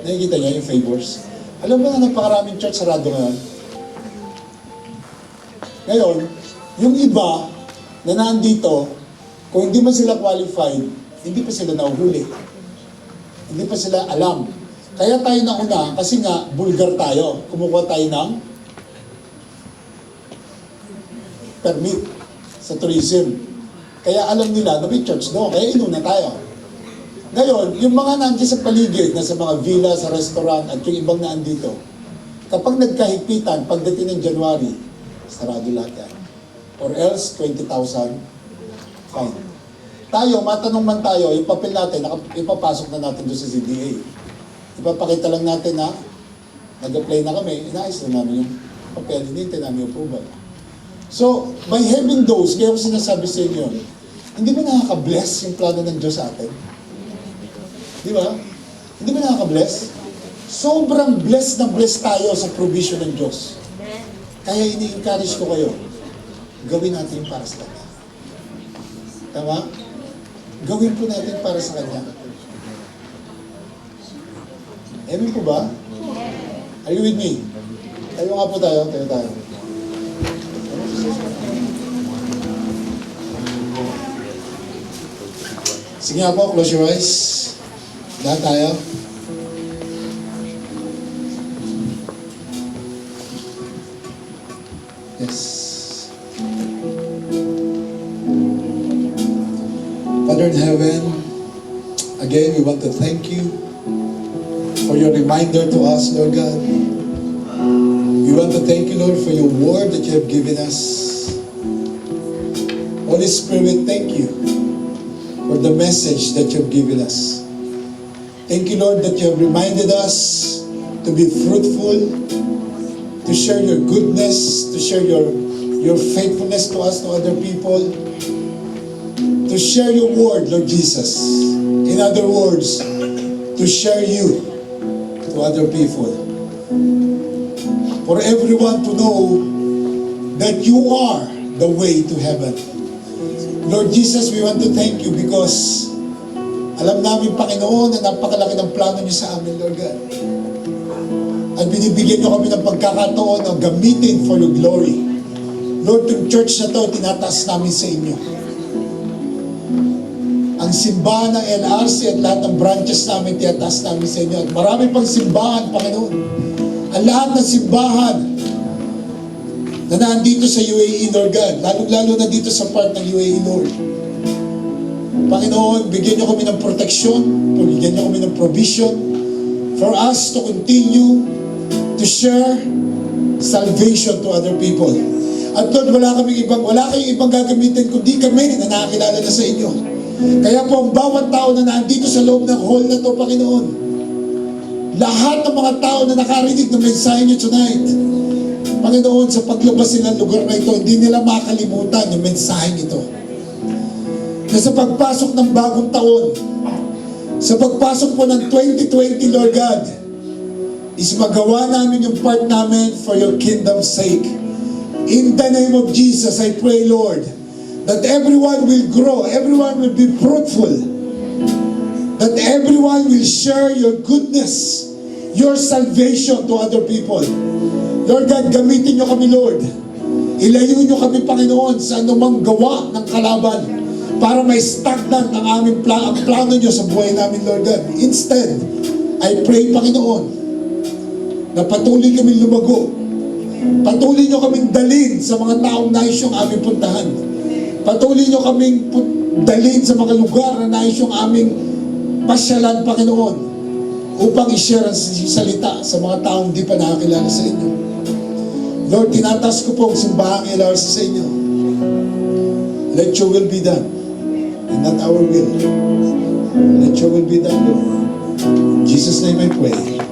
Nakikita niyo yung favors? Alam mo na napakaraming church sarado ngayon? Ngayon, yung iba na nandito, kung hindi man sila qualified, hindi pa sila nahuhuli. Hindi pa sila alam. Kaya tayo nauna, kasi nga, bulgar tayo. Kumukuha tayo ng permit sa tourism. Kaya alam nila na may church doon. Kaya inuna tayo. Ngayon, yung mga nandiyan sa paligid, nasa mga villa, sa restaurant, at yung ibang naandito, kapag nagkahigpitan, pagdating ng January, sarado lahat yan. Or else, 20,000 fine. Tayo, matanong man tayo, yung papel natin, ipapasok na natin doon sa CDA. Ipapakita lang natin na nag-apply na kami, inaayos na namin yung papel, hinihintay namin yung approval. So, by having those, kaya ko sinasabi sa inyo, hindi ba nakaka-bless yung plano ng Diyos sa atin? Di ba? Hindi ba nakaka-bless? Sobrang blessed na blessed tayo sa provision ng Diyos. Kaya ini-encourage ko kayo, gawin natin yung para sa Kanya. Tama? Gawin po natin para sa Kanya. Amen po ba? Are you with me? Tayo nga po tayo. Tayo tayo. Sige nga po, close your eyes. Lahat tayo. Yes. Father in heaven, again, we want to thank you for your reminder to us, Lord God. We want to thank you, Lord, for your word that you have given us. O Holy Spirit, thank you for the message that you've given us. Thank you, Lord, that you have reminded us to be fruitful, to share your goodness, to share your faithfulness to us, to other people, to share your word, Lord Jesus. In other words, to share you to other people. For everyone to know that you are the way to heaven. Lord Jesus, we want to thank you because alam namin, Panginoon, na napakalaki ng plano niyo sa amin, Lord God. At binibigyan niyo kami ng pagkakataon na gamitin for your glory. Lord, yung church na to, tinataas namin sa inyo. Ang simbahan ng LRC at lahat ng branches namin, tinataas namin sa inyo. At marami pang simbahan, Panginoon. Ang lahat ng simbahan na nandito sa UAE, Lord God, lalo-lalo na dito sa part ng UAE, Lord. Panginoon, bigyan niyo kami ng proteksyon, bigyan niyo kami ng provision for us to continue to share salvation to other people. At Lord, wala kayong ibang gagamitin kundi kami na nakakilala na sa inyo. Kaya po ang bawat tao na nandito sa loob ng hall na to, Panginoon, lahat ng mga tao na nakarinig ng mensahe niyo tonight, Panginoon, sa paglabas nila ng lugar na ito, hindi nila makalimutan yung mensahe ito. Na sa pagpasok ng bagong taon, sa pagpasok po ng 2020, Lord God, is magawa namin yung part namin for your kingdom's sake. In the name of Jesus, I pray, Lord, that everyone will grow, everyone will be fruitful, that everyone will share your goodness, your salvation to other people. Lord God, gamitin niyo kami, Lord. Ilayo niyo kami, Panginoon, sa anumang gawa ng kalaban para may stagnant ang aming ang plano niyo sa buhay namin, Lord God. Instead, I pray, Panginoon, na patuloy kami lumago. Patuloy niyo kaming dalhin sa mga taong nais yung aming puntahan. Patuloy niyo kaming dalhin sa mga lugar na nais yung aming pasyalan, Panginoon, upang i-share ang salita sa mga taong di pa nakakilala sa inyo. Lord, tinatas ko po ang simbahang LRC sa inyo. Let your will be done, and not our will. Let your will be done, Lord. In Jesus' name I pray.